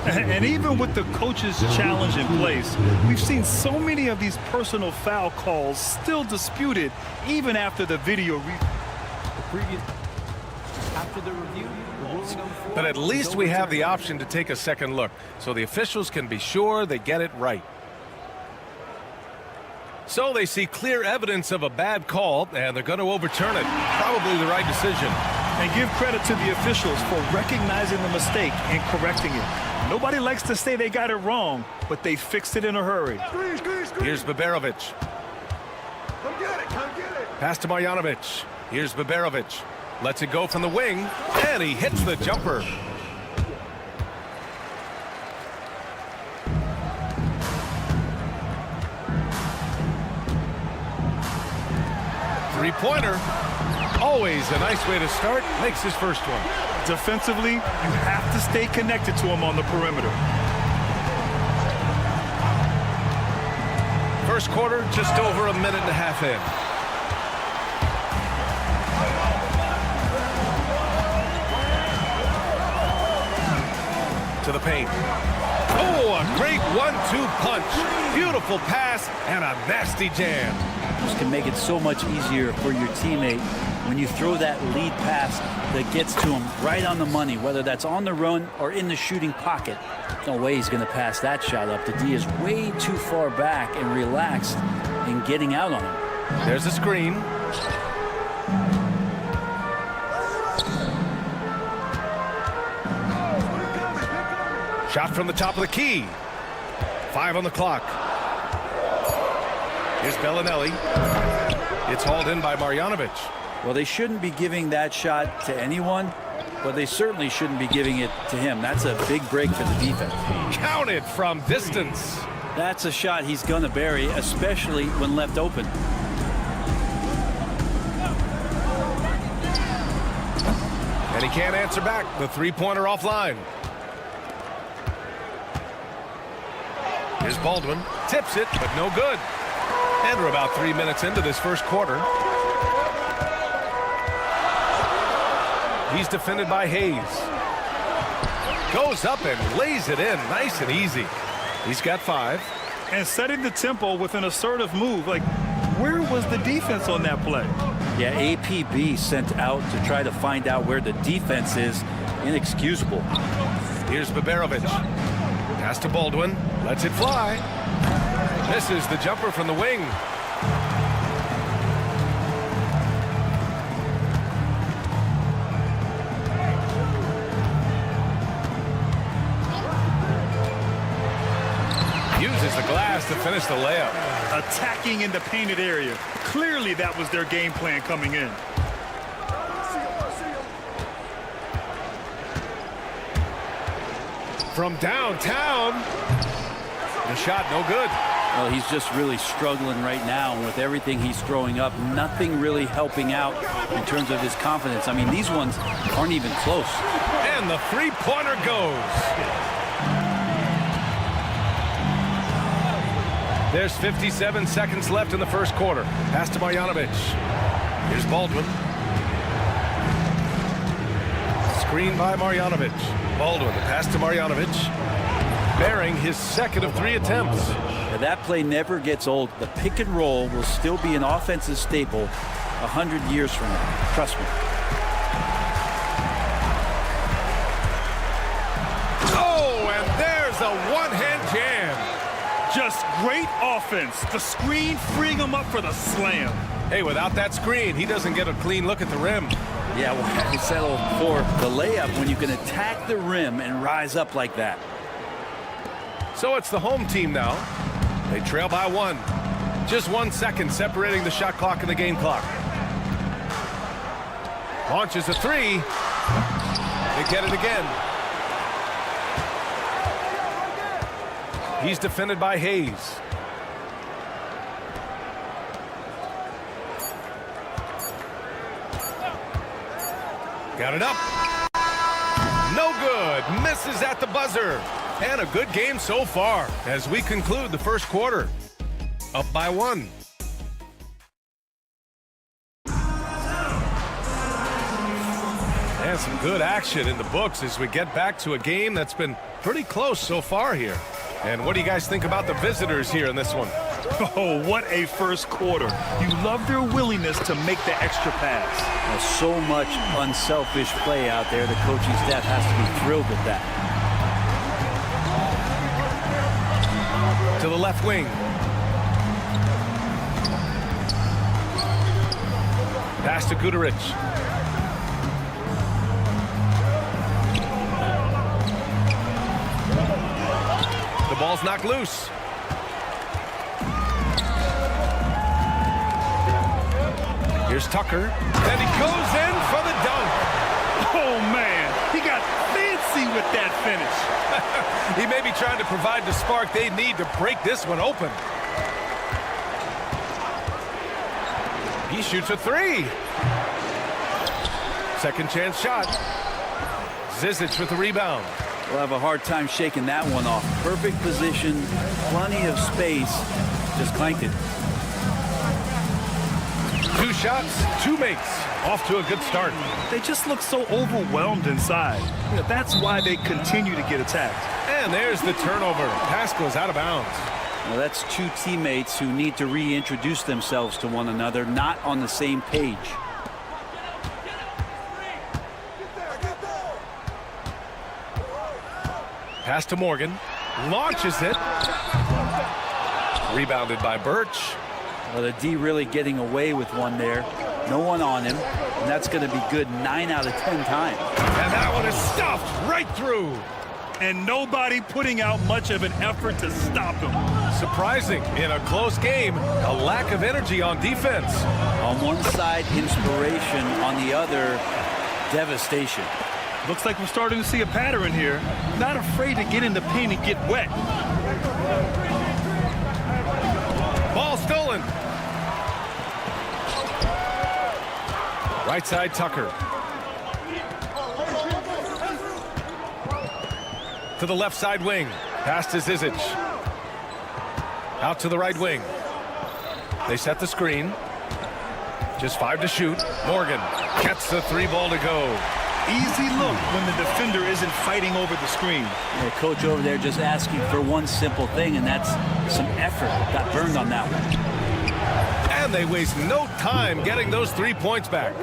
And even with the coach's challenge in place, we've seen so many of these personal foul calls still disputed even after the video After the review, the ruling on the floor. But at least we have the option to take a second look, so the officials can be sure they get it right. So they see clear evidence of a bad call, and they're going to overturn it. Probably the right decision. And give credit to the officials for recognizing the mistake and correcting it. Nobody likes to say they got it wrong, but they fixed it in a hurry. Here's Baberovic. Pass to Marjanovic. Here's Baberovic. Lets it go from the wing, and he hits the jumper. Three-pointer. Always a nice way to start. Makes his first one. Defensively, you have to stay connected to him on the perimeter. First quarter, just over a minute and a half in. To the paint. Oh, a great 1-2 punch. Beautiful pass and a nasty jam. This can make it so much easier for your teammate when you throw that lead pass that gets to him right on the money, whether that's on the run or in the shooting pocket. No way he's going to pass that shot up. The D is way too far back and relaxed in getting out on him. There's a screen. Shot from the top of the key. 5 on the clock. Here's Bellinelli. It's hauled in by Marjanovic. Well, they shouldn't be giving that shot to anyone, but they certainly shouldn't be giving it to him. That's a big break for the defense. Counted from distance. That's a shot he's going to bury, especially when left open. And he can't answer back. The three-pointer offline. Here's Baldwin. Tips it, but no good. And we're about 3 minutes into this first quarter. He's defended by Hayes. Goes up and lays it in nice and easy. He's got 5. And setting the tempo with an assertive move. Like, where was the defense on that play? Yeah, APB sent out to try to find out where the defense is. Inexcusable. Here's Baberovic. Pass to Baldwin. Lets it fly. Misses the jumper from the wing. Uses the glass to finish the layup. Attacking in the painted area. Clearly that was their game plan coming in. From downtown. The shot no good. Well, he's just really struggling right now, and with everything he's throwing up, nothing really helping out in terms of his confidence. I mean, these ones aren't even close. And the three-pointer goes. There's 57 seconds left in the first quarter. Pass to Marjanovic. Here's Baldwin. Screen by Marjanovic. Baldwin, the pass to Marjanovic. Bearing his second of 3 attempts. Now, that play never gets old. The pick and roll will still be an offensive staple 100 years from now. Trust me. Oh, and there's a one-hand jam. Just great offense. The screen freeing him up for the slam. Hey, without that screen, he doesn't get a clean look at the rim. Yeah, well, you settle for the layup when you can attack the rim and rise up like that. So it's the home team now. They trail by 1. Just 1 second separating the shot clock and the game clock. Launches a 3. They get it again. He's defended by Hayes. Got it up. No good. Misses at the buzzer. And a good game so far as we conclude the first quarter. Up by 1. And some good action in the books as we get back to a game that's been pretty close so far here. And what do you guys think about the visitors here in this one? Oh, what a first quarter. You love their willingness to make the extra pass. There's so much unselfish play out there. The coaching staff has to be thrilled with that. To the left wing. Pass to Guduric. The ball's knocked loose. Here's Tucker. And he goes in for the dunk. Oh, man. He got fancy with that finish. He may be trying to provide the spark they need to break this one open. He shoots a 3. Second chance shot. Zizic with the rebound. We'll have a hard time shaking that one off. Perfect position, plenty of space. Just clanked it. 2 shots, 2 makes. Off to a good start. They just look so overwhelmed inside. You know, that's why they continue to get attacked. And there's the turnover. Pass goes out of bounds. Well, that's 2 teammates who need to reintroduce themselves to one another, not on the same page. Pass to Morgan. Launches it. Rebounded by Birch. Well, the D really getting away with one there. No one on him. And that's going to be good 9 out of 10 times. And that one is stuffed right through. And nobody putting out much of an effort to stop him. Surprising in a close game, a lack of energy on defense. On one side, inspiration. On the other, devastation. Looks like we're starting to see a pattern here. Not afraid to get in the paint and get wet. Ball stolen. Right side, Tucker. To the left side wing. Pass to Zizic. Out to the right wing. They set the screen. Just 5 to shoot. Morgan gets the 3 ball to go. Easy look when the defender isn't fighting over the screen. The coach over there just asking for one simple thing, and that's some effort. Got burned on that one. And they waste no time getting those 3 points back.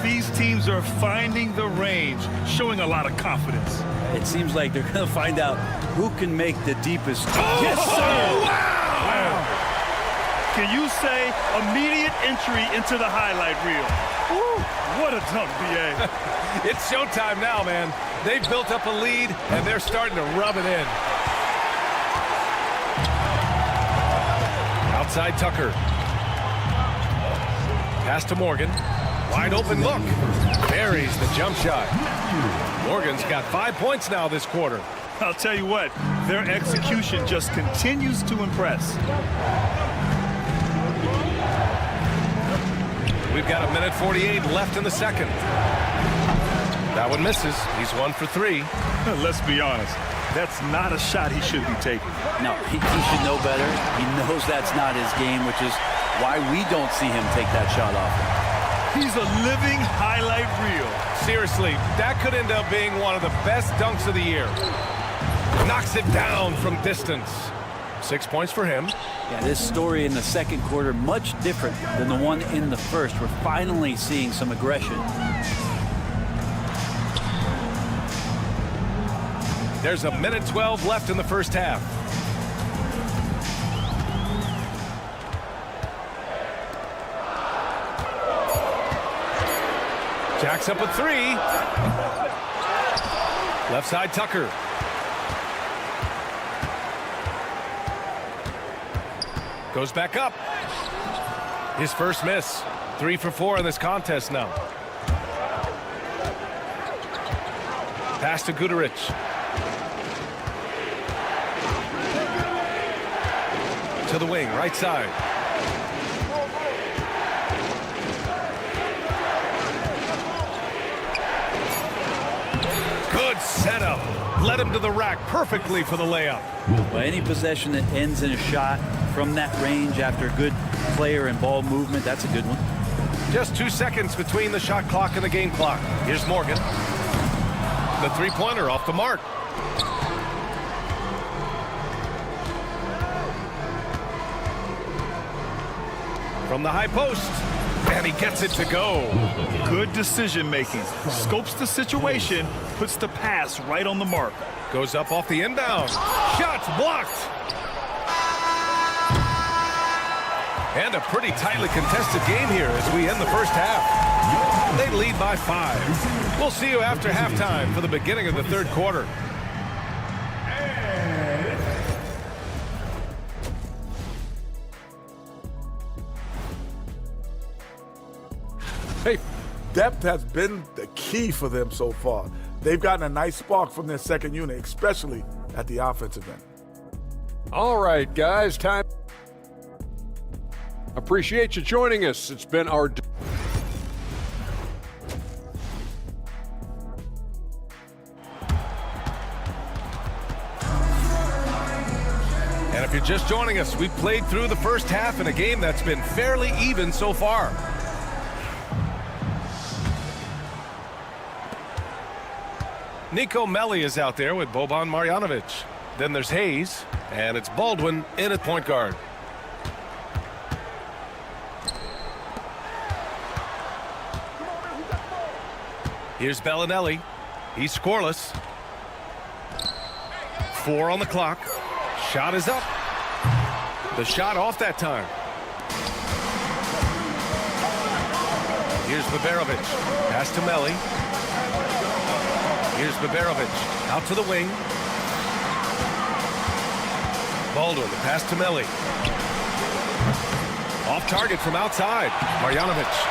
These teams are finding the range, showing a lot of confidence. It seems like they're going to find out who can make the deepest. Oh, yes, sir! Wow! Can you say immediate entry into the highlight reel? Woo, what a dunk, B.A. It's showtime now, man. They've built up a lead, and they're starting to rub it in. Outside Tucker. Pass to Morgan. Wide open look. Buries the jump shot. Morgan's got 5 points now this quarter. I'll tell you what, their execution just continues to impress. We've got 1:48 left in the second. That one misses. He's 1 for 3. Let's be honest. That's not a shot he should be taking. No, he should know better. He knows that's not his game, which is why we don't see him take that shot often. He's a living highlight reel. Seriously, that could end up being one of the best dunks of the year. Knocks it down from distance. 6 points for him. Yeah, this story in the second quarter, much different than the one in the first. We're finally seeing some aggression. There's 1:12 left in the first half. Jacks up a three. Left side Tucker. Goes back up. His first miss. 3 for 4 in this contest now. Pass to Guduric. To the wing, right side. Good setup. Led him to the rack perfectly for the layup. Well, any possession that ends in a shot from that range after good player and ball movement, that's a good one. Just 2 seconds between the shot clock and the game clock. Here's Morgan. The three-pointer off the mark. From the high post, and he gets it to go. Good decision making. Scopes the situation, puts the pass right on the mark. Goes up off the inbound. Shots blocked. And a pretty tightly contested game here as we end the first half. They lead by 5. We'll see you after halftime for the beginning of the third quarter. Hey, depth has been the key for them so far. They've gotten a nice spark from their second unit, especially at the offensive end. All right, guys, time. Appreciate you joining us. It's been our... And if you're just joining us, we've played through the first half in a game that's been fairly even so far. Nico Melli is out there with Boban Marjanovic. Then there's Hayes, and it's Baldwin in at point guard. Here's Bellinelli. He's scoreless. 4 on the clock. Shot is up. The shot off that time. Here's Baberovic. Pass to Melli. Here's Baberovic. Out to the wing. Baldwin, the pass to Melli. Off target from outside. Marjanovic.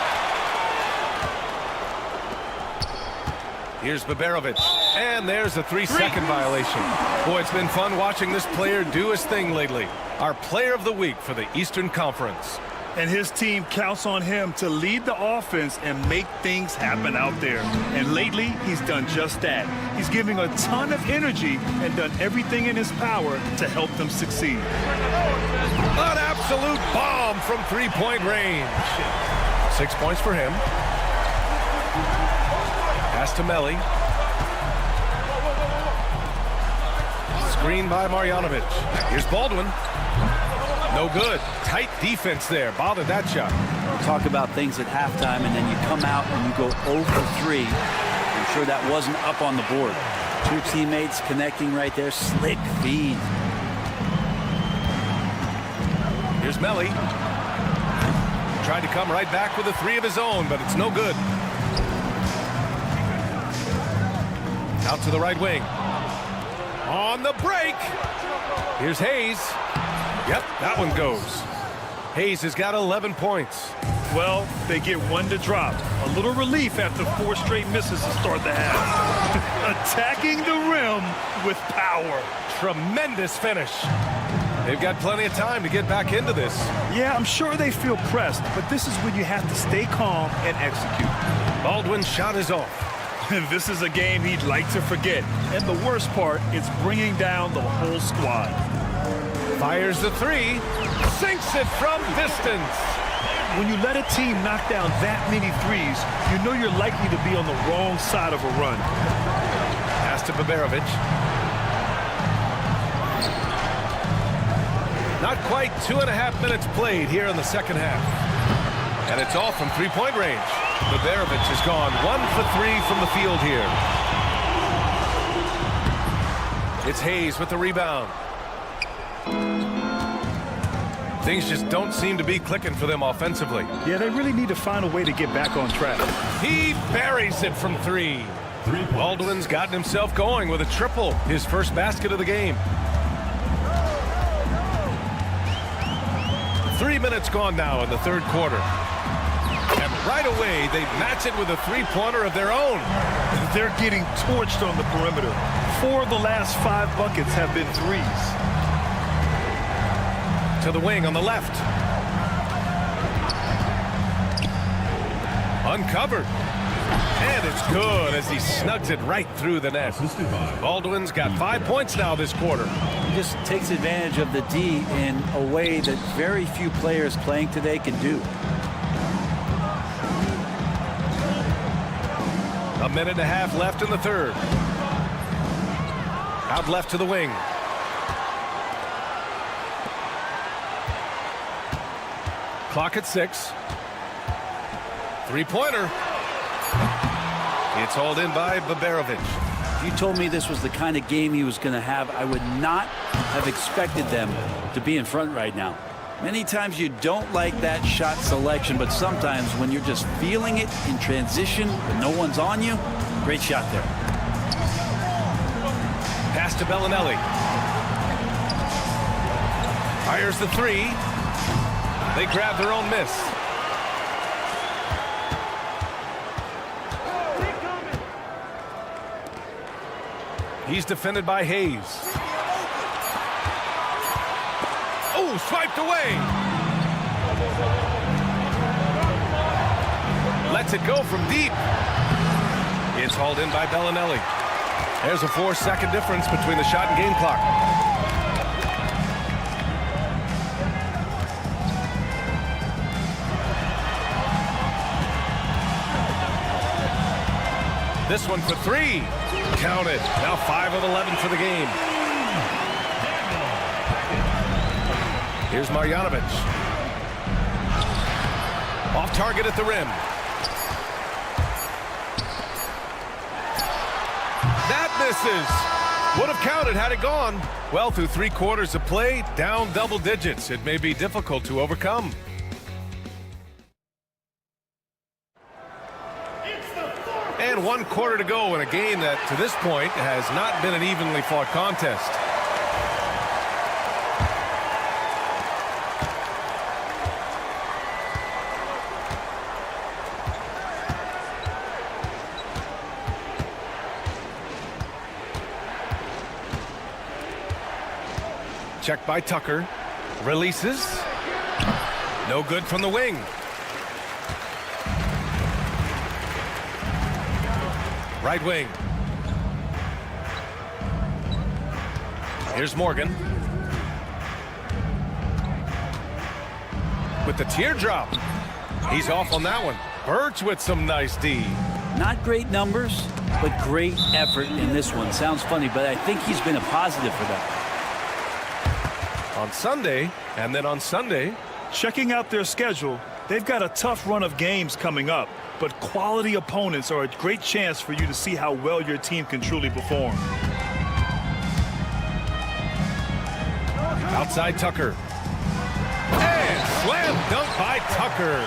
Here's Baberovic. And there's a 3-second violation. Boy, it's been fun watching this player do his thing lately. Our player of the week for the Eastern Conference. And his team counts on him to lead the offense and make things happen out there. And lately, he's done just that. He's giving a ton of energy and done everything in his power to help them succeed. An absolute bomb from three-point range. 6 points for him. Pass to Melli. Screen by Marjanovic. Here's Baldwin. No good. Tight defense there. Bothered that shot. We'll talk about things at halftime, and then you come out and you go 0 for 3. I'm sure that wasn't up on the board. 2 teammates connecting right there. Slick feed. Here's Melli. Tried to come right back with a 3 of his own, but it's no good. Out to the right wing. On the break. Here's Hayes. Yep, that one goes. Hayes has got 11 points. Well, they get 1 to drop. A little relief after 4 straight misses to start the half. Attacking the rim with power. Tremendous finish. They've got plenty of time to get back into this. Yeah, I'm sure they feel pressed, but this is when you have to stay calm and execute. Baldwin's shot is off. This is a game he'd like to forget. And the worst part, it's bringing down the whole squad. Fires the 3. Sinks it from distance. when you let a team knock down that many threes, you know you're likely to be on the wrong side of a run. Pass to Baberovic. Not quite 2.5 minutes played here in the second half. And it's all from three-point range. Baberovic has gone 1 for 3 from the field here. It's Hayes with the rebound. Things just don't seem to be clicking for them offensively. Yeah, they really need to find a way to get back on track. He buries it from 3. Baldwin's gotten himself going with a triple, his first basket of the game. 3 minutes gone now in the third quarter. And right away, they match it with a three-pointer of their own. They're getting torched on the perimeter. 4 of the last 5 buckets have been threes. To the wing on the left. Uncovered. And it's good as he snugs it right through the net. Baldwin's got 5 points now this quarter. He just takes advantage of the D in a way that very few players playing today can do. A minute and a half left in the third. Out left to the wing. Clock at 6. Three-pointer. It's hauled in by Baberovic. If you told me this was the kind of game he was going to have, I would not have expected them to be in front right now. Many times you don't like that shot selection, but sometimes when you're just feeling it in transition, when no one's on you, great shot there. Pass to Bellinelli. Fires the 3. They grab their own miss. He's defended by Hayes. Oh, swiped away. Lets it go from deep. It's hauled in by Bellinelli. There's a 4-second difference between the shot and game clock. This one for 3. Counted. Now 5 of 11 for the game. Here's Marjanovic. Off target at the rim. That misses. Would have counted had it gone. Well, through 3 quarters of play, down double digits. It may be difficult to overcome. And 1 quarter to go in a game that, to this point, has not been an evenly fought contest. Checked by Tucker. Releases. No good from the wing. Right wing. Here's Morgan. With the teardrop. He's off on that one. Birch with some nice D. Not great numbers, but great effort in this one. Sounds funny, but I think he's been a positive for them. On Sunday, and then on Sunday. Checking out their schedule, they've got a tough run of games coming up, but quality opponents are a great chance for you to see how well your team can truly perform. Outside Tucker. And slam dunk by Tucker.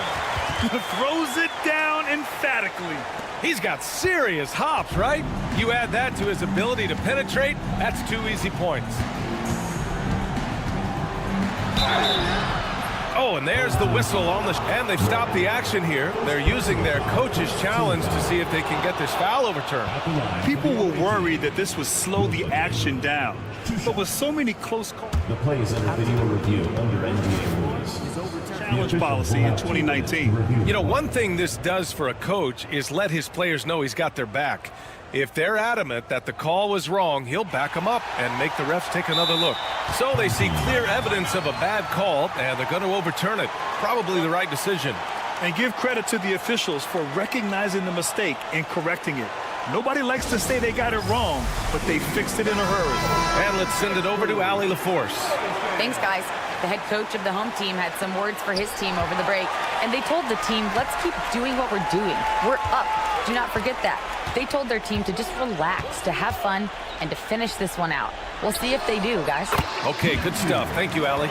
Throws it down emphatically. He's got serious hops, right? You add that to his ability to penetrate, that's 2 easy points. Oh, and there's the whistle on the... And they've stopped the action here. They're using their coach's challenge to see if they can get this foul overturned. People were worried that this would slow the action down. But with so many close calls... The plays under video review under NBA rules. Challenge policy in 2019. You know, one thing this does for a coach is let his players know he's got their back. If they're adamant that the call was wrong, he'll back them up and make the refs take another look. So they see clear evidence of a bad call, and they're going to overturn it. Probably the right decision. And give credit to the officials for recognizing the mistake and correcting it. Nobody likes to say they got it wrong, but they fixed it in a hurry. And let's send it over to Allie LaForce. Thanks, guys. The head coach of the home team had some words for his team over the break, and they told the team, let's keep doing what we're doing. We're up. Do not forget that. They told their team to just relax, to have fun, and to finish this one out. We'll see if they do, guys. Okay, good stuff. Thank you, Allie.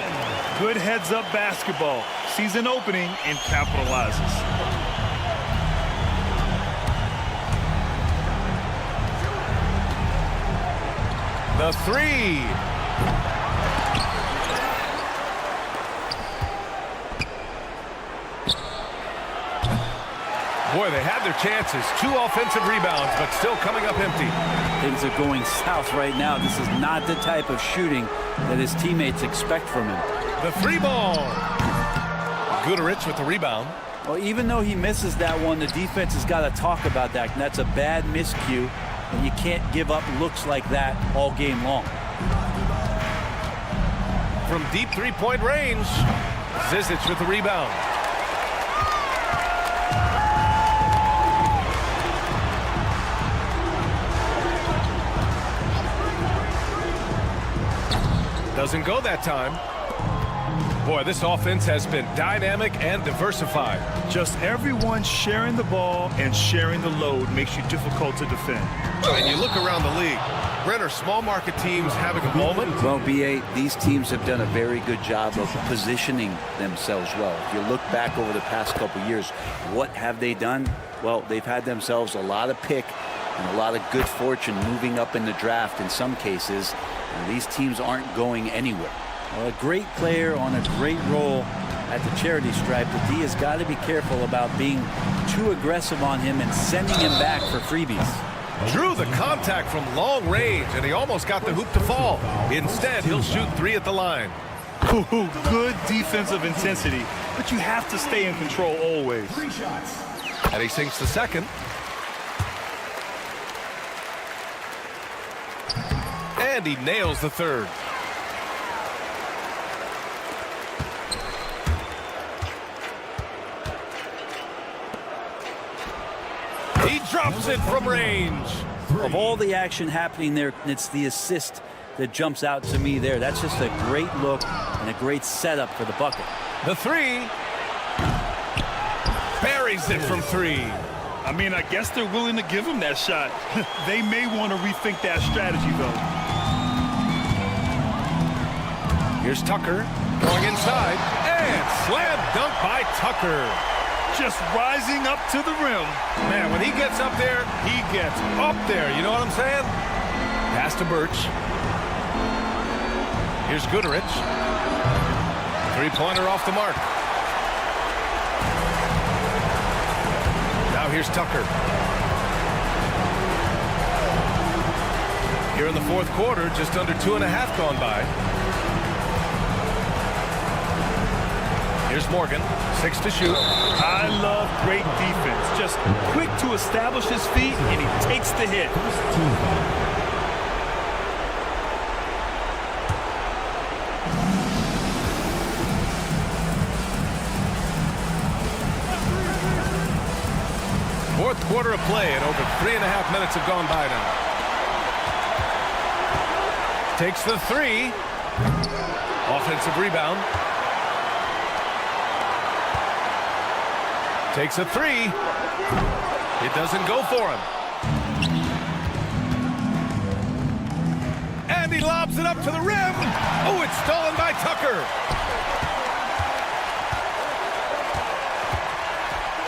Good heads-up basketball. Season opening and capitalizes. The three. Boy, they had their chances. 2 offensive rebounds, but still coming up empty. Things are going south right now. This is not the type of shooting that his teammates expect from him. The 3 ball. Guterich with the rebound. Well, even though he misses that one, the defense has got to talk about that. And that's a bad miscue, and you can't give up looks like that all game long. From deep 3-point range, Zizic with the rebound. Doesn't go that time. Boy, this offense has been dynamic and diversified. Just everyone sharing the ball and sharing the load makes you difficult to defend. And you look around the league, Brent, are small market teams having a moment? Well, B.A., these teams have done a very good job of positioning themselves well. If you look back over the past couple years, what have they done? Well, they've had themselves a lot of pick and a lot of good fortune moving up in the draft in some cases. And these teams aren't going anywhere. Well, a great player on a great role at the charity stripe. The D has got to be careful about being too aggressive on him and sending him back for freebies. Drew the contact from long range, and he almost got the hoop to fall. Instead, he'll shoot 3 at the line. Ooh, good defensive intensity, but you have to stay in control always. 3 shots. And he sinks the second. And he nails the third. He drops it from range. Of all the action happening there, it's the assist that jumps out to me there. That's just a great look and a great setup for the bucket. The 3. Buries it from 3. I mean, I guess they're willing to give him that shot. They may want to rethink that strategy, though. Here's Tucker going inside, and slam dunk by Tucker. Just rising up to the rim. Man, when he gets up there, he gets up there. You know what I'm saying? Pass to Birch. Here's Guterich. 3-pointer off the mark. Now here's Tucker. Here in the fourth quarter, just under 2.5 gone by. Here's Morgan, 6 to shoot. I love great defense. Just quick to establish his feet, and he takes the hit. Fourth quarter of play, and over 3.5 minutes have gone by now. Takes the 3. Offensive rebound. Takes a 3. It doesn't go for him. And he lobs it up to the rim. Oh, it's stolen by Tucker.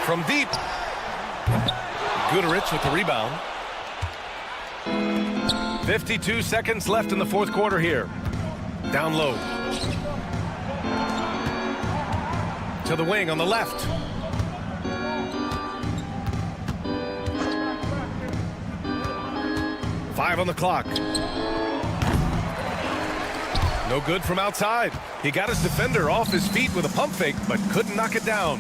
From deep. Guterich with the rebound. 52 seconds left in the fourth quarter here. Down low. To the wing on the left. Five on the clock. No good from outside. He got his defender off his feet with a pump fake, but couldn't knock it down.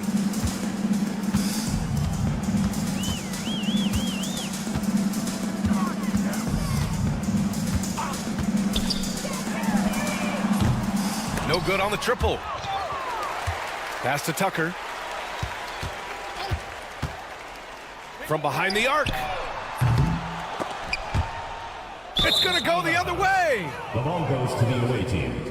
good on the triple. Pass to Tucker. From behind the arc. It's going to go the other way. The ball goes to the away team.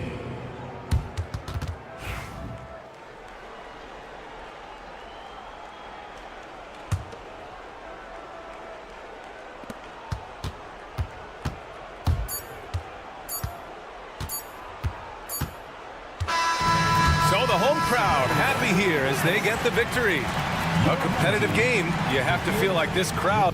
So the home crowd happy here as they get the victory. A competitive game. You have to feel like this crowd.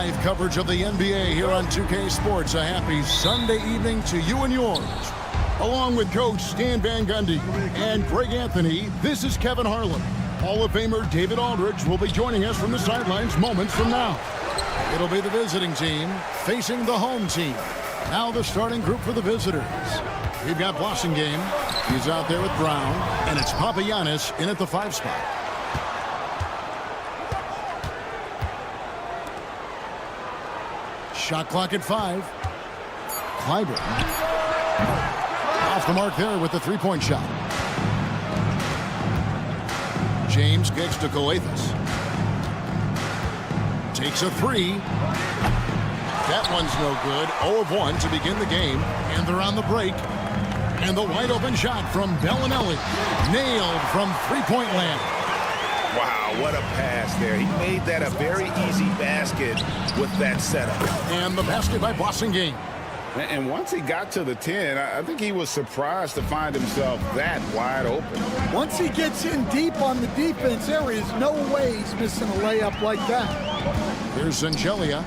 Live coverage of the NBA here on 2K Sports. A happy Sunday evening to you and yours. Along with Coach Stan Van Gundy and Greg Anthony, this is Kevin Harlan. Hall of Famer David Aldridge will be joining us from the sidelines moments from now. It'll be the visiting team facing the home team. Now the starting group for the visitors. We've got Blossingame. He's out there with Brown. And it's Papagiannis in at the 5 spot. Shot clock at 5. Clyburn off the mark there with the three-point shot. James kicks to Coathus. Takes a three. That one's no good. 0 of 1 to begin the game. And they're on the break. And the wide open shot from Bellinelli. Nailed from three-point land. Wow, what a pass there. He made that a very easy basket with that setup. And the basket by Bossingame. And once he got to the 10, I think he was surprised to find himself that wide open. Once he gets in deep on the defense, there is no way he's missing a layup like that. Here's Zangelia.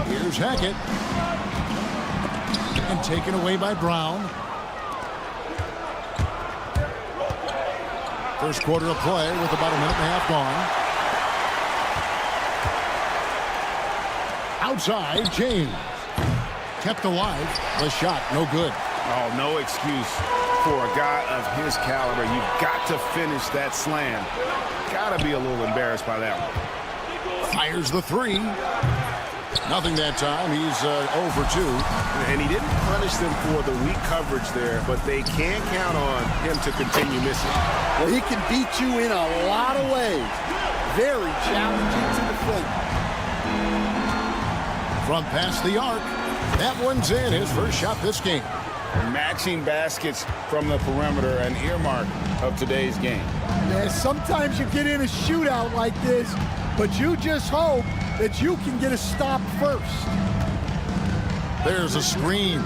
Here's Hackett. And taken away by Brown. First quarter of play with about a minute and a half gone. Outside, James. Kept alive. The shot, no good. Oh, no excuse for a guy of his caliber. You've got to finish that slam. Got to be a little embarrassed by that one. Fires the three. Nothing that time. He's 0 for 2. And he didn't punish them for the weak coverage there, but they can't count on him to continue missing. Well, he can beat you in a lot of ways. Very challenging to defend. From past the arc. That one's in. His first shot this game. Matching baskets from the perimeter, an earmark of today's game. Yeah, sometimes you get in a shootout like this, but you just hope that you can get a stop first. There's a screen.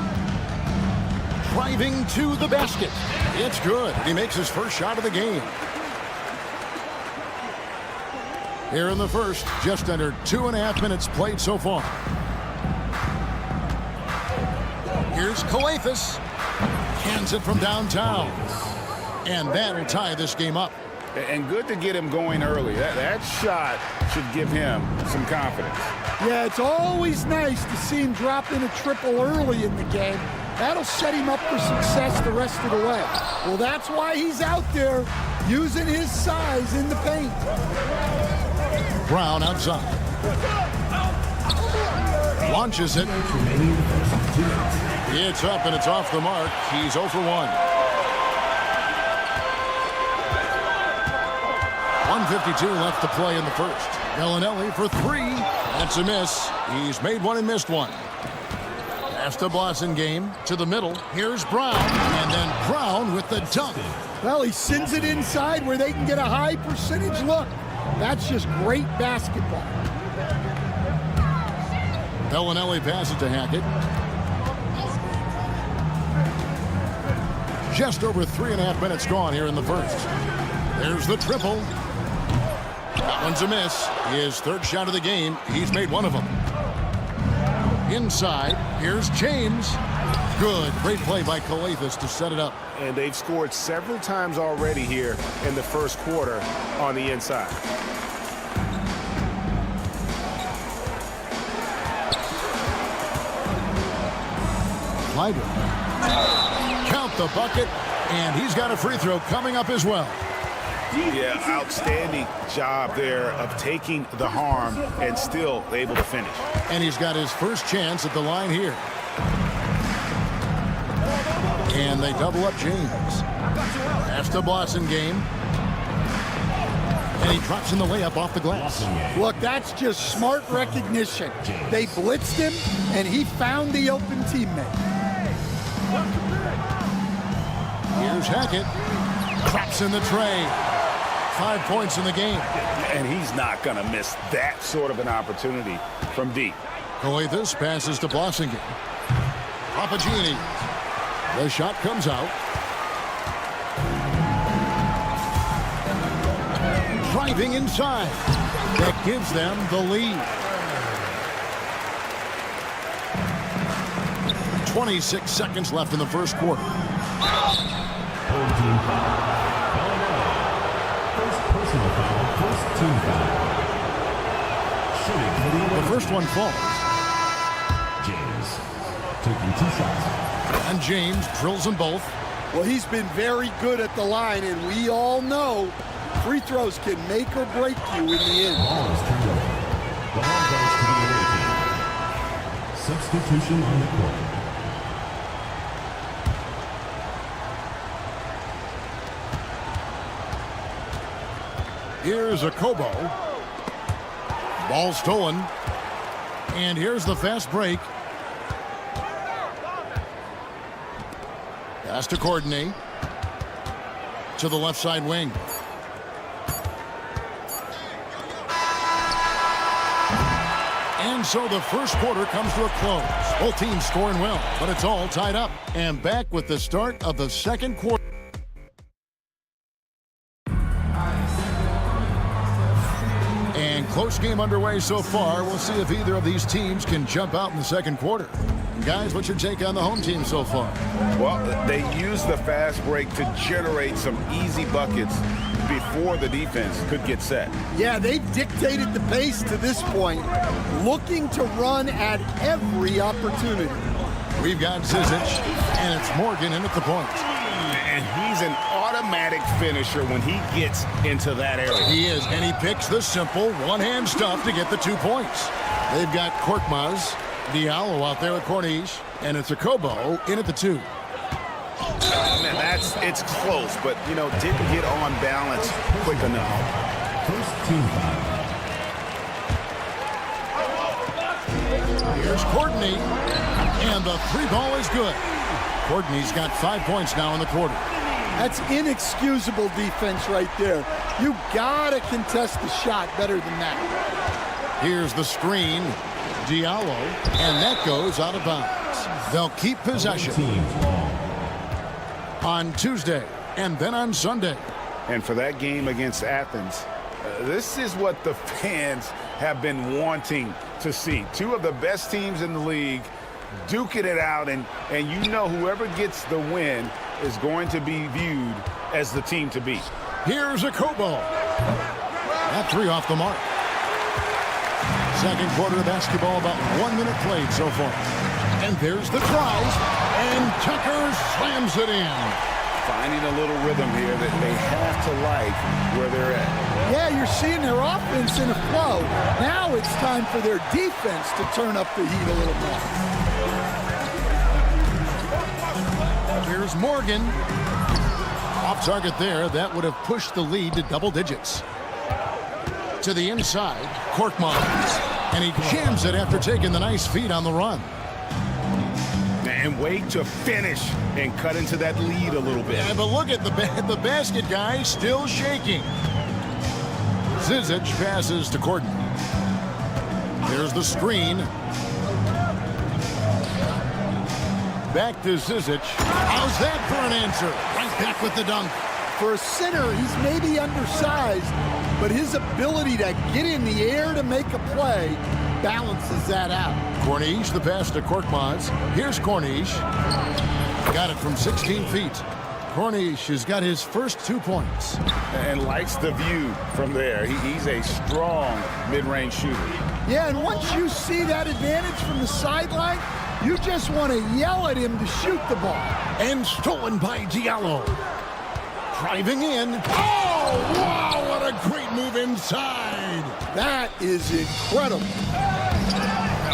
Driving to the basket. It's good. He makes his first shot of the game. Here in the first, just under 2.5 minutes played so far. Here's Coathus. Hands it from downtown. And that'll tie this game up. And good to get him going early. That shot should give him some confidence. Yeah, it's always nice to see him drop in a triple early in the game. That'll set him up for success the rest of the way. Well, that's why he's out there using his size in the paint. Brown outside. Launches it. It's up and it's off the mark. He's 0 for 1. 1:52 left to play in the first. Bellinelli for 3. That's a miss. He's made one and missed one. Pass to Bossingame to the middle. Here's Brown. And then Brown with the dunk. Well, he sends it inside where they can get a high percentage look. That's just great basketball. Bellinelli passes to Hackett. Just over 3.5 minutes gone here in the first. There's the triple. That one's a miss. His third shot of the game. He's made one of them. Inside, here's James. Good. Great play by Coathus to set it up. And they've scored several times already here in the first quarter on the inside. Clyburn. Count the bucket, and he's got a free throw coming up as well. Yeah, outstanding job there of taking the harm and still able to finish. And he's got his first chance at the line here. And they double up James. Pass to Bossingame. And he drops in the layup off the glass. Look, that's just smart recognition. They blitzed him, and he found the open teammate. Here's Hackett. Drops in the tray. 5 points in the game. And he's not going to miss that sort of an opportunity from deep. Coathus passes to Bossingame. Papagini. The shot comes out. Driving inside. That gives them the lead. 26 seconds left in the first quarter. The first one falls. James taking 2 shots. And James drills them both. Well, he's been very good at the line, and we all know free throws can make or break you in the end. substitution on the court. Here's a Kobo. Ball stolen. And here's the fast break. Pass to Courtney. To the left side wing. And so the first quarter comes to a close. Both teams scoring well, but it's all tied up. And back with the start of the second quarter. And close game underway so far. We'll see if either of these teams can jump out in the second quarter. Guys, what's your take on the home team so far? Well, they use the fast break to generate some easy buckets before the defense could get set. Yeah, they've dictated the pace to this point, looking to run at every opportunity. We've got Zizic, and it's Morgan in at the point. And he's an automatic finisher when he gets into that area. He is, and he picks the simple one-hand stuff to get the 2 points. They've got Korkmaz, Diallo out there with Corniche, and it's a Kobo in at the 2. Man, it's close, but, didn't get on balance quick enough. First team foul. Here's Courtney, and the 3 ball is good. Courtney's got 5 points now in the quarter. That's inexcusable defense right there. You gotta contest the shot better than that. Here's the screen, Diallo, and that goes out of bounds. They'll keep possession on Tuesday and then on Sunday. And for that game against Athens, this is what the fans have been wanting to see. 2 of the best teams in the league duking it out, and whoever gets the win is going to be viewed as the team to beat. Here's a Kobo. That 3 off the mark. Second quarter of basketball, about 1 minute played so far. And there's the tries, and Tucker slams it in. Finding a little rhythm here that they have to like where they're at. Yeah, you're seeing their offense in a flow. Now it's time for their defense to turn up the heat a little more. Here's Morgan. Off target there. That would have pushed the lead to double digits. To the inside, Korkmaz. And he jams it after taking the nice feed on the run. And wait to finish and cut into that lead a little bit. Yeah, but look at the basket guy still shaking. Zizic passes to Courtney. There's the screen. Back to Zizic. How's that for an answer? Right back with the dunk. For a center, he's maybe undersized, but his ability to get in the air to make a play balances that out. Corniche, the pass to Korkmaz. Here's Corniche. Got it from 16 feet. Corniche has got his first 2 points. And likes the view from there. He's a strong mid-range shooter. Yeah, and once you see that advantage from the sideline, you just want to yell at him to shoot the ball. And stolen by Diallo. Driving in. Oh, wow, what a great move inside. That is incredible.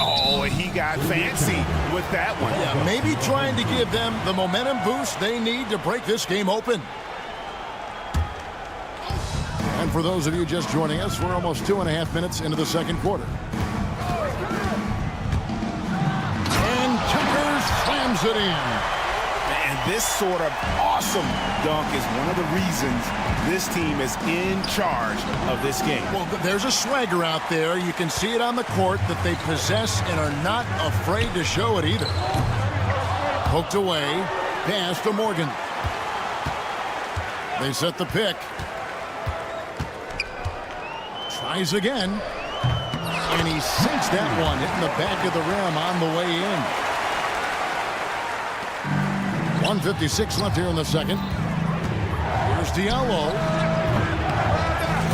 Oh, he got fancy with that one. Yeah, maybe trying to give them the momentum boost they need to break this game open. And for those of you just joining us, we're almost 2.5 minutes into the second quarter. And Tucker slams it in. And this sort of awesome dunk is one of the reasons this team is in charge of this game. Well, there's a swagger out there. You can see it on the court that they possess and are not afraid to show it either. Poked away. Pass to Morgan. They set the pick. Tries again. And he sinks that one, hitting the back of the rim on the way in. 1:56 left here in the second. Here's Diallo.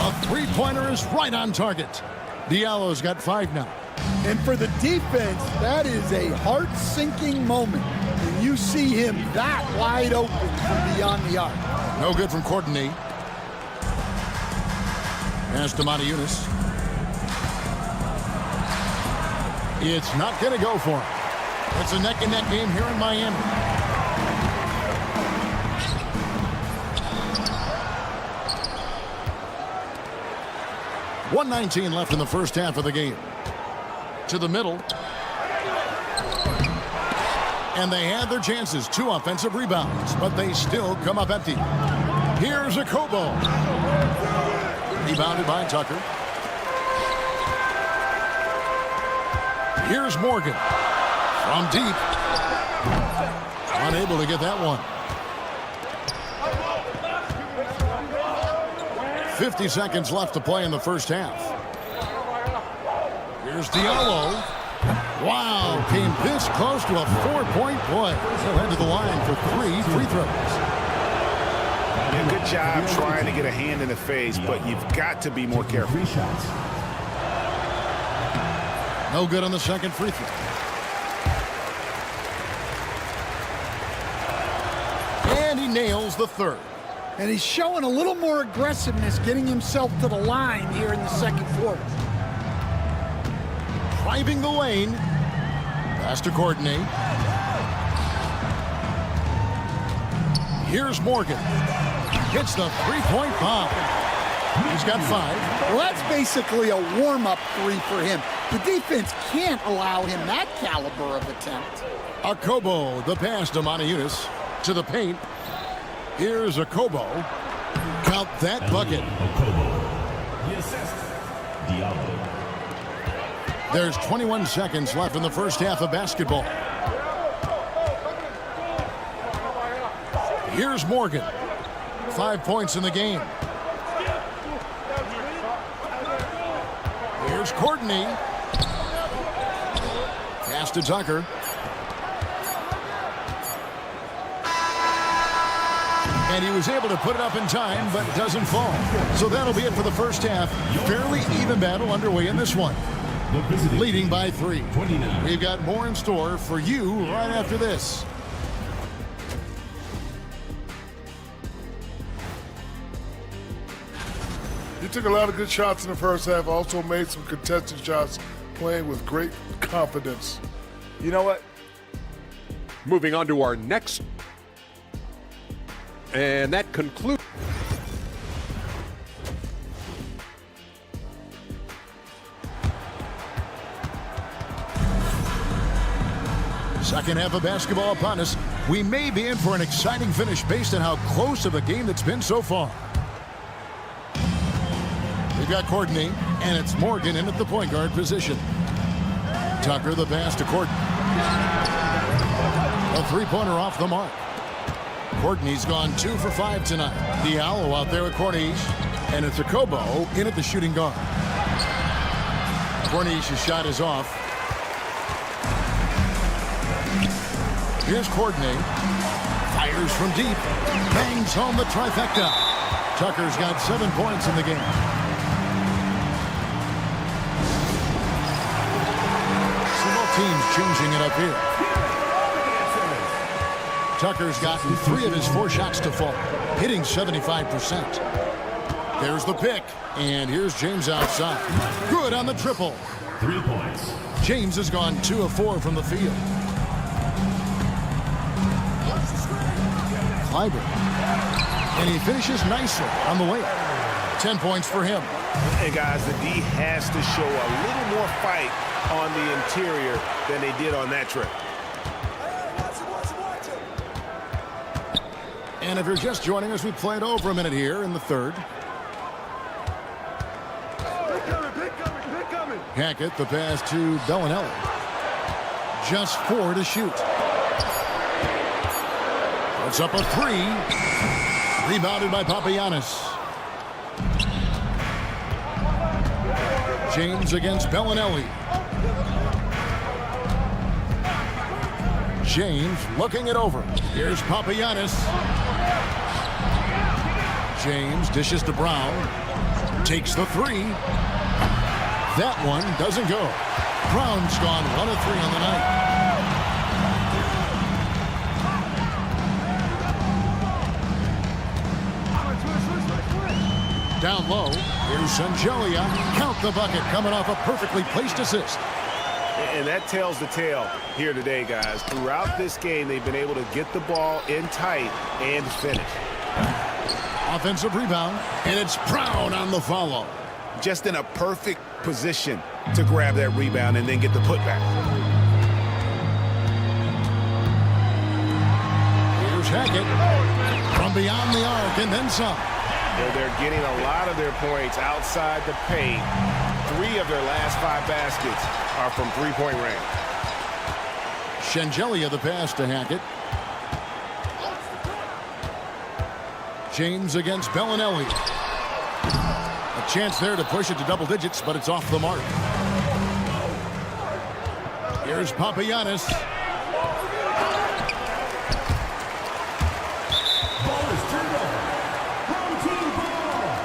A three-pointer is right on target. Diallo's got 5 now. And for the defense, that is a heart-sinking moment when you see him that wide open from beyond the arc. No good from Courtney. Pass to Monte Eunice. It's not going to go for him. It's a neck-and-neck game here in Miami. .119 left in the first half of the game. To the middle. And they had their chances. 2 offensive rebounds, but they still come up empty. Here's a Kobo. Rebounded by Tucker. Here's Morgan. From deep. Unable to get that one. 50 seconds left to play in the first half. Here's Diallo. Wow, came this close to a 4-point play. He'll head to the line for 3 free throws. Yeah, good job trying to get a hand in the face, but you've got to be more careful. No good on the second free throw. And he nails the third. And he's showing a little more aggressiveness, getting himself to the line here in the second quarter. Driving the lane. Pass to Courtney. Here's Morgan. Hits the three-point bomb. He's got 5. Well, that's basically a warm-up 3 for him. The defense can't allow him that caliber of attempt. Akobo, the pass to Moniunas. To the paint. Here's Akobo. Count that bucket. The assist, Diallo. There's 21 seconds left in the first half of basketball. Here's Morgan. 5 points in the game. Here's Courtney. Pass to Tucker. And he was able to put it up in time, but doesn't fall. So that'll be it for the first half. Fairly even battle underway in this one. Leading by 3. We've got more in store for you right after this. He took a lot of good shots in the first half, also made some contested shots, playing with great confidence. You know what? Moving on to our next. And that concludes. Second half of basketball upon us. We may be in for an exciting finish based on how close of a game that's been so far. We've got Courtney, and it's Morgan in at the point guard position. Tucker the pass to Courtney. A three-pointer off the mark. Courtney's gone 2 for 5 tonight. Diallo out there with Corniche, and it's Akobo in at the shooting guard. Corniche's shot is off. Here's Courtney. Fires from deep. Bangs home the trifecta. Tucker's got 7 points in the game. So both teams changing it up here. Tucker's gotten 3 of his 4 shots to fall, hitting 75%. There's the pick, and here's James outside. Good on the triple. 3 points. James has gone 2 of 4 from the field. Clyburn. And he finishes nicely on the way. 10 points for him. And guys, the D has to show a little more fight on the interior than they did on that trip. And if you're just joining us, we played over a minute here in the third. Hackett, the pass to Bellinelli. Just 4 to shoot. Puts up a 3. Rebounded by Papagiannis. James against Bellinelli. James looking it over. Here's Papagiannis. James dishes to Brown. Takes the 3. That one doesn't go. Brown's gone 1 of 3 on the night. Down low, here's Sangelia. Count the bucket, coming off a perfectly placed assist. And that tells the tale here today, guys. Throughout this game, they've been able to get the ball in tight and finish. Offensive rebound, and it's Brown on the follow. Just in a perfect position to grab that rebound and then get the putback. Here's Hackett from beyond the arc and then some. Well, they're getting a lot of their points outside the paint. 3 of their last 5 baskets are from three-point range. Shengelia the pass to Hackett. James against Bellinelli. A chance there to push it to double digits, but it's off the mark. Here's Papagiannis. Ball is turned over. Home team ball.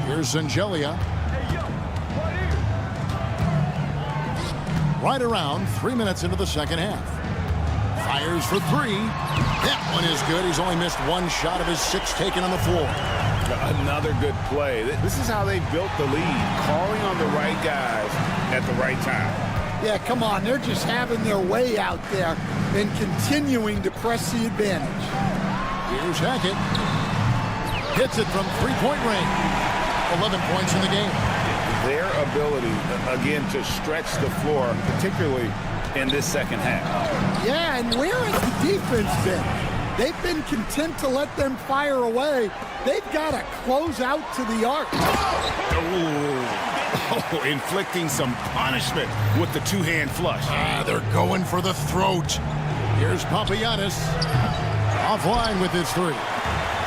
Here's Shengelia. Right around 3 minutes into the second half. Fires for 3. That one is good. He's only missed 1 shot of his 6 taken on the floor. Another good play. This is how they built the lead, calling on the right guys at the right time. Yeah, come on. They're just having their way out there and continuing to press the advantage. Here's Hackett. Hits it from three-point range. 11 points in the game. Their ability, again, to stretch the floor, particularly in this second half. Yeah, and where has the defense been? They've been content to let them fire away. They've got to close out to the arc. Oh, inflicting some punishment with the two-hand flush. They're going for the throat. Here's Papagiannis. Offline with his 3.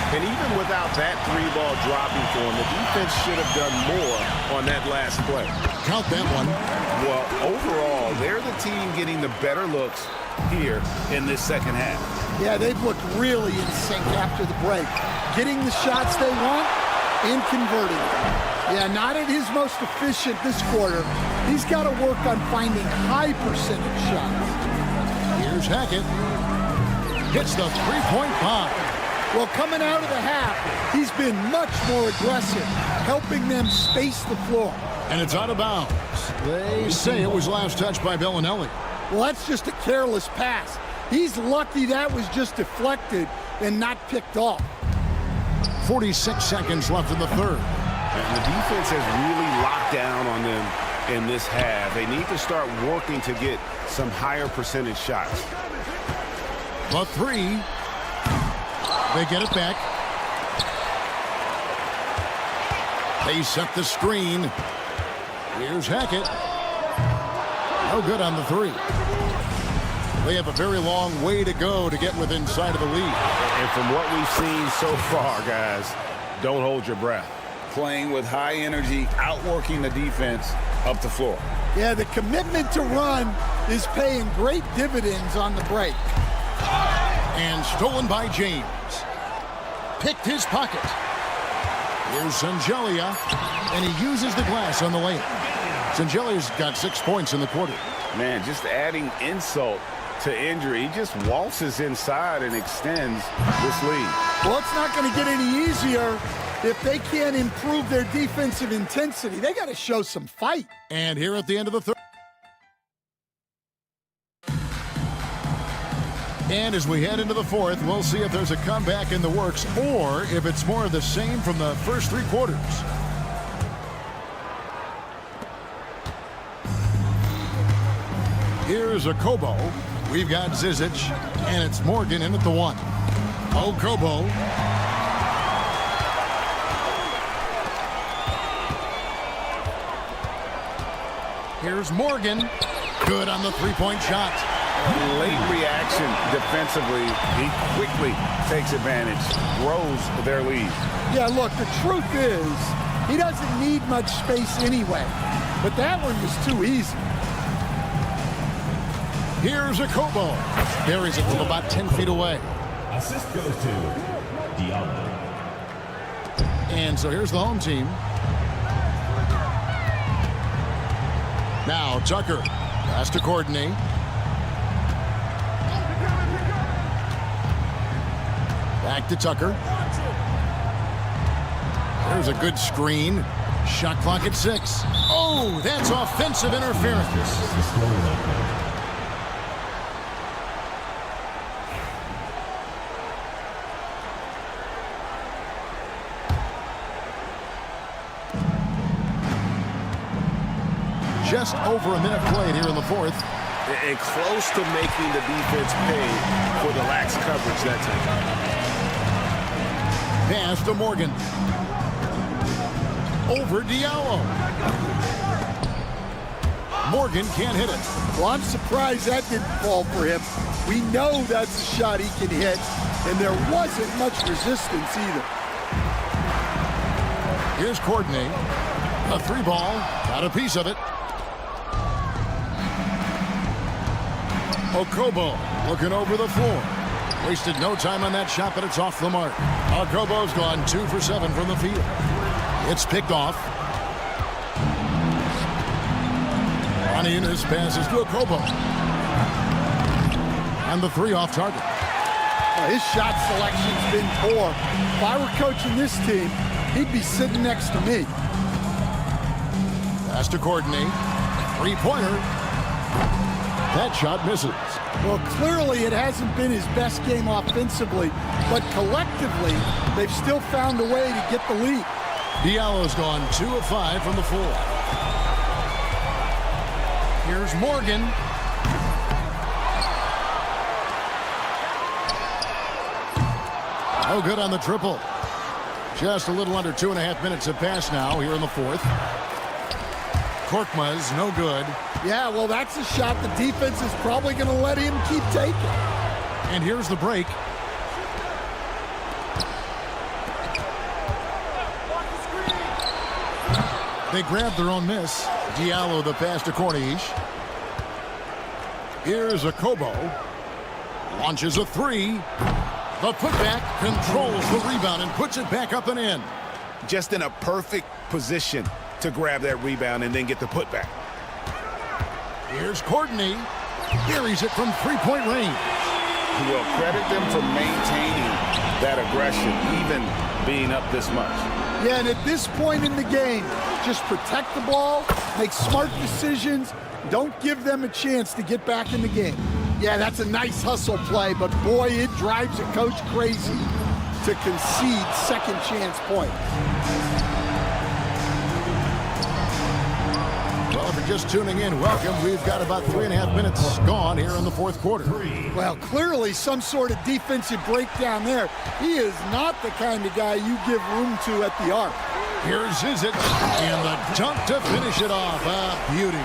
And even without that 3-ball dropping for him, the defense should have done more on that last play. Count that one. Well, overall, they're the team getting the better looks here in this second half. Yeah, they've looked really in sync after the break. Getting the shots they want and converting them. Yeah, not at his most efficient this quarter. He's got to work on finding high percentage shots. Here's Hackett. Hits the three-point bomb. Well, coming out of the half, he's been much more aggressive, helping them space the floor. And it's out of bounds. They say it was last touched by Bellinelli. Well, that's just a careless pass. He's lucky that was just deflected and not picked off. 46 seconds left in the third. And the defense has really locked down on them in this half. They need to start working to get some higher percentage shots. The 3. They get it back. They set the screen. Here's Hackett. No good on the 3. They have a very long way to go to get within sight of the lead. And from what we've seen so far, guys, don't hold your breath. Playing with high energy, outworking the defense up the floor. Yeah, the commitment to run is paying great dividends on the break. And stolen by James. Picked his pocket. Here's Shengelia, and he uses the glass on the layup. Sengelia's got 6 points in the quarter. Man, just adding insult to injury. He just waltzes inside and extends this lead. Well, it's not going to get any easier if they can't improve their defensive intensity. They got to show some fight. And here at the end of the third. And as we head into the fourth, we'll see if there's a comeback in the works or if it's more of the same from the first 3 quarters. Here's Okobo. We've got Zizic, and it's Morgan in at the 1. Okobo. Here's Morgan. Good on the 3-point shot. Late reaction defensively. He quickly takes advantage, grows their lead. Yeah, look, the truth is he doesn't need much space anyway, but that one was too easy. Here's Okobo. Buries it from about 10 feet away. Assist goes to Diallo. And so here's the home team. Now Tucker has to coordinate. Back to Tucker. There's a good screen. Shot clock at 6. Oh, that's offensive interference. Just over a minute played here in the fourth. And close to making the defense pay for the lax coverage that time. Pass to Morgan. Over Diallo. Morgan can't hit it. Well, I'm surprised that didn't fall for him. We know that's a shot he can hit, and there wasn't much resistance either. Here's Courtney. A 3-ball. Got a piece of it. Okobo looking over the floor. Wasted no time on that shot, but it's off the mark. Okobo's gone 2 for 7 from the field. It's picked off. Aniunas passes to Okobo. And the 3 off target. Well, his shot selection's been poor. If I were coaching this team, he'd be sitting next to me. Pass to Courtney. 3-pointer. That shot misses. Well, clearly it hasn't been his best game offensively, but collectively, they've still found a way to get the lead. Diallo's gone 2 of 5 from the floor. Here's Morgan. No good on the triple. Just a little under 2.5 minutes have passed now here in the fourth. Korkmaz, no good. Yeah, well, that's a shot the defense is probably going to let him keep taking. And here's the break. They grabbed their own miss. Diallo the pass to Corniche. Here's Okobo. Launches a 3. The putback controls the rebound and puts it back up and in. Just in a perfect position to grab that rebound and then get the putback. Here's Courtney. Buries it from 3-point range. We'll credit them for maintaining that aggression, even being up this much. Yeah, and at this point in the game, just protect the ball, make smart decisions, don't give them a chance to get back in the game. Yeah, that's a nice hustle play, but boy, it drives a coach crazy to concede second chance points. Well, if you're just tuning in, welcome. We've got about 3.5 minutes gone here in the fourth quarter. Well, clearly some sort of defensive breakdown there. He is not the kind of guy you give room to at the arc. Here's Zizic, and the dunk to finish it off. A beauty.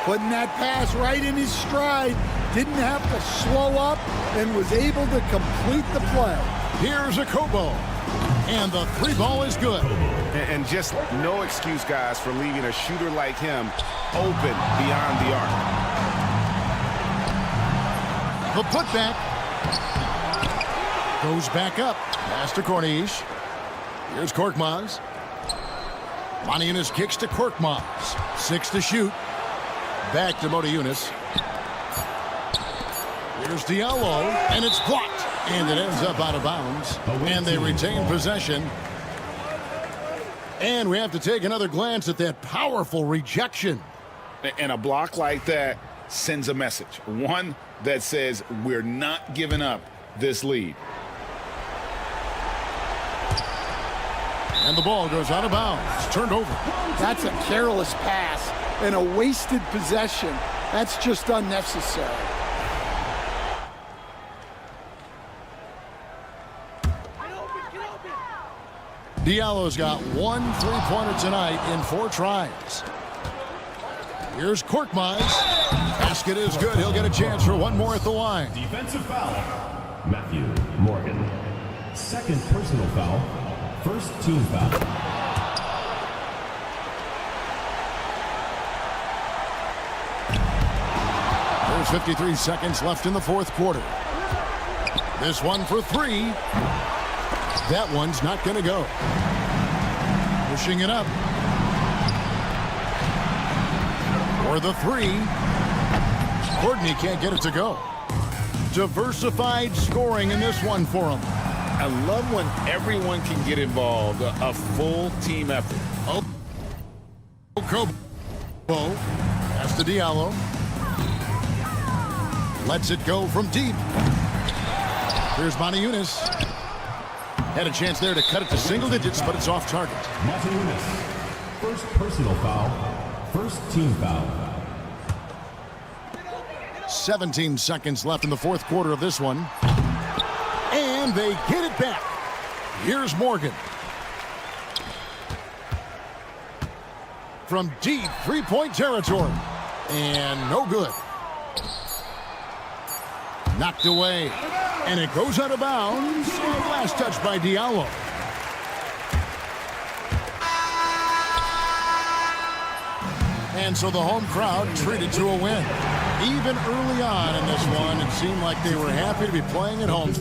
Putting that pass right in his stride. Didn't have to slow up and was able to complete the play. Here's Okobo. And the 3-ball is good. And just no excuse, guys, for leaving a shooter like him open beyond the arc. The putback goes back up. Pass to Corniche. Here's Korkmaz. Aniunas kicks to Korkmaz. 6 to shoot. Back to Monaco. Here's Diallo, and it's blocked. And it ends up out of bounds. And they retain possession. And we have to take another glance at that powerful rejection. And a block like that sends a message. One that says we're not giving up this lead. And the ball goes out of bounds. Turned over. That's a careless pass and a wasted possession. That's just unnecessary. Diallo's got 1 3-pointer tonight in 4 tries. Here's Korkmaz. Basket is good. He'll get a chance for one more at the line. Defensive foul. Matthew Morgan. Second personal foul. First team foul. There's 53 seconds left in the fourth quarter. This one for 3. That one's not going to go. Pushing it up. For the 3. Courtney can't get it to go. Diversified scoring in this one for him. I love when everyone can get involved, a full team effort. Kobo. That's the Diallo. Lets it go from deep. Here's Motiejunas. Had a chance there to cut it to single digits, but it's off target. Motiejunas. First personal foul. First team foul. 17 seconds left in the fourth quarter of this one. And they get it back. Here's Morgan. From deep three-point territory. And no good. Knocked away. And it goes out of bounds. And last touch by Diallo. And so the home crowd treated to a win. Even early on in this one, it seemed like they were happy to be playing at home.